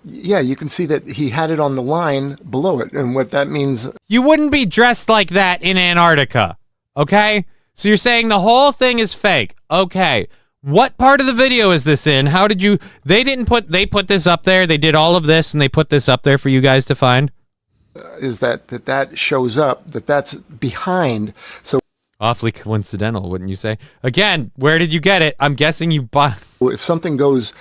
yeah, you can see that he had it on the line below it. And what that means... You wouldn't be dressed like that in Antarctica, okay? So you're saying the whole thing is fake. Okay. What part of the video is this in? How did you... They put this up there. They did all of this and they put this up there for you guys to find? Is that shows up, that's behind. So... Awfully coincidental, wouldn't you say? Again, where did you get it? I'm guessing you buy... If something goes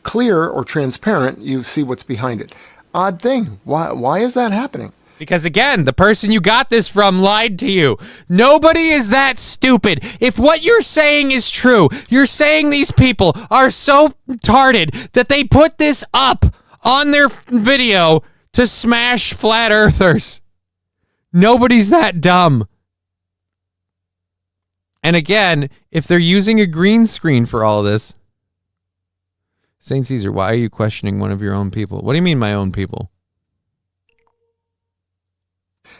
clear or transparent, you see what's behind it. Odd thing. Why is that happening? Because again, the person you got this from lied to you. Nobody is that stupid. If what you're saying is true, you're saying these people are so retarded that they put this up on their video to smash flat earthers. Nobody's that dumb. And again, if they're using a green screen for all of this, St. Caesar, why are you questioning one of your own people? What do you mean my own people?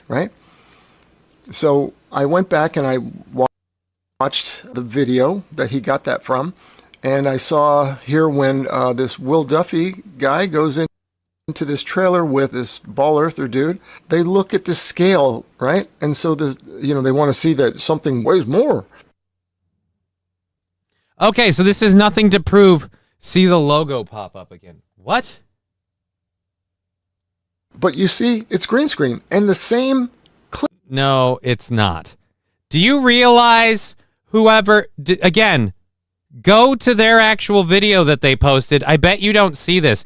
Right? So I went back and I watched the video that he got that from. And I saw here when this Will Duffy guy goes into this trailer with this ball earther dude, they look at the scale, right? And so they want to see that something weighs more. Okay, so this is nothing to prove. See the logo pop up again. What? But you see, it's green screen and the same clip. No, it's not. Do you realize again, go to their actual video that they posted. I bet you don't see this.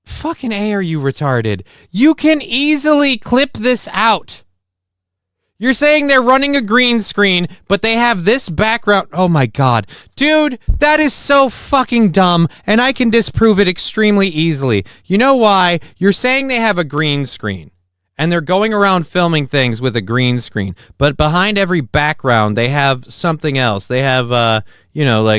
Fucking A, are you retarded? You can easily clip this out. You're saying they're running a green screen, but they have this background. Oh my God. Dude, that is so fucking dumb, and I can disprove it extremely easily. You know why? You're saying they have a green screen, and they're going around filming things with a green screen, but behind every background, they have something else. They have,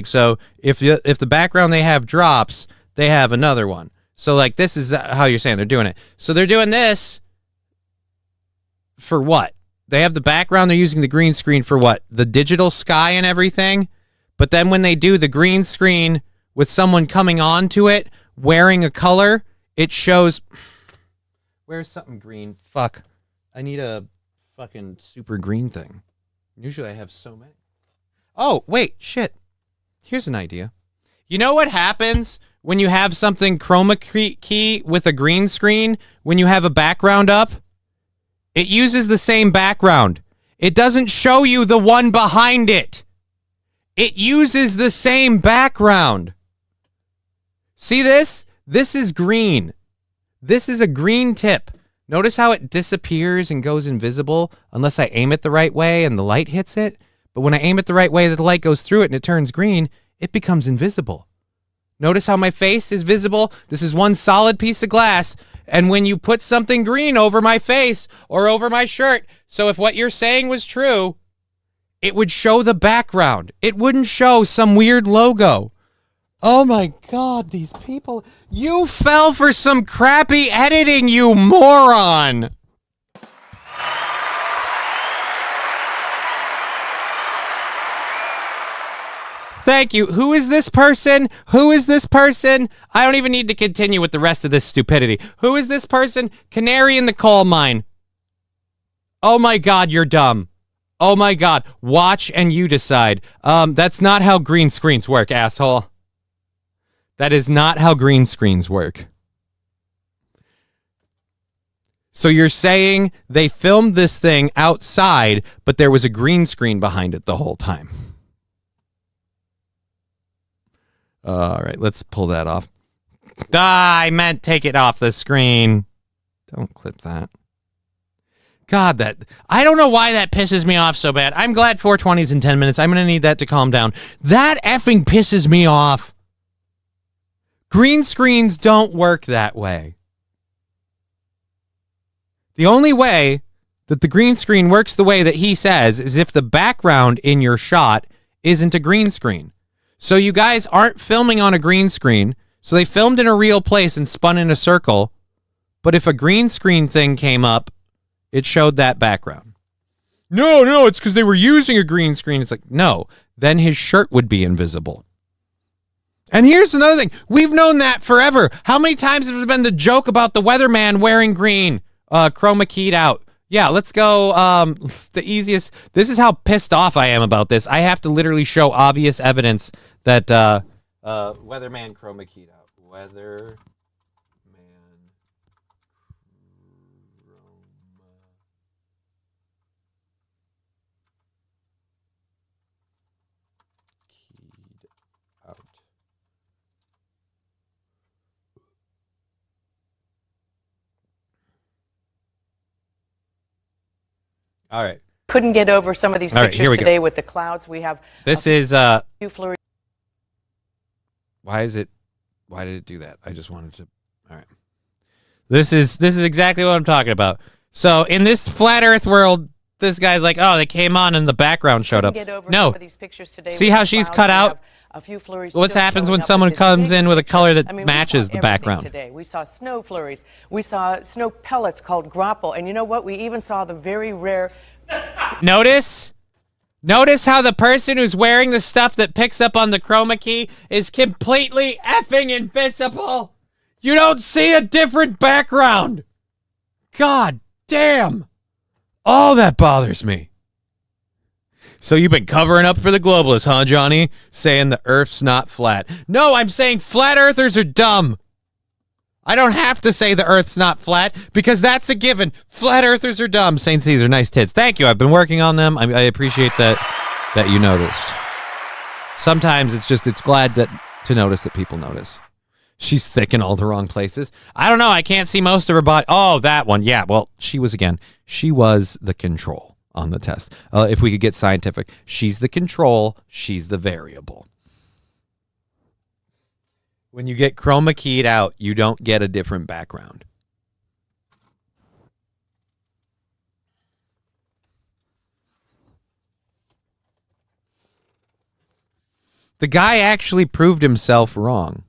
so if the background they have drops, they have another one. So, like, this is how you're saying they're doing it. So they're doing this for what? They have the background, they're using the green screen for what? The digital sky and everything? But then when they do the green screen with someone coming onto it, wearing a color, it shows... Where's something green? Fuck. I need a fucking super green thing. Usually I have so many. Oh, wait, shit. Here's an idea. You know what happens when you have something chroma key with a green screen, when you have a background up? It uses the same background. It doesn't show you the one behind it. It uses the same background. See this? This is green. This is a green tip. Notice how it disappears and goes invisible unless I aim it the right way and the light hits it. But when I aim it the right way, the light goes through it and it turns green, it becomes invisible. Notice how my face is visible? This is one solid piece of glass. And when you put something green over my face or over my shirt, so if what you're saying was true, it would show the background. It wouldn't show some weird logo. Oh my God, these people. You fell for some crappy editing, you moron. Thank you. Who is this person? Who is this person? I don't even need to continue with the rest of this stupidity. Who is this person? Canary in the coal mine. Oh my God, you're dumb. Oh my God. Watch and you decide. That's not how green screens work, asshole. That is not how green screens work. So you're saying they filmed this thing outside, but there was a green screen behind it the whole time. All right, let's pull that off. I meant take it off the screen. Don't clip that. God, I don't know why that pisses me off so bad. I'm glad 420's in 10 minutes. I'm going to need that to calm down. That effing pisses me off. Green screens don't work that way. The only way that the green screen works the way that he says is if the background in your shot isn't a green screen. So you guys aren't filming on a green screen, so they filmed in a real place and spun in a circle, but if a green screen thing came up, it showed that background. No, it's because they were using a green screen. It's like, no, then his shirt would be invisible. And here's another thing. We've known that forever. How many times has there been the joke about the weatherman wearing green, chroma keyed out? Yeah, let's go. The easiest. This is how pissed off I am about this. I have to literally show obvious evidence that weatherman chroma keyed out. Weatherman keyed out. All right. Couldn't get over some of these All right, pictures here today we go. with the clouds. We have This is few flurries. why did it do that? I just wanted to. All right. This is exactly what I'm talking about. So in this flat earth world, this guy's like, "Oh, they came on and the background showed up." Get over No. some of these pictures today See with how the she's clouds. cut We out? have a few flurries What still happens showing when up someone with this comes big in with a color that I mean, we matches saw the everything background? Today. We saw snow flurries. We saw snow pellets called grapple. And you know what? We even saw the very rare... Notice how the person who's wearing the stuff that picks up on the chroma key is completely effing invisible. You don't see a different background. God damn. Oh, that bothers me. So you've been covering up for the globalists, huh, Johnny? Saying the Earth's not flat. No, I'm saying flat earthers are dumb. I don't have to say the Earth's not flat because that's a given. Flat earthers are dumb. St. Caesar, nice tits. Thank you. I've been working on them. I appreciate that you noticed. Sometimes it's glad to notice that people notice. She's thick in all the wrong places. I don't know. I can't see most of her body. Oh, that one. Yeah, well, she was the control on the test. If we could get scientific, she's the control. She's the variable. When you get chroma keyed out, you don't get a different background. The guy actually proved himself wrong.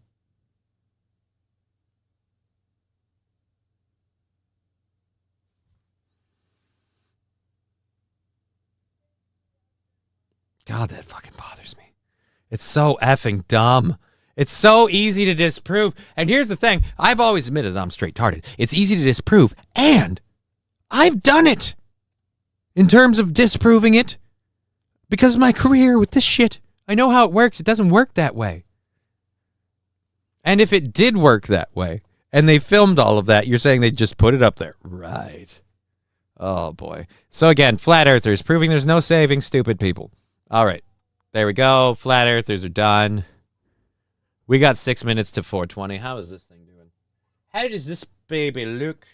God, that fucking bothers me. It's so effing dumb. It's so easy to disprove. And here's the thing. I've always admitted I'm straight-tarded. It's easy to disprove, and I've done it in terms of disproving it because of my career with this shit. I know how it works. It doesn't work that way. And if it did work that way, and they filmed all of that, you're saying they just put it up there. Right. Oh, boy. So again, flat earthers, proving there's no saving stupid people. All right. There we go. Flat earthers are done. We got 6 minutes to 420. How is this thing doing? How does this baby, look.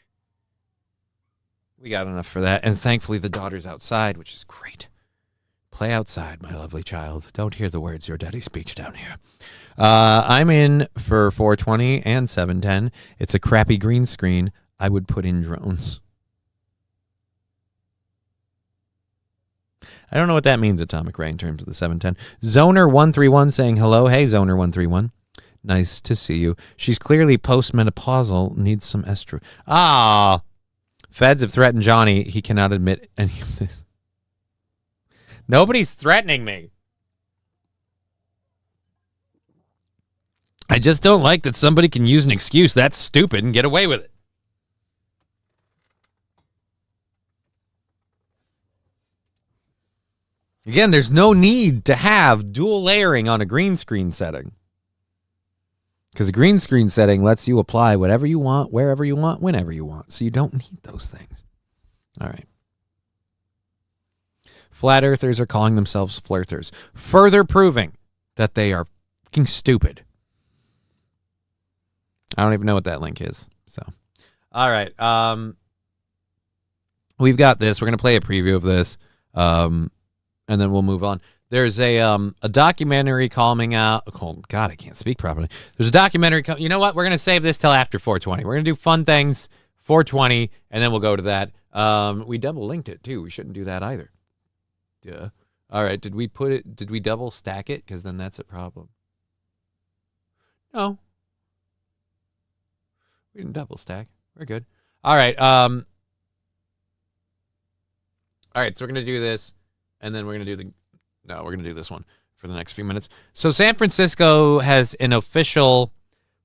We got enough for that. And thankfully the daughter's outside, which is great. Play outside, my lovely child. Don't hear the words your daddy speaks down here. I'm in for 420 and 710. It's a crappy green screen. I would put in drones. I don't know what that means, Atomic Ray, in terms of the 710. Zoner131 saying hello. Hey, Zoner131. Nice to see you. She's clearly postmenopausal, needs some estrogen. Ah, feds have threatened Johnny. He cannot admit any of this. Nobody's threatening me. I just don't like that somebody can use an excuse that's stupid and get away with it. Again, there's no need to have dual layering on a green screen setting. Because a green screen setting lets you apply whatever you want, wherever you want, whenever you want. So you don't need those things. All right. Flat earthers are calling themselves flirters, further proving that they are fucking stupid. I don't even know what that link is. So, all right. We've got this. We're going to play a preview of this, and then we'll move on. There's a documentary coming out. Oh, God, I can't speak properly. There's a documentary. You know what? We're going to save this till after 420. We're going to do fun things, 420, and then we'll go to that. We double linked it, too. We shouldn't do that either. Yeah. All right. Did we double stack it? Because then that's a problem. No. We didn't double stack. We're good. All right. All right. So we're going to do this, and then we're going to do we're going to do this one for the next few minutes. So San Francisco has an official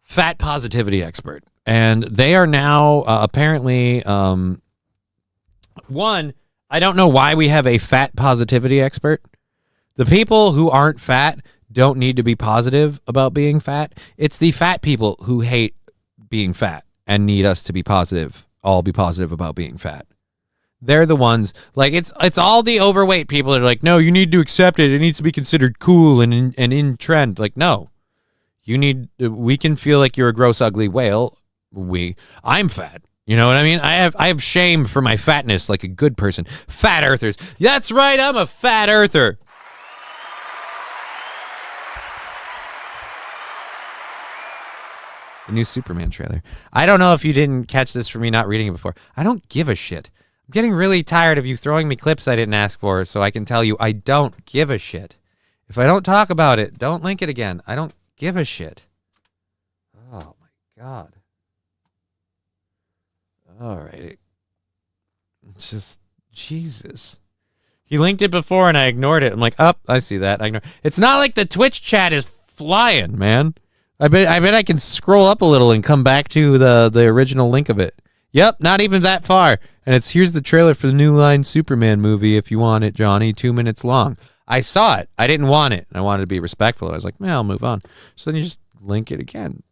fat positivity expert, and they are now apparently one. I don't know why we have a fat positivity expert. The people who aren't fat don't need to be positive about being fat. It's the fat people who hate being fat and need us to be positive. All be positive about being fat. They're the ones, like, it's all the overweight people that are like, no, you need to accept it. It needs to be considered cool and in trend. Like, no, we can feel like you're a gross, ugly whale. I'm fat. You know what I mean? I have shame for my fatness like a good person. Fat earthers. That's right. I'm a fat earther. The new Superman trailer. I don't know if you didn't catch this from me not reading it before. I don't give a shit. I'm getting really tired of you throwing me clips I didn't ask for, so I can tell you I don't give a shit. If I don't talk about it, don't link it again. I don't give a shit. Oh, my God. All right. It's just, Jesus. He linked it before, and I ignored it. I'm like, oh, I see that. I ignore. It's not like the Twitch chat is flying, man. I bet I can scroll up a little and come back to the original link of it. Yep, not even that far. And here's the trailer for the new line Superman movie, if you want it, Johnny, 2 minutes long. I saw it. I didn't want it. I wanted to be respectful. I was like, man, I'll move on. So then you just link it again.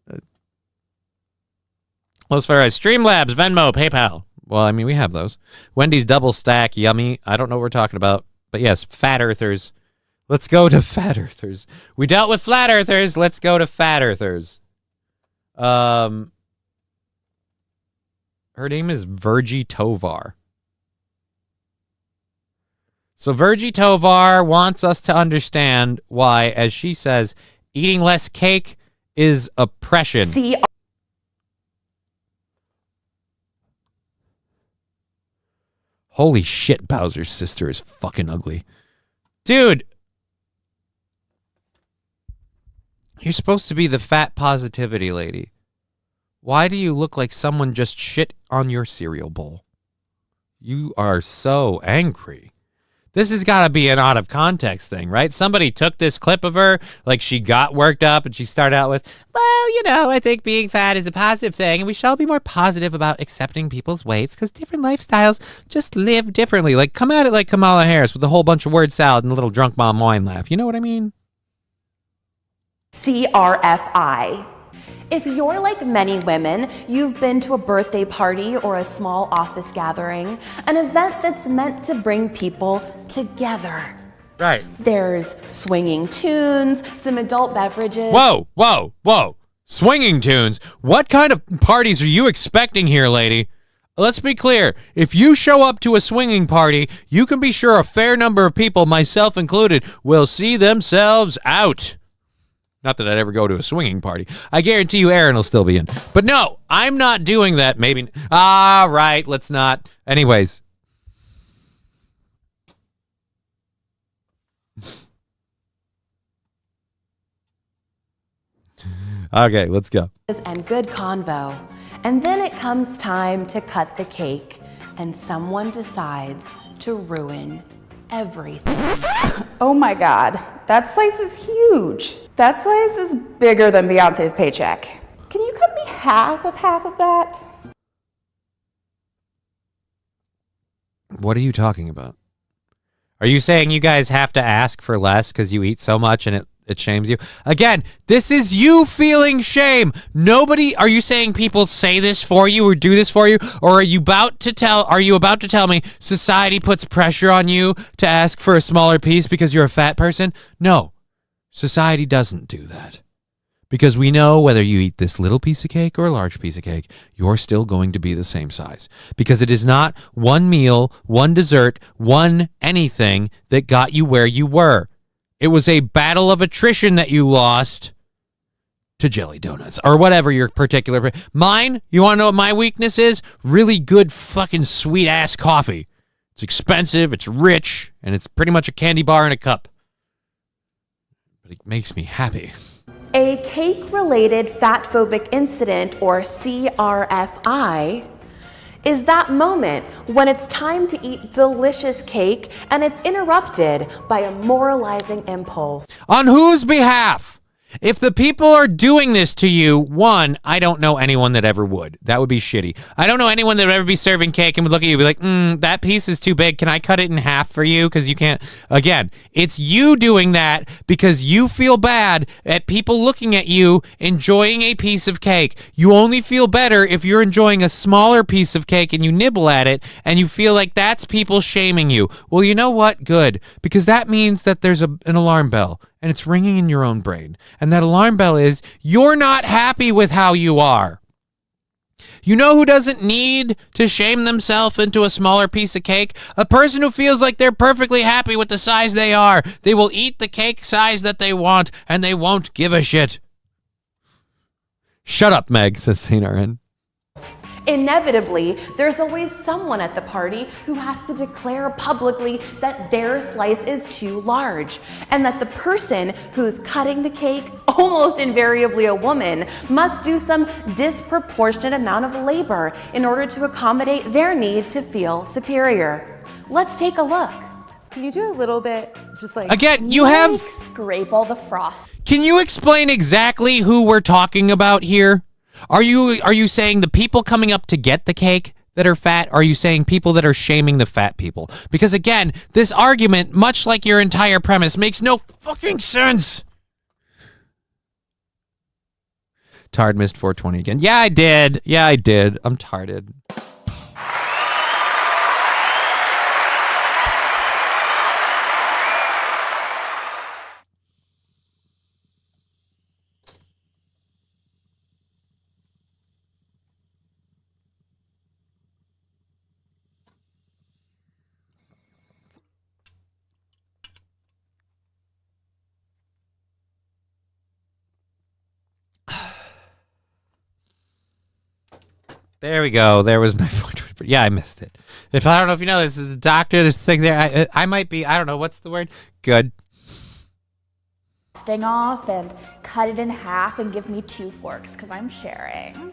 As far as Streamlabs, Venmo, PayPal. Well, I mean, we have those. Wendy's double stack, yummy. I don't know what we're talking about. But yes, fat earthers. Let's go to fat earthers. We dealt with flat earthers. Let's go to fat earthers. Her name is Virgie Tovar. So Virgie Tovar wants us to understand why, as she says, eating less cake is oppression. Holy shit, Bowser's sister is fucking ugly. Dude. You're supposed to be the fat positivity lady. Why do you look like someone just shit on your cereal bowl? You are so angry. This has got to be an out of context thing, right? Somebody took this clip of her, like she got worked up and she started out with, well, you know, I think being fat is a positive thing and we should all be more positive about accepting people's weights because different lifestyles just live differently. Like, come at it like Kamala Harris with a whole bunch of word salad and a little drunk mom wine laugh. You know what I mean? CRFI. If you're like many women, you've been to a birthday party or a small office gathering, an event that's meant to bring people together. Right. There's swinging tunes, some adult beverages. Whoa, whoa, whoa. Swinging tunes? What kind of parties are you expecting here, lady? Let's be clear. If you show up to a swinging party, you can be sure a fair number of people, myself included, will see themselves out. Not that I'd ever go to a swinging party. I guarantee you Aaron will still be in. But no, I'm not doing that. Maybe. Right, let's not. Anyways. Okay, let's go. And good convo. And then it comes time to cut the cake, and someone decides to ruin everything. Oh my God, that slice is huge. That slice is bigger than Beyonce's paycheck. Can you cut me half of that? What are you talking about? Are you saying you guys have to ask for less because you eat so much and it shames you? Again, this is you feeling shame. Are you saying people say this for you or do this for you? Or are you about to tell me society puts pressure on you to ask for a smaller piece because you're a fat person? No, society doesn't do that. Because we know whether you eat this little piece of cake or a large piece of cake, you're still going to be the same size. Because it is not one meal, one dessert, one anything that got you where you were. It was a battle of attrition that you lost to jelly donuts or whatever your particular. Mine, you want to know what my weakness is? Really good fucking sweet ass coffee. It's expensive, it's rich, and it's pretty much a candy bar in a cup. But it makes me happy. A cake-related fat-phobic incident, or CRFI, is that moment when it's time to eat delicious cake and it's interrupted by a moralizing impulse. On whose behalf? If the people are doing this to you, one, I don't know anyone that ever would. That would be shitty. I don't know anyone that would ever be serving cake and would look at you and be like, that piece is too big. Can I cut it in half for you? Because you can't. Again, it's you doing that because you feel bad at people looking at you enjoying a piece of cake. You only feel better if you're enjoying a smaller piece of cake and you nibble at it and you feel like that's people shaming you. Well, you know what? Good. Because that means that there's an alarm bell. And it's ringing in your own brain. And that alarm bell is, you're not happy with how you are. You know who doesn't need to shame themselves into a smaller piece of cake? A person who feels like they're perfectly happy with the size they are. They will eat the cake size that they want, and they won't give a shit. Shut up, Meg, says St. Aaron. Inevitably, there's always someone at the party who has to declare publicly that their slice is too large, and that the person who's cutting the cake, almost invariably a woman, must do some disproportionate amount of labor in order to accommodate their need to feel superior. Let's take a look. Can you do a little bit, just like... Again, you have... Scrape all the frost. Can you explain exactly who we're talking about here? Are you saying the people coming up to get the cake that are fat? Or are you saying people that are shaming the fat people? Because again, this argument, much like your entire premise, makes no fucking sense. Tard missed 420 again. Yeah, I did. I'm tarded. There we go. There was my 420. Yeah, I missed it. I don't know if you know, this is a doctor. There's thing there. I might be. I don't know. What's the word? Good. Sting off and cut it in half and give me 2 forks because I'm sharing.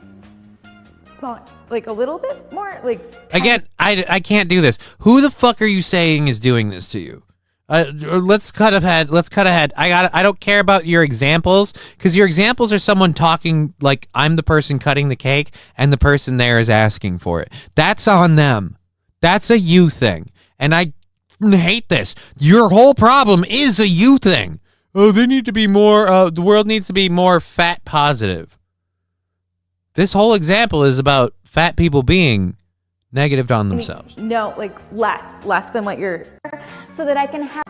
Small, like a little bit more, like. 10. Again, I can't do this. Who the fuck are you saying is doing this to you? Let's cut ahead. I don't care about your examples because your examples are someone talking like I'm the person cutting the cake and the person there is asking for it. That's on them. That's a you thing. And I hate this. Your whole problem is a you thing. Oh, they need to be more, the world needs to be more fat positive. This whole example is about fat people being negative on themselves. No, like less than what you're, so that I can have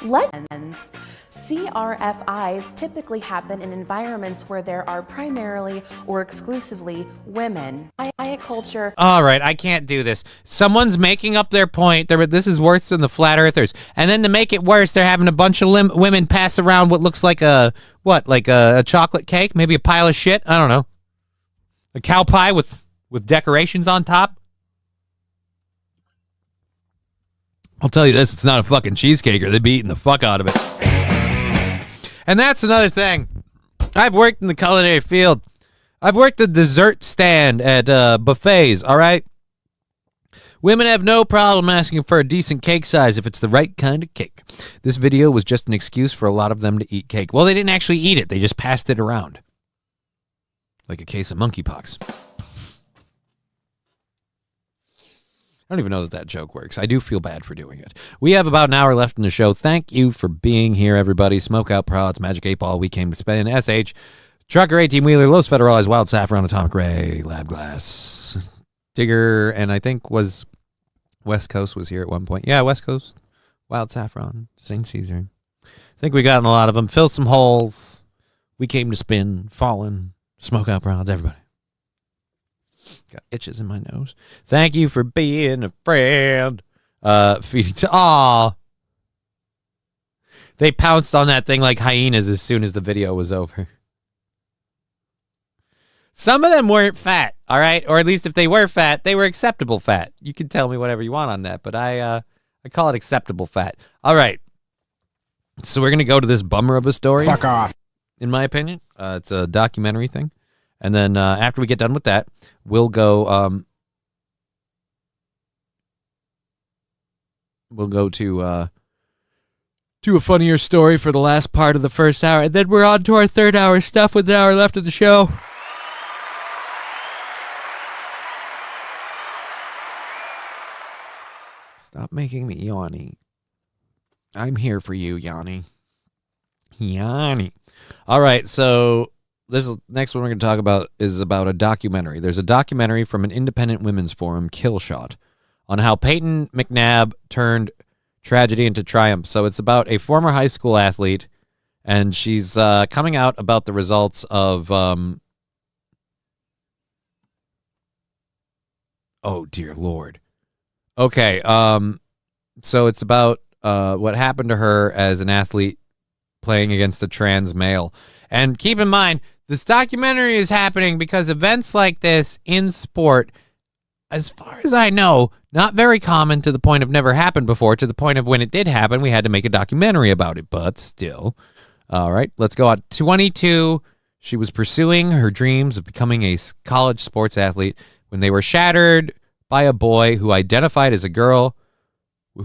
Legends. CRFIs typically happen in environments where there are primarily or exclusively women. Diet culture. All right, I can't do this. Someone's making up their point. This is worse than the flat earthers. And then to make it worse, they're having a bunch of women pass around what looks like a chocolate cake, maybe a pile of shit. I don't know. A cow pie with decorations on top. I'll tell you this, it's not a fucking cheesecake or they'd be eating the fuck out of it. And that's another thing. I've worked in the culinary field. I've worked the dessert stand at buffets, all right? Women have no problem asking for a decent cake size if it's the right kind of cake. This video was just an excuse for a lot of them to eat cake. Well, they didn't actually eat it. They just passed it around. Like a case of monkeypox. I don't even know that joke works. I do feel bad for doing it. We have about an hour left in the show. Thank you for being here, everybody. Smoke Out Prods, Magic 8 Ball, We Came to Spin, SH, Trucker 18-Wheeler, Los Federales, Wild Saffron, Atomic Ray, Lab Glass, Digger, and I think was West Coast was here at one point. Yeah, West Coast, Wild Saffron, St. Caesar. I think we got in a lot of them. Fill some holes. We Came to Spin, Fallen, Smoke Out Prods, everybody. Got itches in my nose. Thank you for being a friend. Feeding to aw. They pounced on that thing like hyenas as soon as the video was over. Some of them weren't fat, all right? Or at least if they were fat, they were acceptable fat. You can tell me whatever you want on that, but I call it acceptable fat. All right. So we're going to go to this bummer of a story. Fuck off. In my opinion. It's a documentary thing. And then after we get done with that, we'll go to a funnier story for the last part of the first hour, and then we're on to our third hour stuff with an hour left of the show. Stop making me yawny. I'm here for you, Yanni. Yanni. All right, so this next one we're going to talk about is about a documentary. There's a documentary from an independent women's forum, Killshot, on how Peyton McNabb turned tragedy into triumph. So it's about a former high school athlete, and she's coming out about the results of... oh, dear Lord. Okay, so it's about what happened to her as an athlete playing against a trans male. And keep in mind, this documentary is happening because events like this in sport, as far as I know, not very common to the point of never happened before, to the point of when it did happen, we had to make a documentary about it, but still. All right, let's go on. 22, she was pursuing her dreams of becoming a college sports athlete when they were shattered by a boy who identified as a girl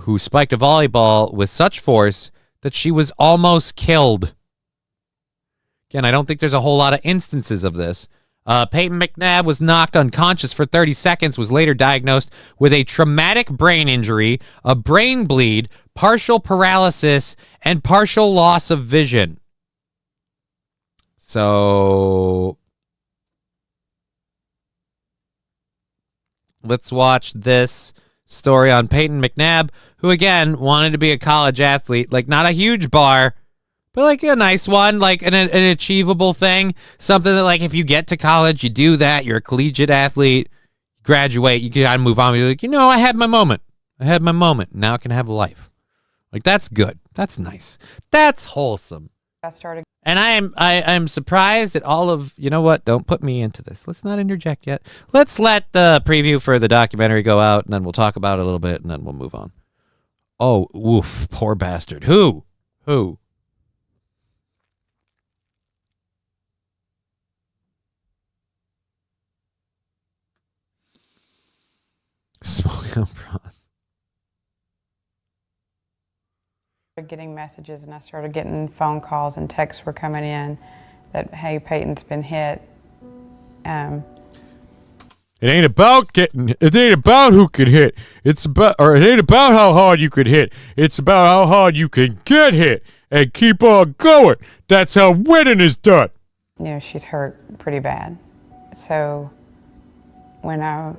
who spiked a volleyball with such force that she was almost killed. Again, I don't think there's a whole lot of instances of this. Peyton McNabb was knocked unconscious for 30 seconds, was later diagnosed with a traumatic brain injury, a brain bleed, partial paralysis, and partial loss of vision. So let's watch this story on Peyton McNabb, who, again, wanted to be a college athlete. Like, not a huge bar, but like a nice one, like an achievable thing. Something that, like, if you get to college, you do that, you're a collegiate athlete, graduate, you gotta move on. You're like, you know, I had my moment. Now I can have a life. Like, that's good. That's nice. That's wholesome. And I'm surprised at all of, you know what, don't put me into this. Let's not interject yet. Let's let the preview for the documentary go out, and then we'll talk about it a little bit, and then we'll move on. Oh, woof, poor bastard. Who? Smoke Out Prods. Getting messages, and I started getting phone calls and texts were coming in that, hey, Peyton's been hit. It ain't about who could hit. It ain't about how hard you could hit. It's about how hard you can get hit and keep on going. That's how winning is done. You know, she's hurt pretty bad. So when I'm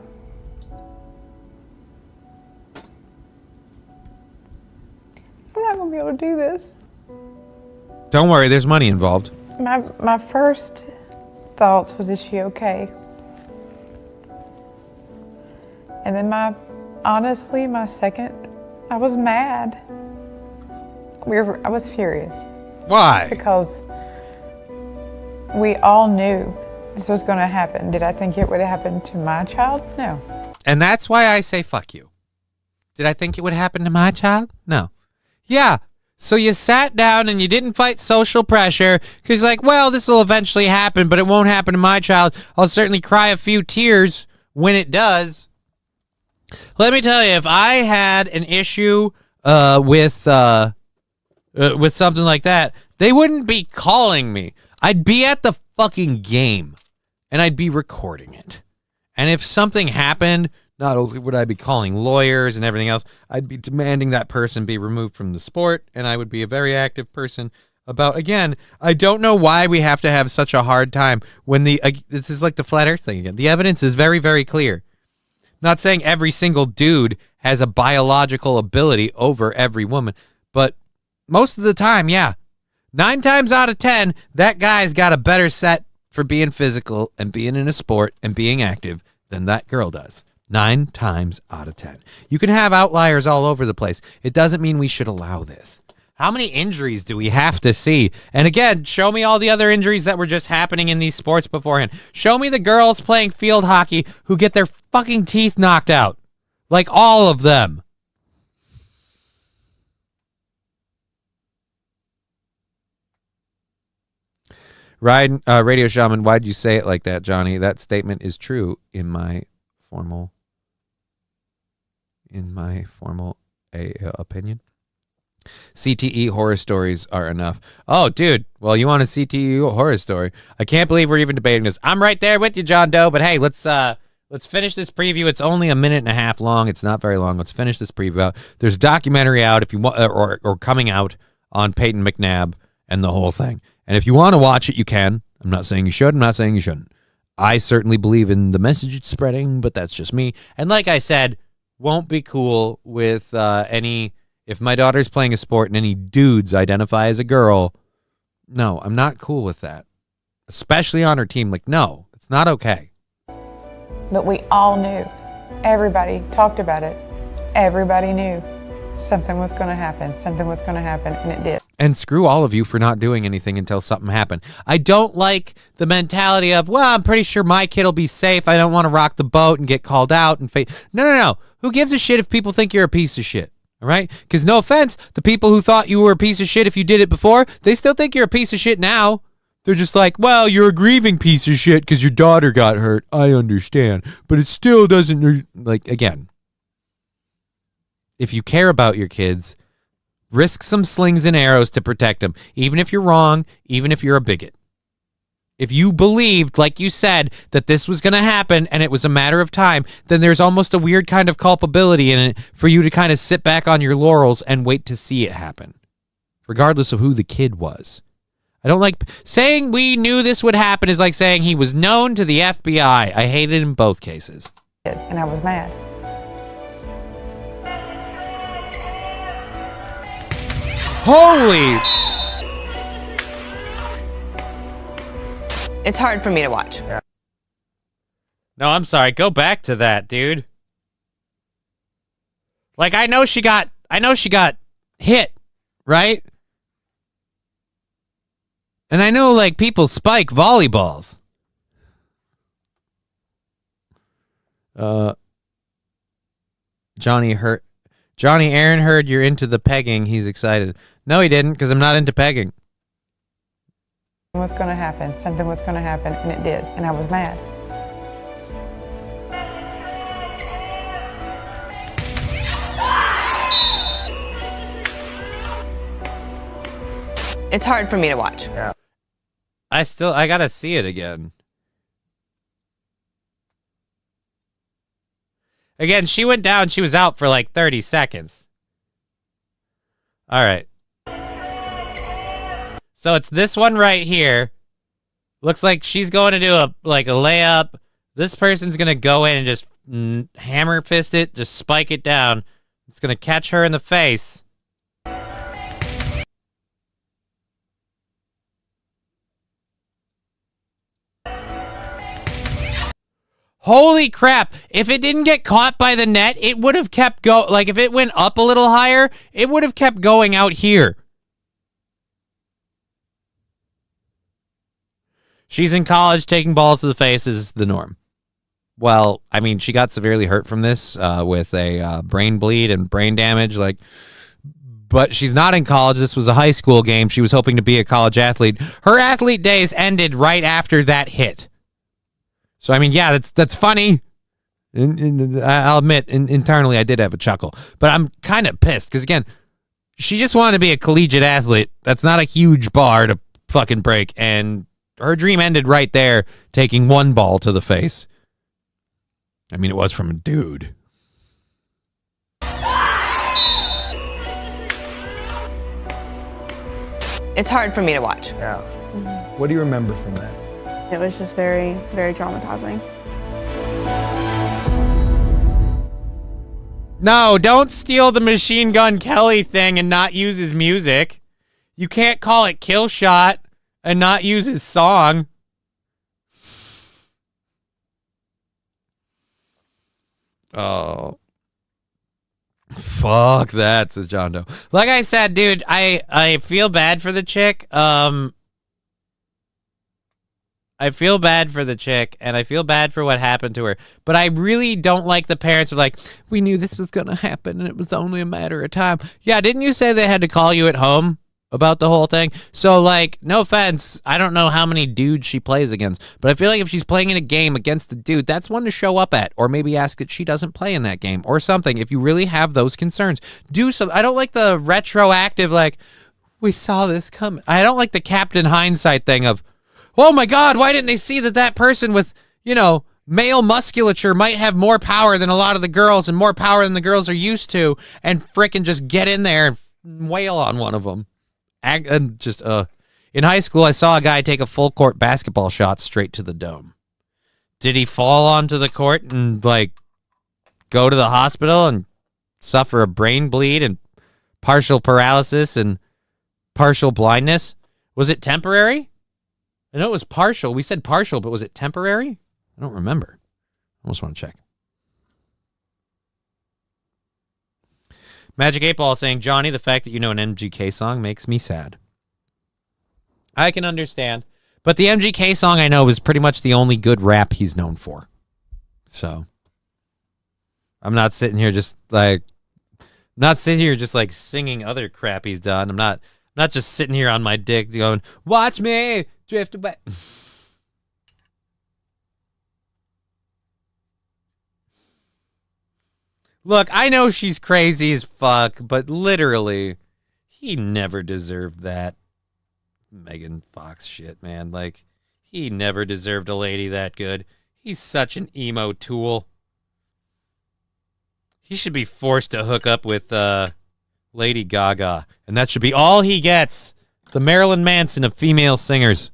not not gonna be able to do this. Don't worry, there's money involved. My first thoughts was, is she okay? And then honestly, my second, I was mad. I was furious. Why? Because we all knew this was going to happen. Did I think it would have happened to my child? No. And that's why I say fuck you. Did I think it would happen to my child? No. Yeah. So you sat down and you didn't fight social pressure because like, well, this will eventually happen, but it won't happen to my child. I'll certainly cry a few tears when it does. Let me tell you, if I had an issue with something like that, they wouldn't be calling me. I'd be at the fucking game and I'd be recording it. And if something happened, not only would I be calling lawyers and everything else, I'd be demanding that person be removed from the sport, and I would be a very active person about, again, I don't know why we have to have such a hard time when this is like the flat earth thing again. The evidence is very, very clear. Not saying every single dude has a biological ability over every woman, but most of the time, yeah. 9 times out of 10, that guy's got a better set for being physical and being in a sport and being active than that girl does. 9 times out of 10. You can have outliers all over the place. It doesn't mean we should allow this. How many injuries do we have to see? And again, show me all the other injuries that were just happening in these sports beforehand. Show me the girls playing field hockey who get their fucking teeth knocked out. Like all of them. Radio Shaman, why'd you say it like that, Johnny? That statement is true in my formal opinion. CTE horror stories are enough. Oh, dude. Well, you want a CTE horror story? I can't believe we're even debating this. I'm right there with you, John Doe. But hey, let's finish this preview. It's only a minute and a half long. It's not very long. Let's finish this preview out. There's a documentary out if you want, or coming out on Peyton McNabb and the whole thing. And if you want to watch it, you can. I'm not saying you should. I'm not saying you shouldn't. I certainly believe in the message it's spreading, but that's just me. And like I said, won't be cool with if my daughter's playing a sport and any dudes identify as a girl. No, I'm not cool with that. Especially on her team. Like, no, it's not okay. But we all knew. Everybody talked about it. Everybody knew something was going to happen. Something was going to happen, and it did. And screw all of you for not doing anything until something happened. I don't like the mentality of, well, I'm pretty sure my kid will be safe. I don't want to rock the boat and get called out. No. Who gives a shit if people think you're a piece of shit? All right? Because no offense, the people who thought you were a piece of shit if you did it before, they still think you're a piece of shit now. They're just like, well, you're a grieving piece of shit because your daughter got hurt. I understand. But it still doesn't, like, again, if you care about your kids, risk some slings and arrows to protect them, even if you're wrong, even if you're a bigot. If you believed, like you said, that this was going to happen and it was a matter of time, then there's almost a weird kind of culpability in it for you to kind of sit back on your laurels and wait to see it happen, regardless of who the kid was. I don't like saying we knew this would happen is like saying he was known to the FBI. I hate it in both cases. And I was mad. Holy! It's hard for me to watch. No, I'm sorry. Go back to that, dude. Like, I know she got hit, right? And I know, like, people spike volleyballs. Johnny, Aaron heard you're into the pegging. He's excited. No, he didn't, because I'm not into pegging. Something was going to happen. Something was going to happen, and it did. And I was mad. It's hard for me to watch. Yeah. I gotta see it again. Again, she went down. She was out for like 30 seconds. All right. So it's this one right here. Looks like she's going to do a layup. This person's going to go in and just hammer fist it, just spike it down. It's going to catch her in the face. Holy crap. If it didn't get caught by the net, it would have kept go. Like, if it went up a little higher, it would have kept going out here. She's in college. Taking balls to the face is the norm. Well, I mean, she got severely hurt from this with a brain bleed and brain damage. But she's not in college. This was a high school game. She was hoping to be a college athlete. Her athlete days ended right after that hit. So, I mean, yeah, that's funny. I'll admit, internally, I did have a chuckle. But I'm kind of pissed because, again, she just wanted to be a collegiate athlete. That's not a huge bar to fucking break. And her dream ended right there, taking one ball to the face. I mean, it was from a dude. It's hard for me to watch. Yeah. What do you remember from that? It was just very, very traumatizing. No, don't steal the Machine Gun Kelly thing and not use his music. You can't call it Kill Shot and not use his song. Oh. Fuck that, says John Doe. Like I said, dude, I feel bad for the chick. I feel bad for the chick, and I feel bad for what happened to her. But I really don't like the parents who are like, we knew this was going to happen, and it was only a matter of time. Yeah, didn't you say they had to call you at home about the whole thing? So, like, no offense, I don't know how many dudes she plays against, but I feel like if she's playing in a game against the dude, that's one to show up at, or maybe ask that she doesn't play in that game, or something. If you really have those concerns, do some. I don't like the retroactive, like, we saw this coming. I don't like the Captain Hindsight thing of, oh my God, why didn't they see that person with, male musculature might have more power than a lot of the girls and more power than the girls are used to, and frickin' just get in there and wail on one of them. And just, in high school, I saw a guy take a full court basketball shot straight to the dome. Did he fall onto the court and, go to the hospital and suffer a brain bleed and partial paralysis and partial blindness? Was it temporary? I know it was partial. We said partial, but was it temporary? I don't remember. I almost want to check. Magic 8 Ball saying, Johnny, the fact that you know an MGK song makes me sad. I can understand. But the MGK song I know is pretty much the only good rap he's known for. So, I'm not sitting here just singing other crap he's done. I'm not just sitting here on my dick going, watch me drift away. Look, I know she's crazy as fuck, but literally, he never deserved that Megan Fox shit, man. He never deserved a lady that good. He's such an emo tool. He should be forced to hook up with Lady Gaga, and that should be all he gets. The Marilyn Manson of female singers.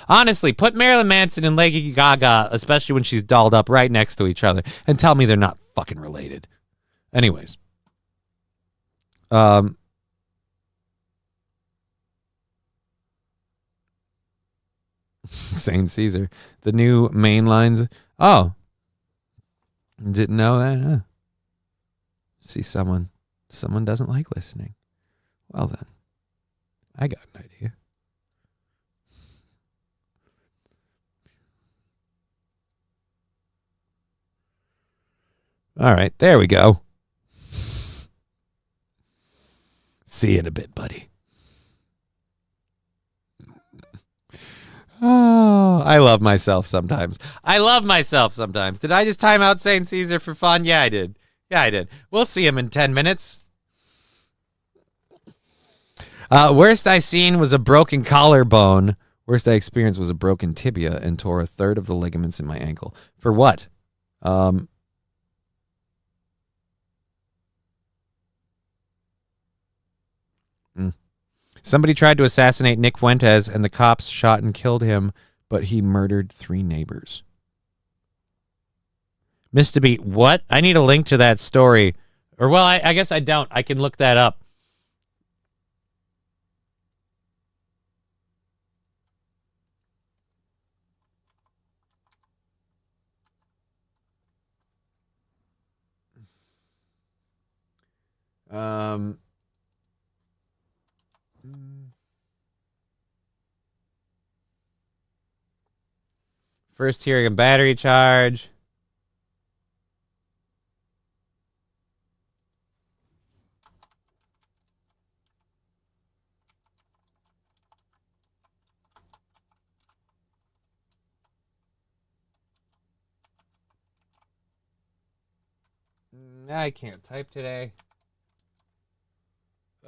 Honestly, put Marilyn Manson and Lady Gaga, especially when she's dolled up, right next to each other, and tell me they're not fucking related. Anyways. Saint Caesar. The new main lines. Oh. Didn't know that, huh? See, someone doesn't like listening. Well then, I got an idea. All right, there we go. See you in a bit, buddy. Oh, I love myself sometimes. Did I just time out Saint Caesar for fun? Yeah, I did. We'll see him in 10 minutes. Worst I seen was a broken collarbone. Worst I experienced was a broken tibia and tore a third of the ligaments in my ankle. For what? Somebody tried to assassinate Nick Fuentes, and the cops shot and killed him, but he murdered 3 neighbors. Mr. Beat, what? I need a link to that story. Or, well, I guess I don't. I can look that up. First hearing a battery charge. I can't type today.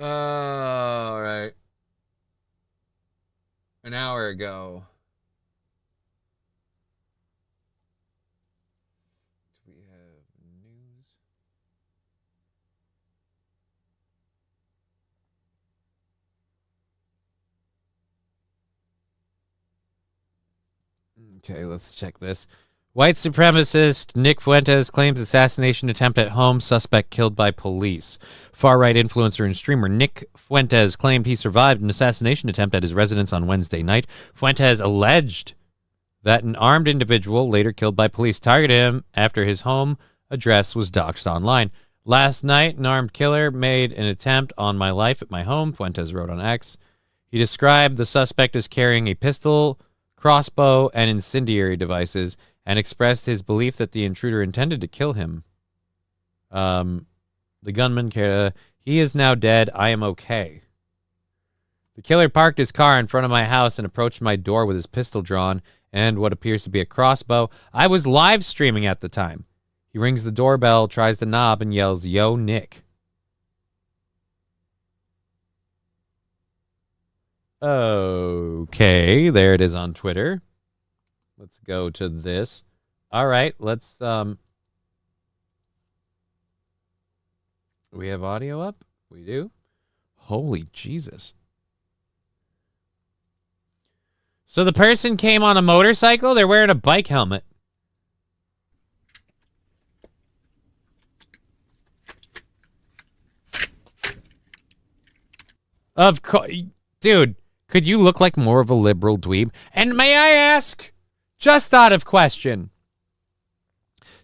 All right. An hour ago. Do we have news? Okay, let's check this. White supremacist Nick Fuentes claims assassination attempt at home, suspect killed by police. Far-right influencer and streamer Nick Fuentes claimed he survived an assassination attempt at his residence on Wednesday night. Fuentes alleged that an armed individual, later killed by police, targeted him after his home address was doxed online. Last night, an armed killer made an attempt on my life at my home, Fuentes wrote on X. He described the suspect as carrying a pistol, crossbow, and incendiary devices, and expressed his belief that the intruder intended to kill him. The gunman, he is now dead. I am okay. The killer parked his car in front of my house and approached my door with his pistol drawn and what appears to be a crossbow. I was live streaming at the time. He rings the doorbell, tries the knob, and yells, "Yo, Nick." Okay, there it is on Twitter. Let's go to this. All right, let's we have audio up? We do? Holy Jesus. So the person came on a motorcycle? They're wearing a bike helmet. Of course. Dude, could you look like more of a liberal dweeb? And may I ask, just out of question,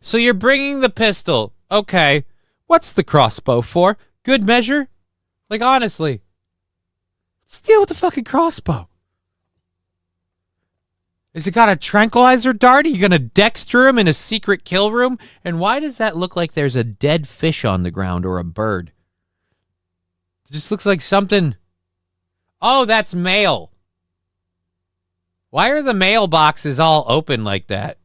so you're bringing the pistol. Okay. What's the crossbow for? Good measure? Like, honestly. Let's deal with the fucking crossbow. Is it got a tranquilizer dart? Are you going to dexter him in a secret kill room? And why does that look like there's a dead fish on the ground or a bird? It just looks like something. Oh, that's mail. Why are the mailboxes all open like that?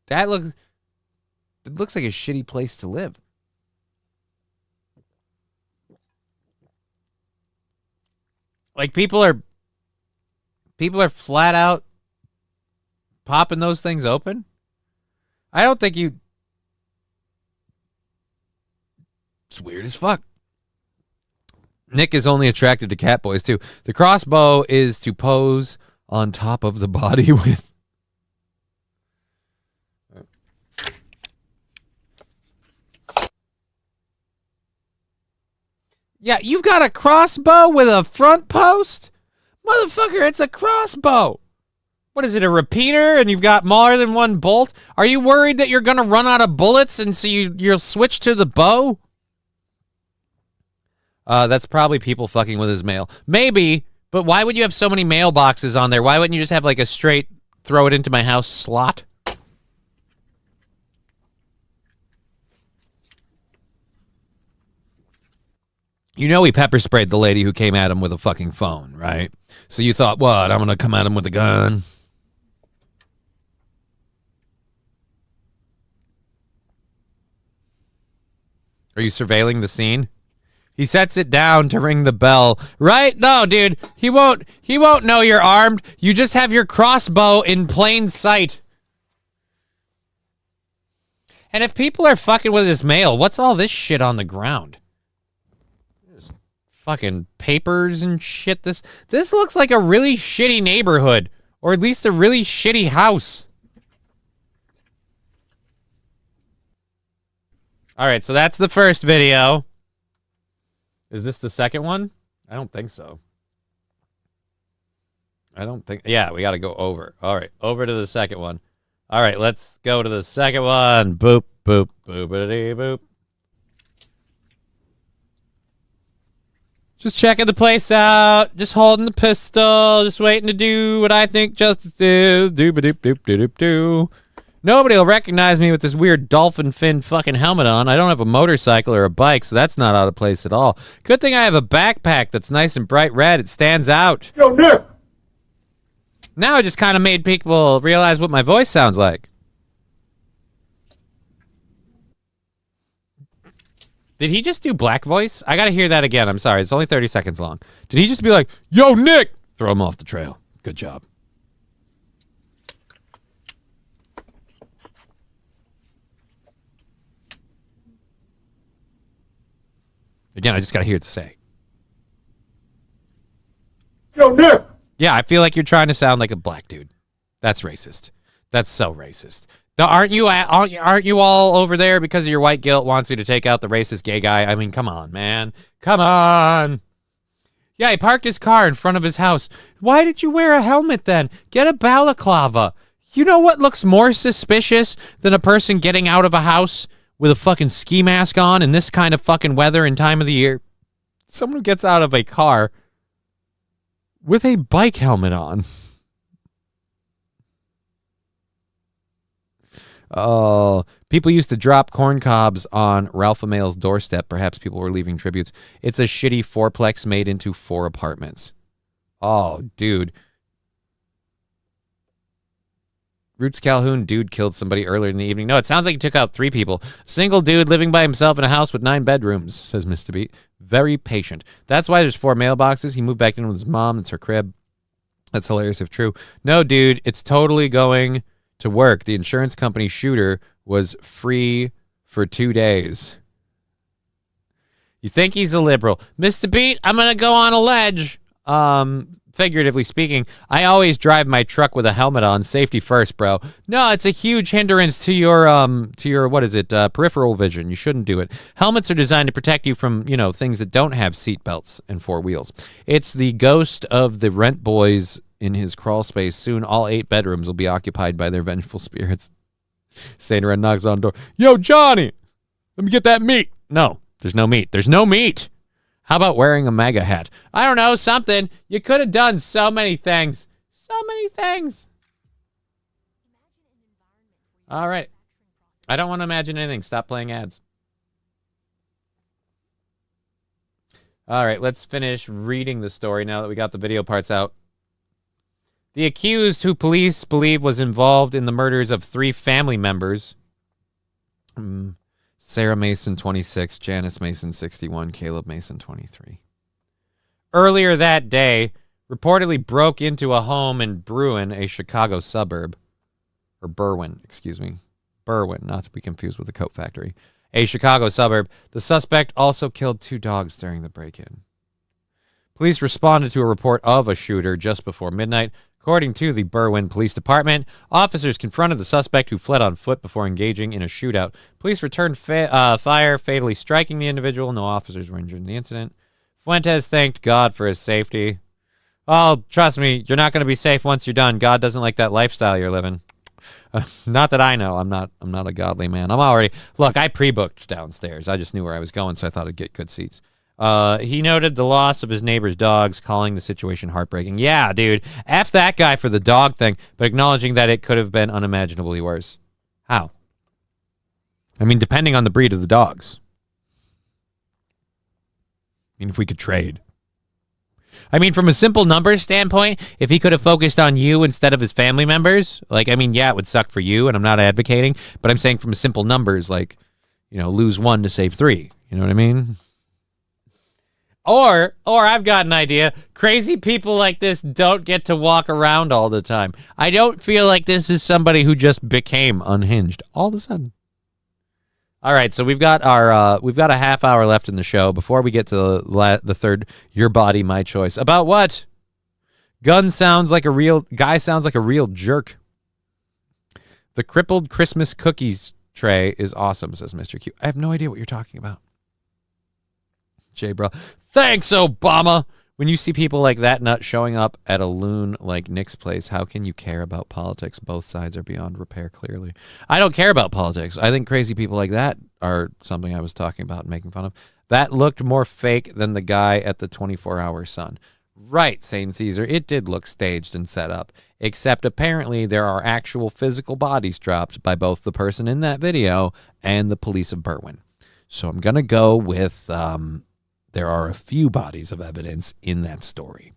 It looks like a shitty place to live. Like people are flat out popping those things open. I don't think you. It's weird as fuck. Nick is only attracted to cat boys too. The crossbow is to pose on top of the body with. Yeah, you've got a crossbow with a front post? Motherfucker, it's a crossbow. What is it, a repeater, and you've got more than one bolt? Are you worried that you're going to run out of bullets and so you'll switch to the bow? That's probably people fucking with his mail. Maybe, but why would you have so many mailboxes on there? Why wouldn't you just have like a straight throw it into my house slot? You know he pepper sprayed the lady who came at him with a fucking phone, right? So you thought, what, I'm going to come at him with a gun? Are you surveilling the scene? He sets it down to ring the bell. Right? No, dude. He won't know you're armed. You just have your crossbow in plain sight. And if people are fucking with his mail, what's all this shit on the ground? There's fucking papers and shit. This looks like a really shitty neighborhood. Or at least a really shitty house. All right, so that's the first video. Is this the second one? I don't think so. Yeah, we got to go over. All right, over to the second one. All right, let's go to the second one. Boop, boop. Boopity boop. Just checking the place out. Just holding the pistol. Just waiting to do what I think justice is. Doop-a-doop-doop-doop-doo. Nobody will recognize me with this weird dolphin fin fucking helmet on. I don't have a motorcycle or a bike, so that's not out of place at all. Good thing I have a backpack that's nice and bright red. It stands out. Yo, Nick! Now I just kind of made people realize what my voice sounds like. Did he just do black voice? I gotta hear that again. I'm sorry. It's only 30 seconds long. Did he just be like, yo, Nick? Throw him off the trail. Good job. Again, I just gotta hear it to say. Yo, Nick! Yeah, I feel like you're trying to sound like a black dude. That's racist. That's so racist. Aren't you all over there because of your white guilt wants you to take out the racist gay guy? I mean, come on, man. Come on. Yeah, he parked his car in front of his house. Why did you wear a helmet then? Get a balaclava. You know what looks more suspicious than a person getting out of a house with a fucking ski mask on in this kind of fucking weather and time of the year? Someone who gets out of a car with a bike helmet on. Oh, people used to drop corn cobs on Ralph Email's doorstep. Perhaps people were leaving tributes. It's a shitty fourplex made into 4 apartments. Oh, dude. Roots Calhoun dude killed somebody earlier in the evening. No, it sounds like he took out 3 people. Single dude living by himself in a house with 9 bedrooms, says Mr. Beat. Very patient. That's why there's 4 mailboxes. He moved back in with his mom. It's her crib. That's hilarious if true. No, dude, it's totally going to work. The insurance company shooter was free for 2 days. You think he's a liberal. Mr. Beat, I'm going to go on a ledge. Figuratively speaking, I always drive my truck with a helmet on. Safety first, bro. No, it's a huge hindrance to your what is it? Peripheral vision. You shouldn't do it. Helmets are designed to protect you from, things that don't have seat belts and 4 wheels. It's the ghost of the rent boys in his crawl space. Soon all 8 bedrooms will be occupied by their vengeful spirits. Santa Red knocks on the door. Yo, Johnny, let me get that meat. No, there's no meat. There's no meat. How about wearing a MAGA hat? I don't know, something. You could have done so many things. So many things. All right. I don't want to imagine anything. Stop playing ads. All right, let's finish reading the story now that we got the video parts out. The accused, who police believe was involved in the murders of 3 family members, Sarah Mason, 26, Janice Mason, 61, Caleb Mason, 23. Earlier that day, reportedly broke into a home in Berwyn, a Chicago suburb. Or Berwyn, excuse me. Berwyn, not to be confused with the coat factory. A Chicago suburb. The suspect also killed 2 dogs during the break-in. Police responded to a report of a shooter just before midnight. According to the Berwyn Police Department, officers confronted the suspect who fled on foot before engaging in a shootout. Police returned fire, fatally striking the individual. No officers were injured in the incident. Fuentes thanked God for his safety. Oh, trust me, you're not going to be safe once you're done. God doesn't like that lifestyle you're living. Not that I know. I'm not a godly man. Look, I pre-booked downstairs. I just knew where I was going, so I thought I'd get good seats. He noted the loss of his neighbor's dogs, calling the situation heartbreaking. Yeah, dude. F that guy for the dog thing, but acknowledging that it could have been unimaginably worse. How? I mean, depending on the breed of the dogs. I mean, if we could trade. I mean, from a simple numbers standpoint, if he could have focused on you instead of his family members, it would suck for you, and I'm not advocating, but I'm saying from a simple numbers, lose 1 to save 3. You know what I mean? Or I've got an idea. Crazy people like this don't get to walk around all the time. I don't feel like this is somebody who just became unhinged all of a sudden. All right, so we've got a half hour left in the show before we get to the third Your Body, My Choice. About what? Guy sounds like a real jerk. The crippled Christmas cookies tray is awesome, says Mr. Q. I have no idea what you're talking about. Jay, bro. Thanks, Obama. When you see people like that nut showing up at a loon like Nick's place, how can you care about politics? Both sides are beyond repair, clearly. I don't care about politics. I think crazy people like that are something I was talking about and making fun of. That looked more fake than the guy at the 24-hour Sun. Right, St. Caesar, it did look staged and set up, except apparently there are actual physical bodies dropped by both the person in that video and the police of Berwyn. So I'm going to go with there are a few bodies of evidence in that story.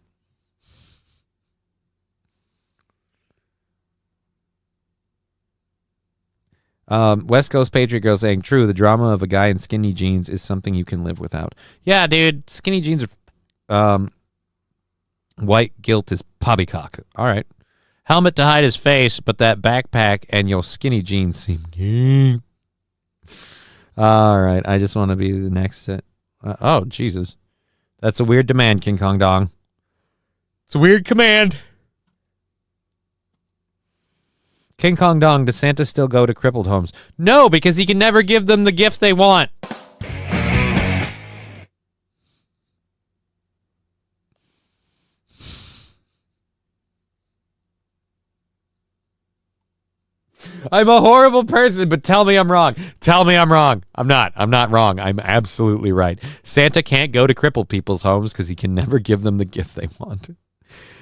West Coast Patriot Girl saying, true, the drama of a guy in skinny jeans is something you can live without. Yeah, dude, skinny jeans are... white guilt is poppycock. All right. Helmet to hide his face, but that backpack and your skinny jeans seem gay. All right. I just want to be the next. Oh, Jesus. That's a weird demand, King Kong Dong. It's a weird command. King Kong Dong, does Santa still go to crippled homes? No, because he can never give them the gift they want. I'm a horrible person, but tell me I'm wrong. Tell me I'm wrong. I'm not wrong. I'm absolutely right. Santa can't go to crippled people's homes because he can never give them the gift they want.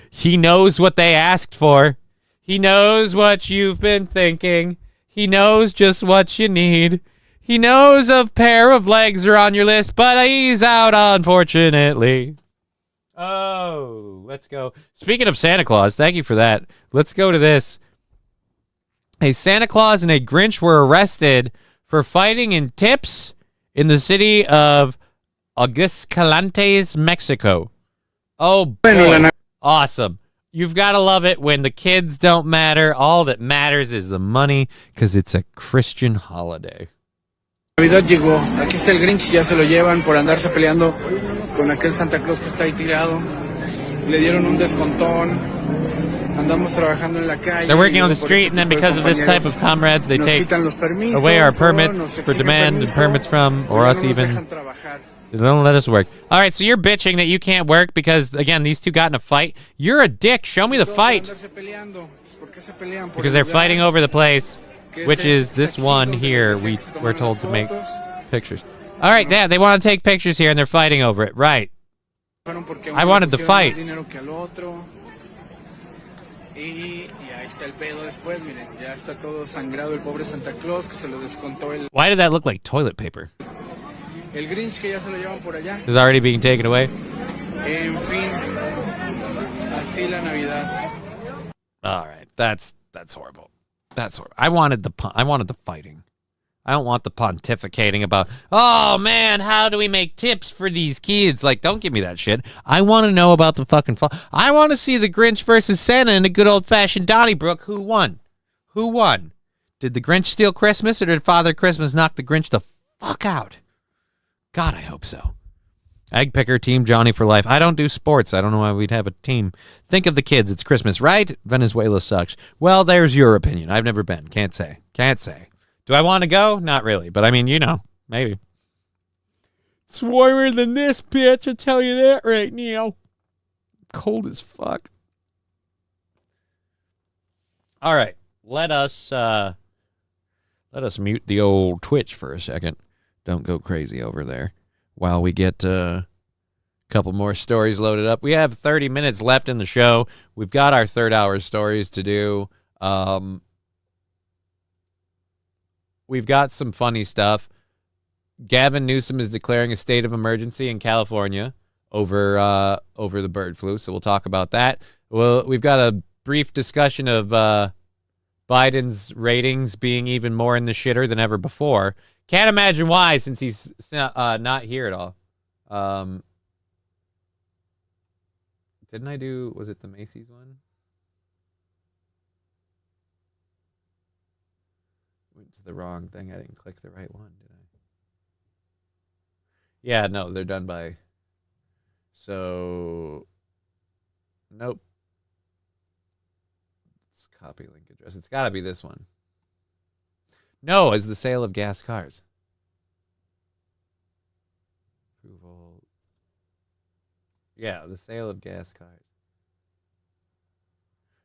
He knows what they asked for. He knows what you've been thinking. He knows just what you need. He knows a pair of legs are on your list, but he's out, unfortunately. Oh, let's go. Speaking of Santa Claus, thank you for that. Let's go to this. A Santa Claus and a Grinch were arrested for fighting in tips in the city of Aguascalientes, Mexico. Oh, boy. Awesome. You've got to love it when the kids don't matter. All that matters is the money because it's a Christian holiday. Navidad llegó. Aquí está el Grinch, ya se lo llevan por andarse peleando con aquel Santa Claus que está ahí tirado. Le dieron un descontón. Andamos trabajando en la calle. They're working on the street, and then because of this type of comrades, they take away our permits for demand and permits from, or us even. They don't let us work. All right, so you're bitching that you can't work because, again, these two got in a fight. You're a dick. Show me the fight. Because they're fighting over the place, which is this one here. We're told to make pictures. All right, yeah, they want to take pictures here, and they're fighting over it. Right. I wanted the fight. Why did that look like toilet paper? Is already being taken away? All right, that's horrible. That's horrible. I wanted the fighting. I don't want the pontificating about, oh man, how do we make tips for these kids? Like, don't give me that shit. I want to know about the fucking I want to see the Grinch versus Santa in a good old-fashioned Donnybrook. Who won? Who won? Did the Grinch steal Christmas, or did Father Christmas knock the Grinch the fuck out? God, I hope so. Egg picker, Team Johnny for life. I don't do sports. I don't know why we'd have a team. Think of the kids. It's Christmas, right? Venezuela sucks. Well, there's your opinion. I've never been. Can't say. Can't say. Do I want to go? Not really. But I mean, you know, maybe. It's warmer than this, bitch. I'll tell you that right now. Cold as fuck. All right. Let us mute the old Twitch for a second. Don't go crazy over there while we get a couple more stories loaded up. We have 30 minutes left in the show. We've got our third hour stories to do. We've got some funny stuff. Gavin Newsom is declaring a state of emergency in California over the bird flu, so we'll talk about that. Well, we've got a brief discussion of Biden's ratings being even more in the shitter than ever before. Can't imagine why, since he's not here at all. Didn't I do, was it the Macy's one? Went to the wrong thing. I didn't click the right one, did I? Yeah, no, they're done by. So, nope. Let's copy link address. It's got to be this one. No, it's the sale of gas cars. Approval. Yeah, the sale of gas cars.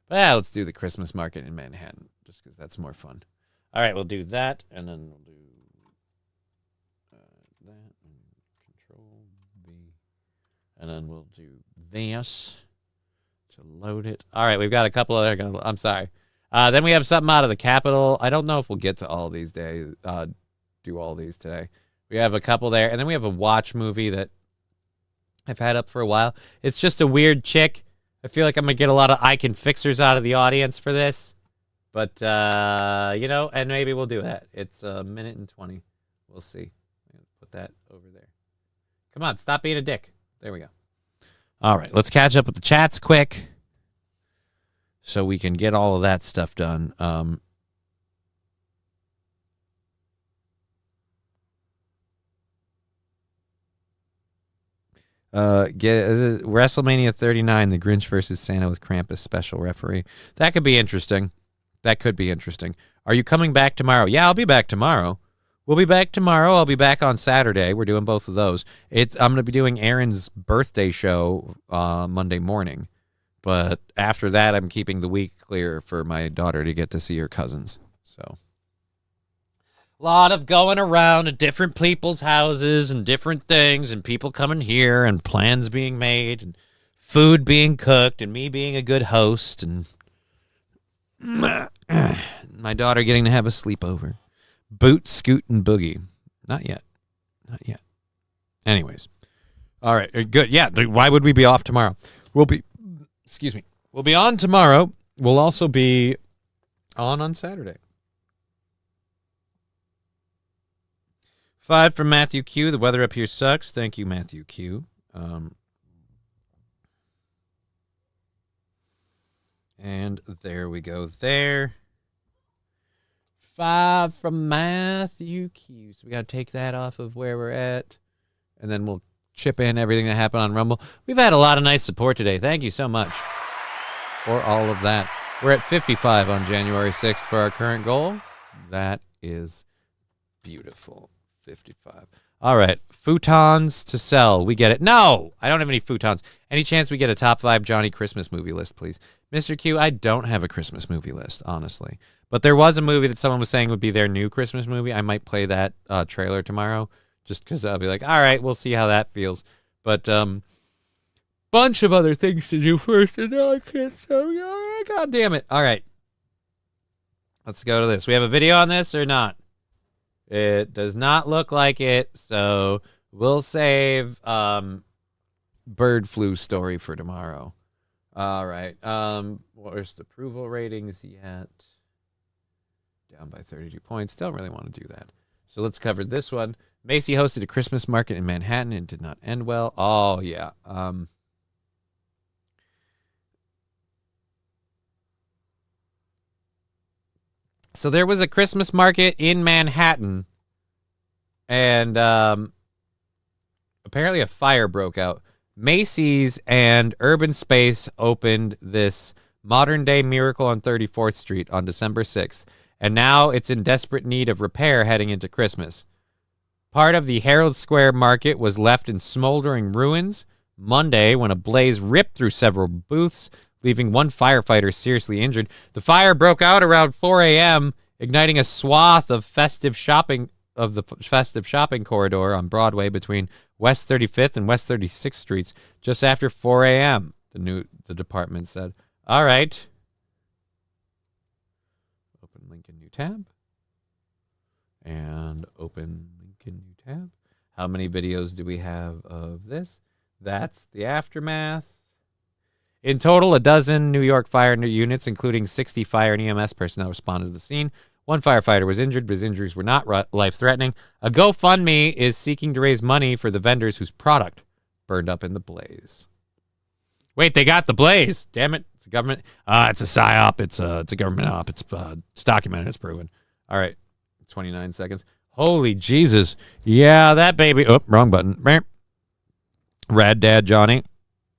But yeah, let's do the Christmas market in Manhattan, just because that's more fun. All right, we'll do that, and then we'll do that, and Control V, and then we'll do this to load it. All right, we've got a couple other. I'm sorry. Then we have something out of the Capitol. I don't know if we'll get to all these days. Do all these today. We have a couple there, and then we have a watch movie that I've had up for a while. It's just a weird chick. I feel like I'm gonna get a lot of I can fixers out of the audience for this, but and maybe we'll do that. It's a minute and 20. We'll see. Put that over there. Come on, stop being a dick. There we go. All right, let's catch up with the chats quick, so we can get all of that stuff done. Get WrestleMania 39, the Grinch versus Santa with Krampus special referee. That could be interesting. Are you coming back tomorrow? Yeah, I'll be back tomorrow. We'll be back tomorrow. I'll be back on Saturday. We're doing both of those. I'm going to be doing Aaron's birthday show Monday morning. But after that, I'm keeping the week clear for my daughter to get to see her cousins. So, a lot of going around to different people's houses and different things, and people coming here, and plans being made, and food being cooked, and me being a good host, and my daughter getting to have a sleepover. Boot, scoot, and boogie. Not yet. Anyways. All right, good. Yeah, why would we be off tomorrow? We'll be on tomorrow. We'll also be on Saturday. 5 from Matthew Q. The weather up here sucks. Thank you, Matthew Q. And there we go there. 5 from Matthew Q. So we got to take that off of where we're at. And then we'll chip in everything that happened on Rumble. We've had a lot of nice support today. Thank you so much for all of that. We're at 55 on January 6th for our current goal. That is beautiful. 55. All right. Futons to sell. We get it. No, I don't have any futons. Any chance we get a top 5 Johnny Christmas movie list, please? Mr. Q, I don't have a Christmas movie list, honestly. But there was a movie that someone was saying would be their new Christmas movie. I might play that trailer tomorrow just because I'll be like, all right, we'll see how that feels. But bunch of other things to do first, and now I can't tell you. All right, God damn it. All right. Let's go to this. We have a video on this or not? It does not look like it, so we'll save bird flu story for tomorrow. All right. Where's the approval ratings yet? Down by 32 points. Don't really want to do that. So let's cover this one. Macy hosted a Christmas market in Manhattan and did not end well. Oh, yeah. So there was a Christmas market in Manhattan, and apparently a fire broke out. Macy's and Urban Space opened this modern-day Miracle on 34th Street on December 6th, and now it's in desperate need of repair heading into Christmas. Part of the Herald Square market was left in smoldering ruins Monday when a blaze ripped through several booths, leaving one firefighter seriously injured. The fire broke out around 4 a.m., igniting a swath of festive shopping corridor on Broadway between West 35th and West 36th Streets just after 4 a.m., the department said. All right. Open link in new tab. And open link in new tab. How many videos do we have of this? That's the aftermath. In total, a dozen New York fire units, including 60 fire and EMS personnel, responded to the scene. One firefighter was injured, but his injuries were not life-threatening. A GoFundMe is seeking to raise money for the vendors whose product burned up in the blaze. Wait, they got the blaze. Damn it. It's a government. It's a PSYOP. It's a government op. It's documented. It's proven. All right. 29 seconds. Holy Jesus. Yeah, that baby. Oh, wrong button. Rad Dad Johnny.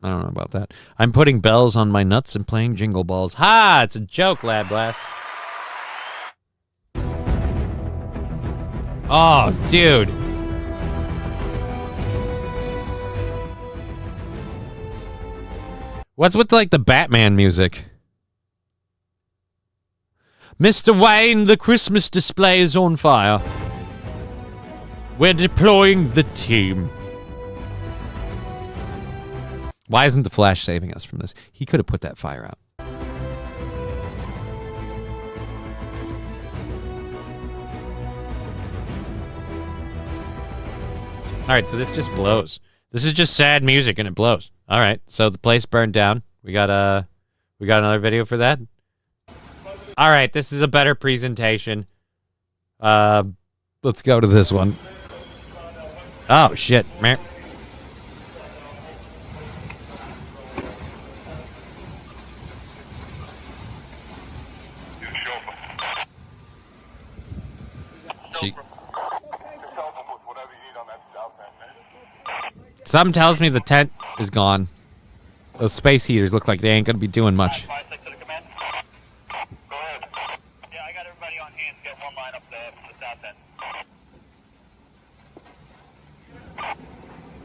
I don't know about that. I'm putting bells on my nuts and playing jingle balls. Ha! It's a joke, Lad Blast. Oh, dude. What's with like the Batman music? Mr. Wayne, the Christmas display is on fire. We're deploying the team. Why isn't the Flash saving us from this? He could have put that fire out. All right, so this just blows. This is just sad music and it blows. All right, so the place burned down. We got another video for that. All right, this is a better presentation. Let's go to this one. Oh shit, man. Something tells me the tent is gone. Those space heaters look like they ain't gonna be doing much.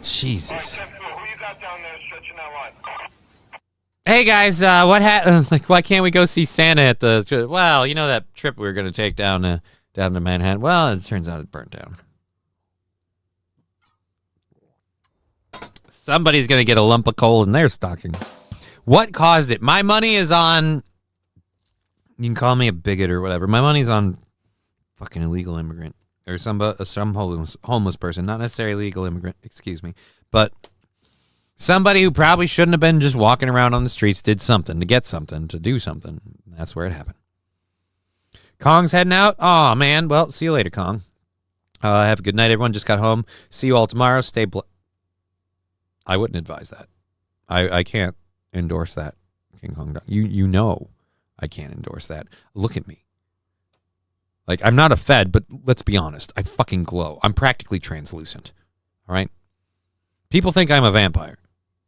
Jesus. Hey guys, what happened? Like, why can't we go see Santa at the? Well, you know that trip we were gonna take down to Manhattan. Well, it turns out it burnt down. Somebody's going to get a lump of coal in their stocking. What caused it? My money is on... You can call me a bigot or whatever. My money's on fucking illegal immigrant. Or some homeless person. Not necessarily illegal immigrant, excuse me. But somebody who probably shouldn't have been just walking around on the streets did something to get something, to do something. That's where it happened. Kong's heading out? Aw, man. Well, see you later, Kong. Have a good night, everyone. Just got home. See you all tomorrow. Stay blessed. I wouldn't advise that. I can't endorse that. King Kong. You know I can't endorse that. Look at me. Like, I'm not a Fed, but let's be honest. I fucking glow. I'm practically translucent. All right? People think I'm a vampire.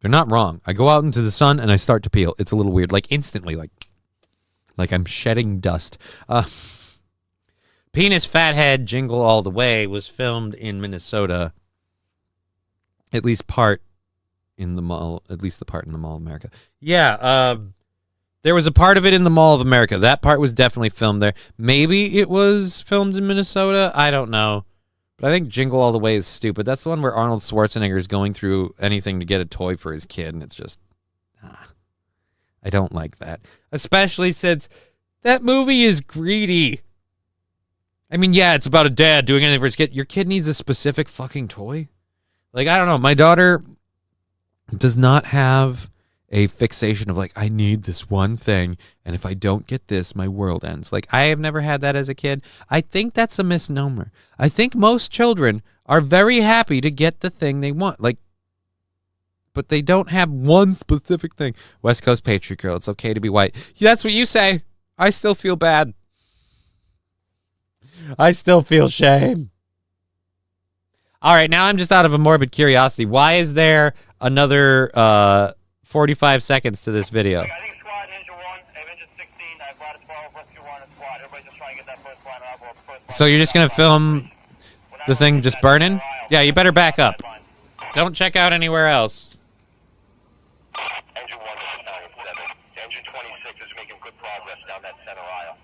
They're not wrong. I go out into the sun and I start to peel. It's a little weird. Like, instantly. Like I'm shedding dust. Penis Fathead Jingle All the Way was filmed in Minnesota. At least part in the mall, at least the part in the Mall of America. Yeah, there was a part of it in the Mall of America. That part was definitely filmed there. Maybe it was filmed in Minnesota. I don't know. But I think Jingle All the Way is stupid. That's the one where Arnold Schwarzenegger is going through anything to get a toy for his kid, and it's just... I don't like that. Especially since that movie is greedy. I mean, yeah, it's about a dad doing anything for his kid. Your kid needs a specific fucking toy. Like, I don't know. My daughter does not have a fixation of like, I need this one thing, and if I don't get this, my world ends. Like, I have never had that as a kid. I think that's a misnomer. I think most children are very happy to get the thing they want. Like, but they don't have one specific thing. West Coast Patriot Girl, it's okay to be white. Yeah, that's what you say. I still feel bad. I still feel shame. All right, now I'm just out of a morbid curiosity. Why is there another 45 seconds to this video? So you're just going to film the thing just burning? Yeah, you better back up. Don't check out anywhere else. Engine 1 is 9-7. Engine 26 is making good progress down that center aisle.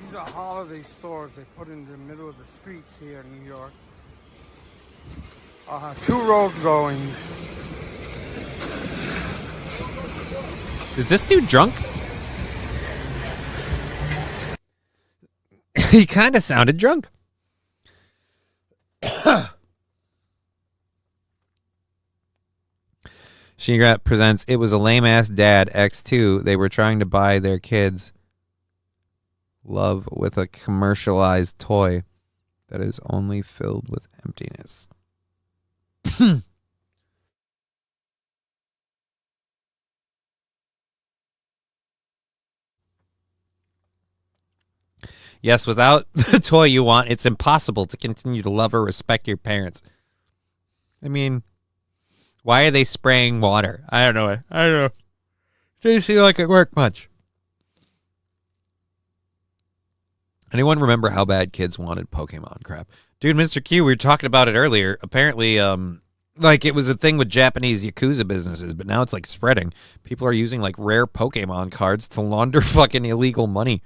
These are holiday stores they put in the middle of the streets here in New York. 2 roads going. Is this dude drunk? He kind of sounded drunk. She presents It Was a Lame-Ass Dad X2. They were trying to buy their kids love with a commercialized toy that is only filled with emptiness. Yes, without the toy you want, it's impossible to continue to love or respect your parents. I mean, why are they spraying water? I don't know. Didn't seem like it worked much. Anyone remember how bad kids wanted Pokemon crap? Dude, Mr. Q, we were talking about it earlier. Apparently, Like, it was a thing with Japanese Yakuza businesses, but now it's, like, spreading. People are using, like, rare Pokemon cards to launder fucking illegal money.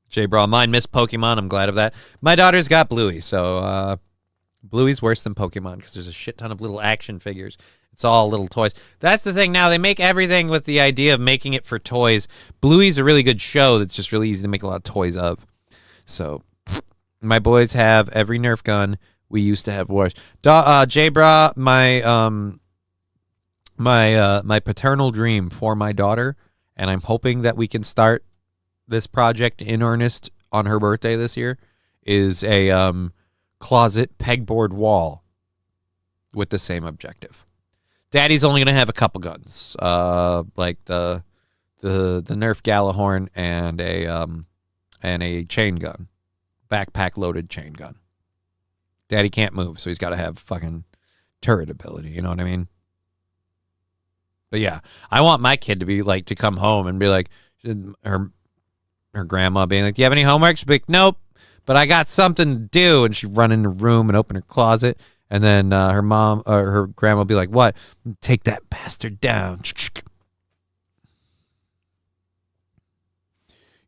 J-Bra, mine missed Pokemon. I'm glad of that. My daughter's got Bluey, so Bluey's worse than Pokemon because there's a shit ton of little action figures. It's all little toys. That's the thing now. They make everything with the idea of making it for toys. Bluey's a really good show that's just really easy to make a lot of toys of. So... my boys have every Nerf gun. We used to have wars. J-Bra, my paternal dream for my daughter, and I'm hoping that we can start this project in earnest on her birthday this year, is a closet pegboard wall with the same objective. Daddy's only going to have a couple guns, like the Nerf Gallahorn and a chain gun. Backpack loaded chain gun. Daddy can't move, so he's got to have fucking turret ability. You know what I mean? But yeah, I want my kid to be like, to come home and be like, her grandma being like, "Do you have any homework?" She'd be like, "Nope, but I got something to do." And she'd run in the room and open her closet. And then her mom or her grandma would be like, "What? Take that bastard down." You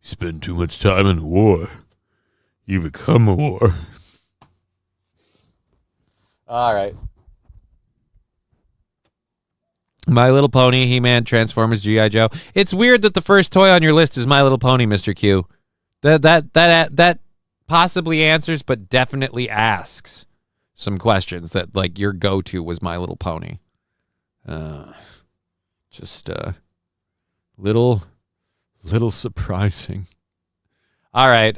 spend too much time in the war. You become a war. All right. My Little Pony, He-Man, Transformers, G.I. Joe. It's weird that the first toy on your list is My Little Pony, Mr. Q. That possibly answers, but definitely asks some questions that, like, your go-to was My Little Pony. Just little surprising. All right.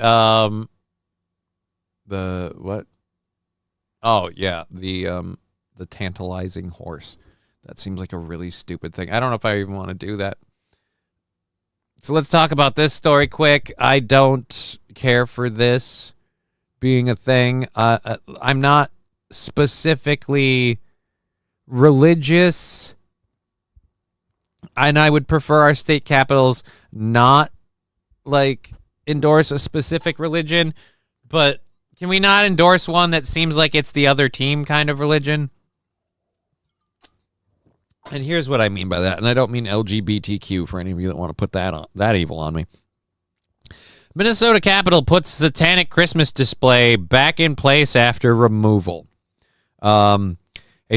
The what? Oh yeah, the tantalizing horse. That seems like a really stupid thing. I don't know if I even want to do that. So let's talk about this story quick. I don't care for this being a thing. I'm not specifically religious, and I would prefer our state capitals not like endorse a specific religion, but can we not endorse one that seems like it's the other team kind of religion? And here's what I mean by that. And I don't mean LGBTQ for any of you that want to put that evil on me. Minnesota Capitol puts satanic Christmas display back in place after removal. A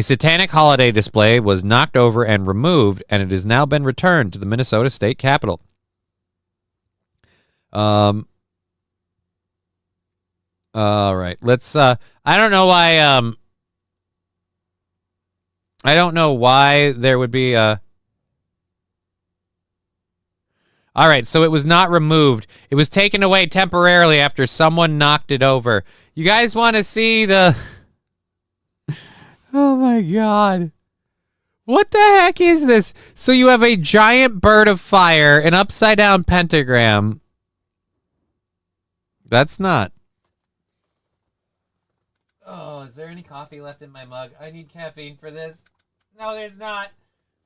satanic holiday display was knocked over and removed, and it has now been returned to the Minnesota State Capitol. All right, let's I don't know why there would be a All right, so it was not removed. It was taken away temporarily after someone knocked it over. You guys want to see the Oh my god. What the heck is this? So you have a giant bird of fire, an upside down pentagram. That's not. Oh, is there any coffee left in my mug? I need caffeine for this. No, there's not.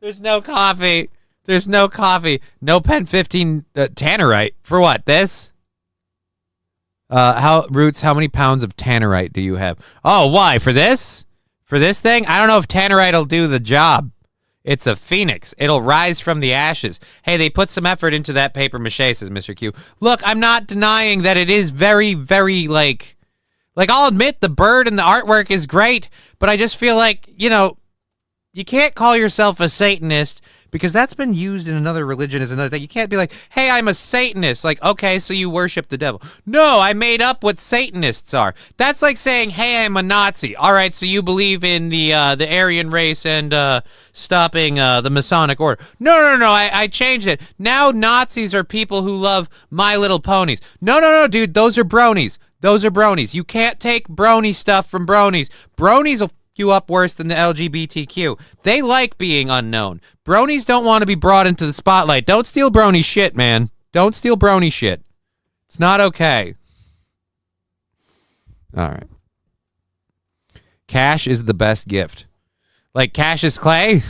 There's no coffee. There's no coffee. No Pen 15 Tannerite. For what? This? Roots, how many pounds of Tannerite do you have? Oh, why? For this? For this thing? I don't know if Tannerite will do the job. It's a phoenix. It'll rise from the ashes. Hey, they put some effort into that paper mache, says Mr. Q. Look, I'm not denying that it is very, very, like, I'll admit the bird and the artwork is great, but I just feel like, you know, you can't call yourself a Satanist because that's been used in another religion as another thing. You can't be like, hey, I'm a Satanist. Like, okay, so you worship the devil. No, I made up what Satanists are. That's like saying, hey, I'm a Nazi. All right, so you believe in the Aryan race and stopping the Masonic order. No, I changed it. Now Nazis are people who love My Little Ponies. No, dude, those are bronies. Those are bronies. You can't take brony stuff from bronies. Bronies will f you up worse than the LGBTQ. They like being unknown. Bronies don't want to be brought into the spotlight. Don't steal brony shit, man. Don't steal brony shit. It's not okay. All right. Cash is the best gift. Like Cassius Clay?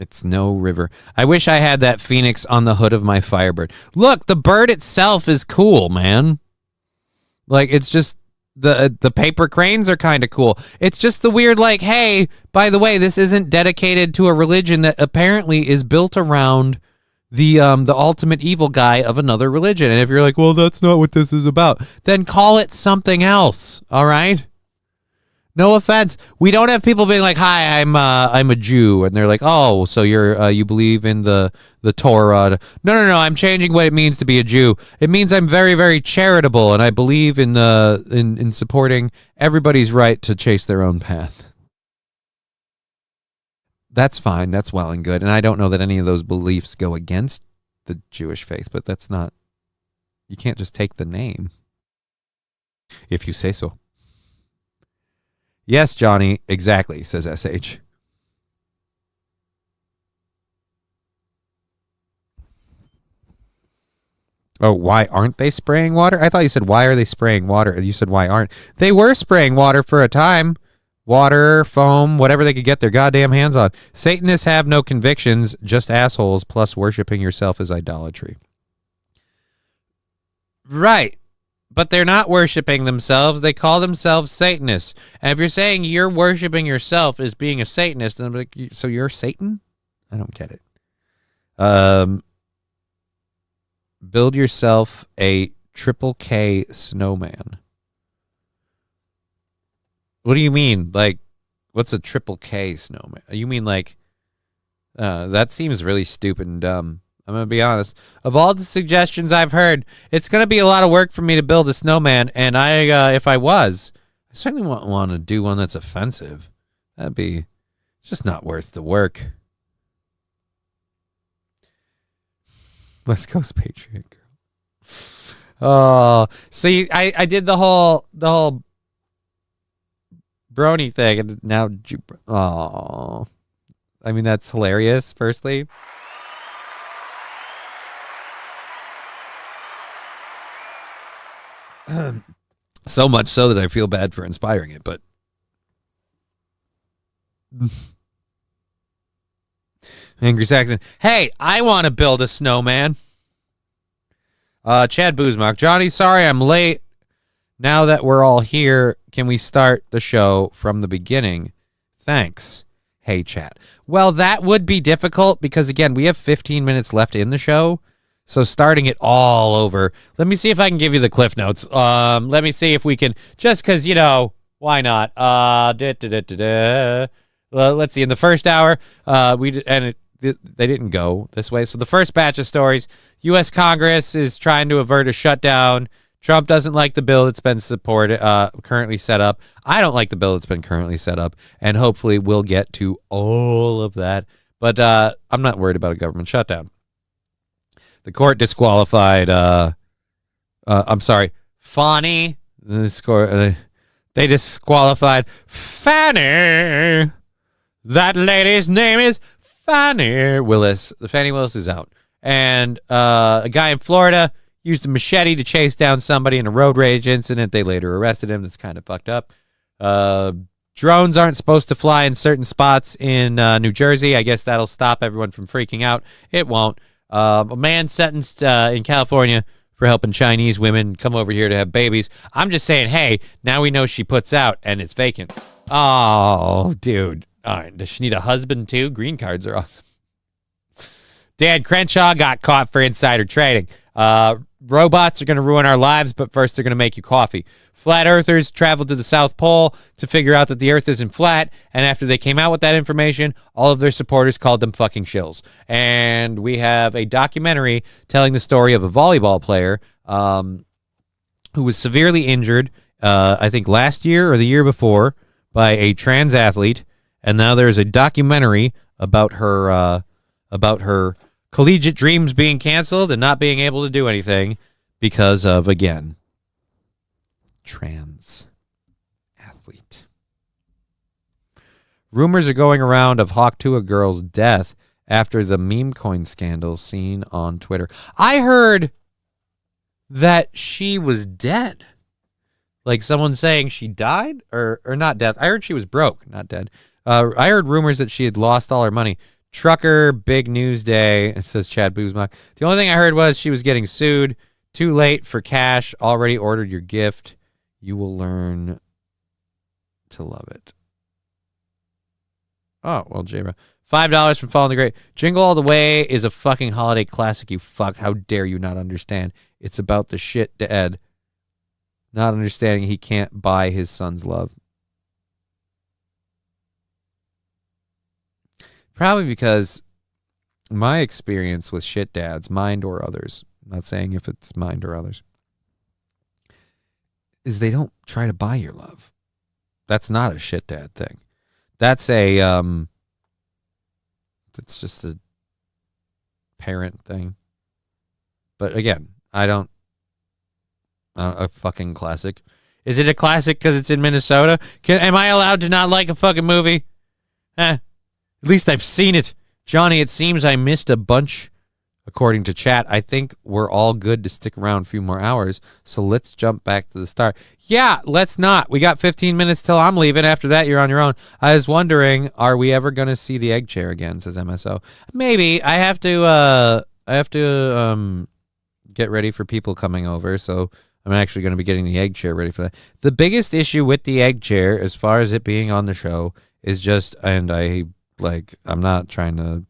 It's no river. I wish I had that phoenix on the hood of my Firebird. Look, the bird itself is cool, man. Like, it's just the paper cranes are kind of cool. It's just the weird, like, hey, by the way, this isn't dedicated to a religion that apparently is built around the ultimate evil guy of another religion. And if you're like, well, that's not what this is about, then call it something else. All right. No offense. We don't have people being like, hi, I'm a Jew. And they're like, oh, so you believe in the Torah. No. I'm changing what it means to be a Jew. It means I'm very, very charitable. And I believe in supporting everybody's right to chase their own path. That's fine. That's well and good. And I don't know that any of those beliefs go against the Jewish faith, but that's not, you can't just take the name if you say so. Yes, Johnny, exactly, says SH. Oh, why aren't they spraying water? I thought you said, why are they spraying water? You said, why aren't? They were spraying water for a time. Water, foam, whatever they could get their goddamn hands on. Satanists have no convictions, just assholes, plus worshiping yourself is idolatry. Right. But they're not worshiping themselves. They call themselves Satanists. And if you're saying you're worshiping yourself as being a Satanist, then I'm like, so you're Satan? I don't get it. Build yourself a triple K snowman. What do you mean? Like, what's a triple K snowman? You mean like, that seems really stupid and dumb. I'm going to be honest. Of all the suggestions I've heard, it's going to be a lot of work for me to build a snowman. And if I certainly wouldn't want to do one that's offensive. That'd be just not worth the work. West Coast Patriot girl. Oh, see, I did the whole brony thing, and now, oh, I mean, that's hilarious. Firstly, so much so that I feel bad for inspiring it, but Angry Saxon, hey, I want to build a snowman. Chad Boozmock, Johnny, sorry I'm late. Now that we're all here, can we start the show from the beginning? Thanks. Hey, chat. Well, that would be difficult because, again, we have 15 minutes left in the show. So starting it all over. Let me see if I can give you the Cliff Notes. Let me see if we can, just because, why not? Let's see. In the first hour, they didn't go this way. So the first batch of stories, U.S. Congress is trying to avert a shutdown. Trump doesn't like the bill that's been currently set up. I don't like the bill that's been currently set up, and hopefully we'll get to all of that. But I'm not worried about a government shutdown. The court disqualified. Fannie. They disqualified Fannie. That lady's name is Fannie Willis. Fannie Willis is out, and a guy in Florida used a machete to chase down somebody in a road rage incident. They later arrested him. That's kind of fucked up. Drones aren't supposed to fly in certain spots in New Jersey. I guess that'll stop everyone from freaking out. It won't. A man sentenced in California for helping Chinese women come over here to have babies. I'm just saying, hey, now we know she puts out and it's vacant. Oh, dude. All right. Does she need a husband too? Green cards are awesome. Dan Crenshaw got caught for insider trading. Robots are going to ruin our lives, but first they're going to make you coffee. Flat earthers traveled to the South Pole to figure out that the earth isn't flat, and after they came out with that information, all of their supporters called them fucking shills. And we have a documentary telling the story of a volleyball player who was severely injured, I think last year or the year before, by a trans athlete, and now there's a documentary about her collegiate dreams being canceled and not being able to do anything because of, again, trans athlete. Rumors are going around of Hawk Tuah girl's death after the meme coin scandal seen on Twitter. I heard that she was dead. Like someone saying she died or not death. I heard she was broke, not dead. I heard rumors that she had lost all her money. Trucker, big news day. It says Chad Boozmock. The only thing I heard was she was getting sued. Too late for cash. Already ordered your gift. You will learn to love it. Oh, well, J-Bro. $5 from Falling the Great. Jingle All the Way is a fucking holiday classic, you fuck. How dare you not understand? It's about the shit dad not understanding he can't buy his son's love. Probably because my experience with shit dads, mine or others, I'm not saying if it's mine or others, is they don't try to buy your love. That's not a shit dad thing. That's a it's just a parent thing. But again, a fucking classic. Is it a classic because it's in Minnesota? Am I allowed to not like a fucking movie? At least I've seen it. Johnny, it seems I missed a bunch. According to chat, I think we're all good to stick around a few more hours, so let's jump back to the start. Yeah, let's not. We got 15 minutes till I'm leaving. After that, you're on your own. I was wondering, are we ever going to see the egg chair again, says MSO. Maybe. I have to get ready for people coming over, so I'm actually going to be getting the egg chair ready for that. The biggest issue with the egg chair, as far as it being on the show, is just, and I'm not trying to,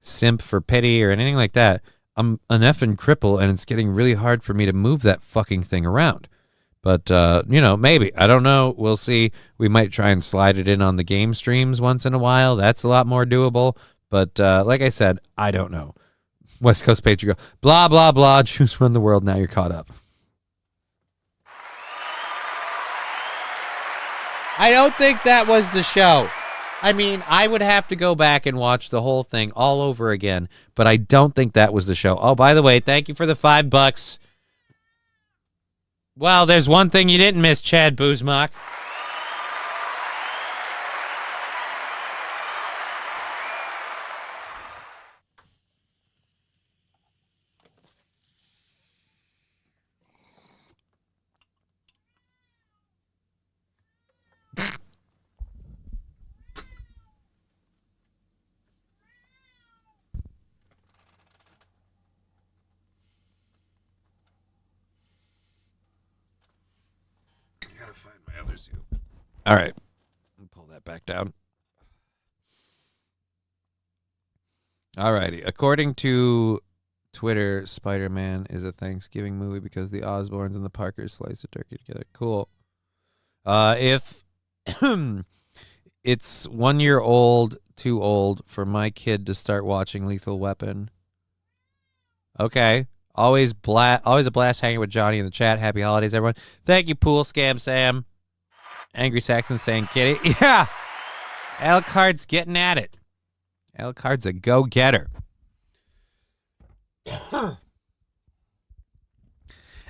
simp for pity or anything like that. I'm an effing cripple, and it's getting really hard for me to move that fucking thing around. But, maybe. I don't know. We'll see. We might try and slide it in on the game streams once in a while. That's a lot more doable. But, like I said, I don't know. West Coast Patriot go, blah, blah, blah. Juice run the world. Now you're caught up. I don't think that was the show. I mean, I would have to go back and watch the whole thing all over again, but I don't think that was the show. Oh, by the way, thank you for the $5. Well, there's one thing you didn't miss, Chad Boozmock. All right. Pull that back down. All righty. According to Twitter, Spider-Man is a Thanksgiving movie because the Osborns and the Parkers slice a turkey together. Cool. If it's 1 year old, too old for my kid to start watching Lethal Weapon. Okay. Always a blast hanging with Johnny in the chat. Happy holidays, everyone. Thank you, Pool Scam Sam. Angry Saxon saying kitty. Yeah. Alucard's getting at it. Alucard's a go-getter.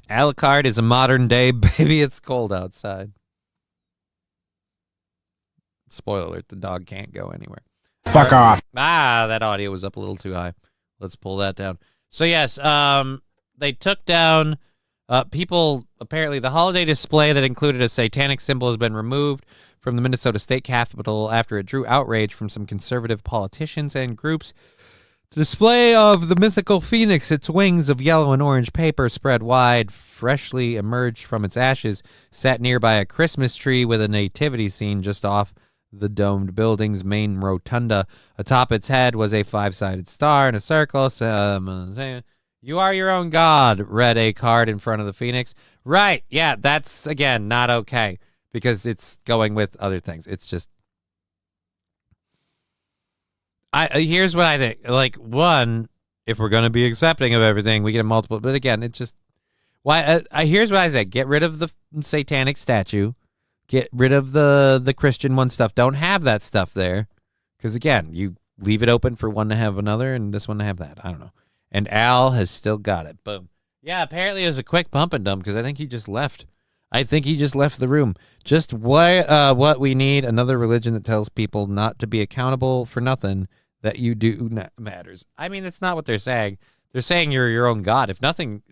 Alucard is a modern day baby. It's cold outside. Spoiler alert, the dog can't go anywhere. Fuck off. That audio was up a little too high. Let's pull that down. So yes, they took down people. Apparently, the holiday display that included a satanic symbol has been removed from the Minnesota State Capitol after it drew outrage from some conservative politicians and groups. The display of the mythical phoenix, its wings of yellow and orange paper spread wide, freshly emerged from its ashes, sat nearby a Christmas tree with a nativity scene just off the domed building's main rotunda. Atop its head was a 5-sided star in a circle. You are your own god, read a card in front of the phoenix. Right, yeah, that's, again, not okay, because it's going with other things. It's just... Here's what I think. Like, one, if we're going to be accepting of everything, we get multiple... But again, it's just... Here's what I say. Get rid of the satanic statue. Get rid of the Christian one stuff. Don't have that stuff there. Because, again, you leave it open for one to have another and this one to have that. I don't know. And Al has still got it. Boom. Yeah, apparently it was a quick pump and dump because I think he just left. I think he just left the room. Just what we need, another religion that tells people not to be accountable for nothing that you do matters. I mean, that's not what they're saying. They're saying you're your own God. If nothing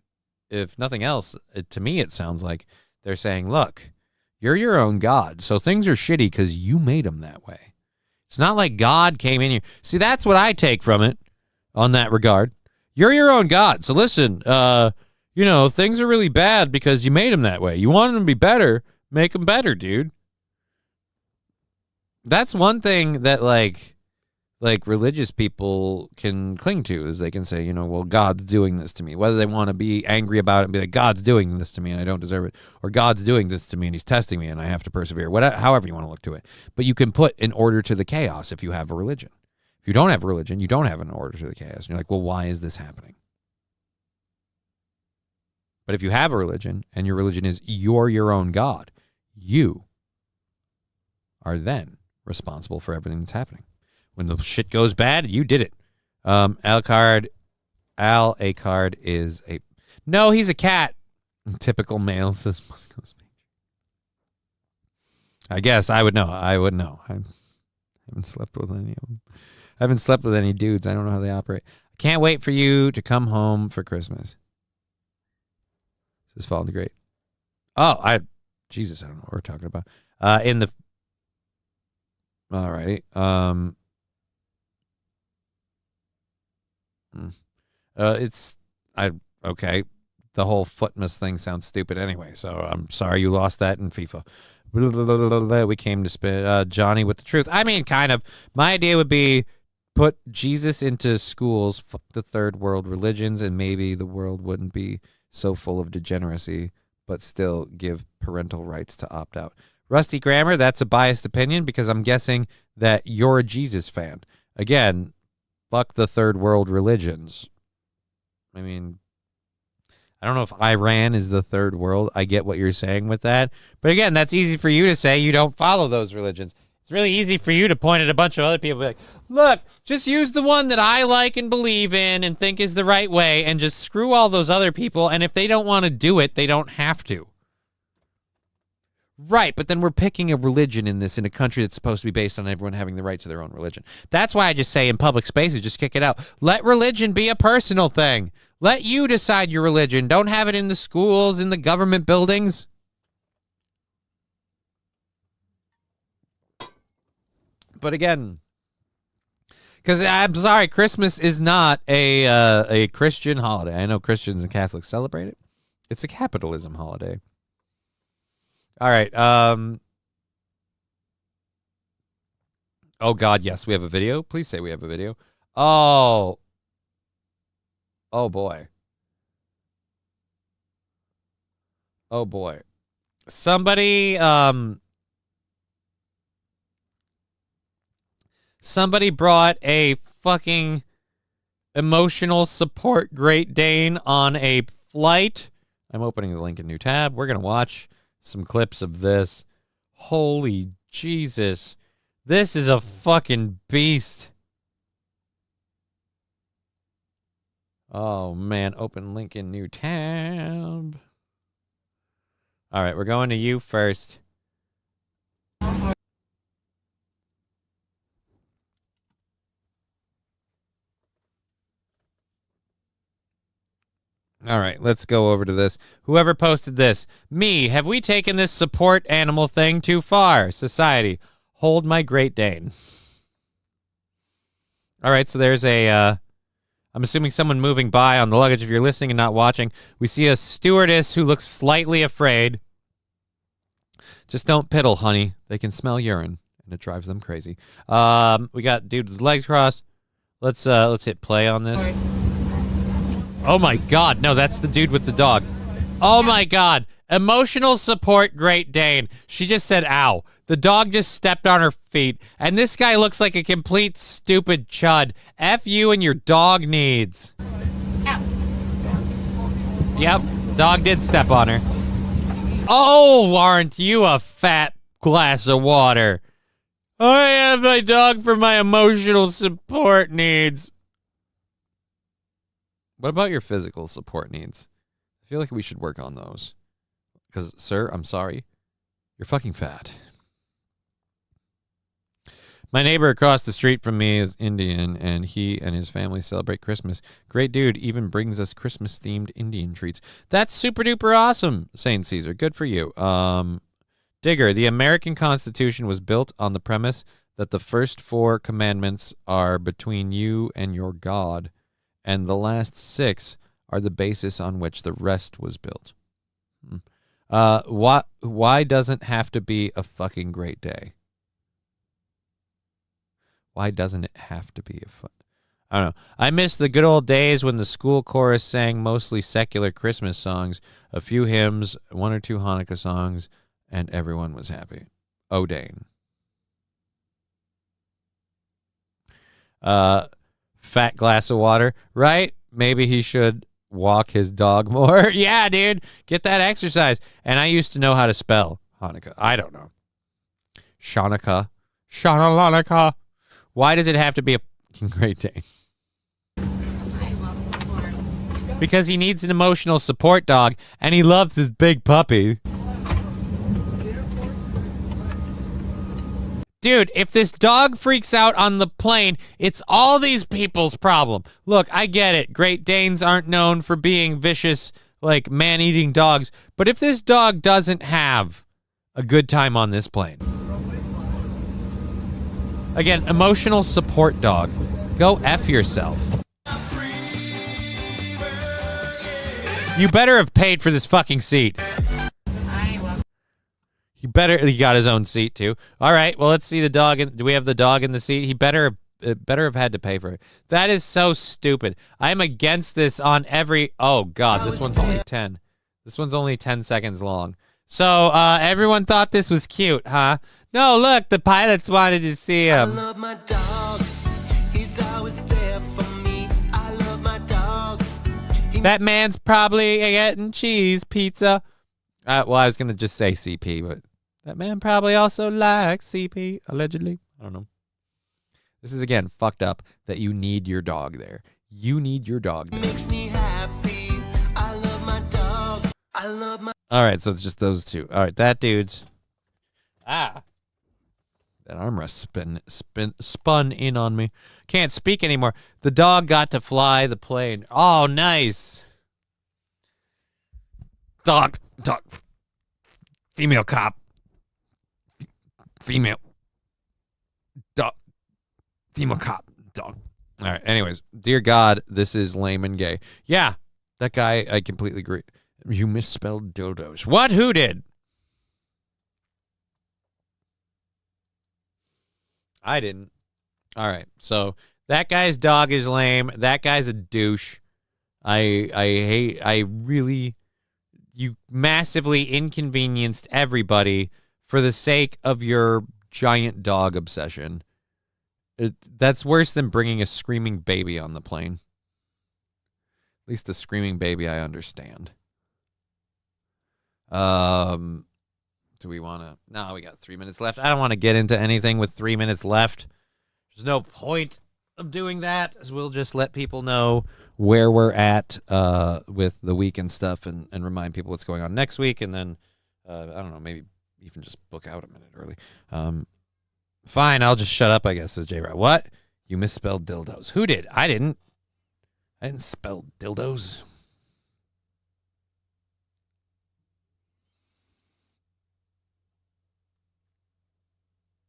else, to me it sounds like they're saying, look, you're your own God. So things are shitty because you made them that way. It's not like God came in here. See, that's what I take from it on that regard. You're your own God. So listen, things are really bad because you made them that way. You want them to be better, make them better, dude. That's one thing that like religious people can cling to, is they can say, well, God's doing this to me. Whether they want to be angry about it and be like, God's doing this to me and I don't deserve it, or God's doing this to me and he's testing me and I have to persevere. Whatever, however you want to look to it. But you can put an order to the chaos if you have a religion. If you don't have a religion, you don't have an order to the chaos. And you're like, well, why is this happening? But if you have a religion and your religion is you're your own God, you are then responsible for everything that's happening. When the shit goes bad, you did it. Al Acard is a... No, he's a cat. Typical male, says Musco's. I guess I would know. I would know. I haven't slept with any of them. I haven't slept with any dudes. I don't know how they operate. I can't wait for you to come home for Christmas. Says Fallen the Great. Oh, Jesus, I don't know what we're talking about. Alrighty. Okay. The whole Footmas thing sounds stupid anyway, so I'm sorry you lost that in FIFA. We came to spit Johnny with the truth. I mean, kind of. My idea would be put Jesus into schools, fuck the third world religions, and maybe the world wouldn't be so full of degeneracy, but still give parental rights to opt out. Rusty Grammar, that's a biased opinion because I'm guessing that you're a Jesus fan. Again, fuck the third world religions. I mean, I don't know if Iran is the third world. I get what you're saying with that. But again, that's easy for you to say. You don't follow those religions. It's really easy for you to point at a bunch of other people and be like, look, just use the one that I like and believe in and think is the right way and just screw all those other people. And if they don't want to do it, they don't have to. Right, but then we're picking a religion in a country that's supposed to be based on everyone having the right to their own religion. That's why I just say in public spaces, just kick it out. Let religion be a personal thing. Let you decide your religion. Don't have it in the schools, in the government buildings. But again, because I'm sorry, Christmas is not a Christian holiday. I know Christians and Catholics celebrate it. It's a capitalism holiday. All right. Oh, God, yes, we have a video. Please say we have a video. Oh, boy. Oh, boy. Somebody brought a fucking emotional support Great Dane on a flight. I'm opening the link in new tab. We're going to watch some clips of this. Holy Jesus. This is a fucking beast. Oh, man. Open link in new tab. All right, we're going to you first. All right, let's go over to this. Whoever posted this. Me, have we taken this support animal thing too far? Society, hold my Great Dane. All right, so there's I'm assuming someone moving by on the luggage. If you're listening and not watching, we see a stewardess who looks slightly afraid. Just don't piddle, honey. They can smell urine, and it drives them crazy. We got dude with his legs crossed. Let's hit play on this. Oh my God, no, that's the dude with the dog. Oh my God, emotional support Great Dane. She just said, ow. The dog just stepped on her feet, and this guy looks like a complete stupid chud. F you and your dog needs. Ow. Yep, dog did step on her. Oh, aren't you a fat glass of water? I have my dog for my emotional support needs. What about your physical support needs? I feel like we should work on those. Because, sir, I'm sorry. You're fucking fat. My neighbor across the street from me is Indian, and he and his family celebrate Christmas. Great dude, even brings us Christmas-themed Indian treats. That's super-duper awesome, Saint Caesar. Good for you. Digger, the American Constitution was built on the premise that the first 4 commandments are between you and your God, and the last 6 are the basis on which the rest was built. Why doesn't have to be a fucking great day? Why doesn't it have to be a fun? I don't know. I miss the good old days when the school chorus sang mostly secular Christmas songs, a few hymns, 1 or 2 Hanukkah songs, and everyone was happy. O'Dane. Fat glass of water, right? Maybe he should walk his dog more. Yeah, dude, get that exercise. And I used to know how to spell Hanukkah. I don't know. Shanukkah. Shana-Lanukkah. Why does it have to be a fucking great day? Because he needs an emotional support dog, and he loves his big puppy. Dude, if this dog freaks out on the plane, it's all these people's problem. Look, I get it. Great Danes aren't known for being vicious, like man-eating dogs. But if this dog doesn't have a good time on this plane. Again, emotional support dog. Go F yourself. You better have paid for this fucking seat. He got his own seat too. All right, well, let's see the dog. Do we have the dog in the seat? He better have had to pay for it. That is so stupid. I'm against this on every. Oh God, this one's only 10. This one's only 10 seconds long. So everyone thought this was cute, huh? No, look, the pilots wanted to see him. I love my dog. He's always there for me. I love my dog. That man's probably getting cheese pizza. Well, I was gonna just say CP, but that man probably also likes CP, allegedly. I don't know. This is, again, fucked up that you need your dog there. You need your dog there. Makes me happy. I love my dog. I love my... All right, so it's just those two. All right, that dude's... That armrest spun in on me. Can't speak anymore. The dog got to fly the plane. Oh, nice. Dog. Female cop. Female. Dog. Female cop. Dog. All right. Anyways, dear God, this is lame and gay. Yeah, that guy, I completely agree. You misspelled dildos. What? Who did? I didn't. All right. So that guy's dog is lame. That guy's a douche. I really... You massively inconvenienced everybody for the sake of your giant dog obsession. That's worse than bringing a screaming baby on the plane. At least the screaming baby I understand. Do we want to... No, we got 3 minutes left. I don't want to get into anything with 3 minutes left. There's no point of doing that. We'll just let people know where we're at with the week and stuff, and remind people what's going on next week, and then I don't know, maybe even just book out a minute early. Fine, I'll just shut up, I guess, says J-Rod. What? You misspelled dildos. Who did? I didn't spell dildos.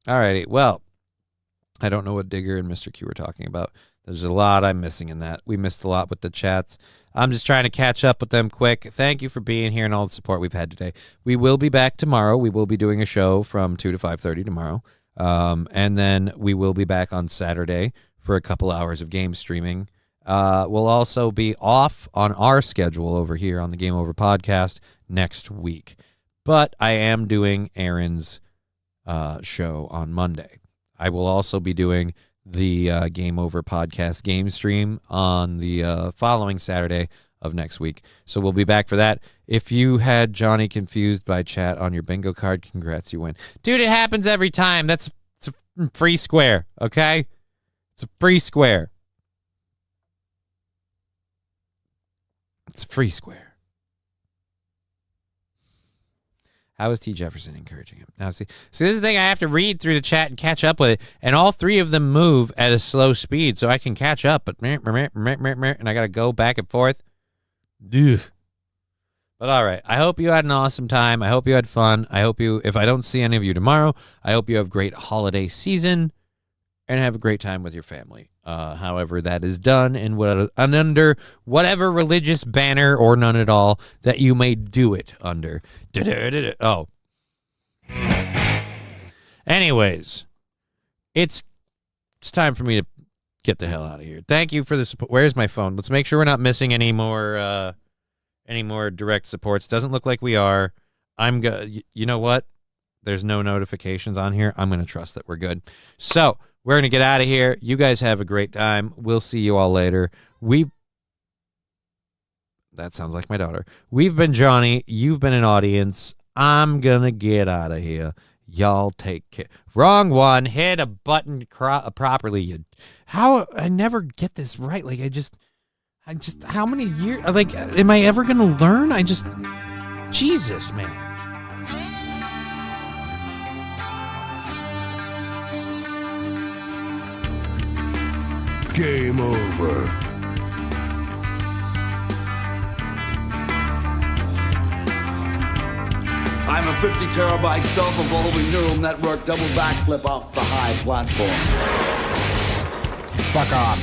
Alrighty, well, I don't know what Digger and Mr. Q were talking about. There's a lot I'm missing in that. We missed a lot with the chats. I'm just trying to catch up with them quick. Thank you for being here and all the support we've had today. We will be back tomorrow. We will be doing a show from 2 to 5:30 tomorrow. And then we will be back on Saturday for a couple hours of game streaming. We'll also be off on our schedule over here on the Game Over podcast next week. But I am doing Aaron's show on Monday. I will also be doing the Game Over podcast game stream on the following Saturday of next week. So we'll be back for that. If you had Johnny confused by chat on your bingo card, congrats, you win. Dude, it happens every time. It's a free square, okay? It's a free square. It's a free square. How is T. Jefferson encouraging him? Now, see, this is the thing. I have to read through the chat and catch up with it, and all three of them move at a slow speed, so I can catch up. But and I gotta go back and forth. Ugh. But all right, I hope you had an awesome time. I hope you had fun. I hope you, if I don't see any of you tomorrow, I hope you have a great holiday season and have a great time with your family. However that is done and under whatever religious banner or none at all that you may do it under. Oh. Anyways, it's time for me to get the hell out of here. Thank you for the support. Where's my phone? Let's make sure we're not missing any more direct supports. Doesn't look like we are. You know what? There's no notifications on here. I'm going to trust that we're good. So we're going to get out of here. You guys have a great time. We'll see you all later. That sounds like my daughter. We've been Johnny. You've been an audience. I'm going to get out of here. Y'all take care. Wrong one. Hit a button properly. How I never get this right. Like I just how many years? Like, am I ever gonna learn? Jesus, man. Game over. I'm a 50 terabyte self-evolving neural network double backflip off the high platform. Fuck off.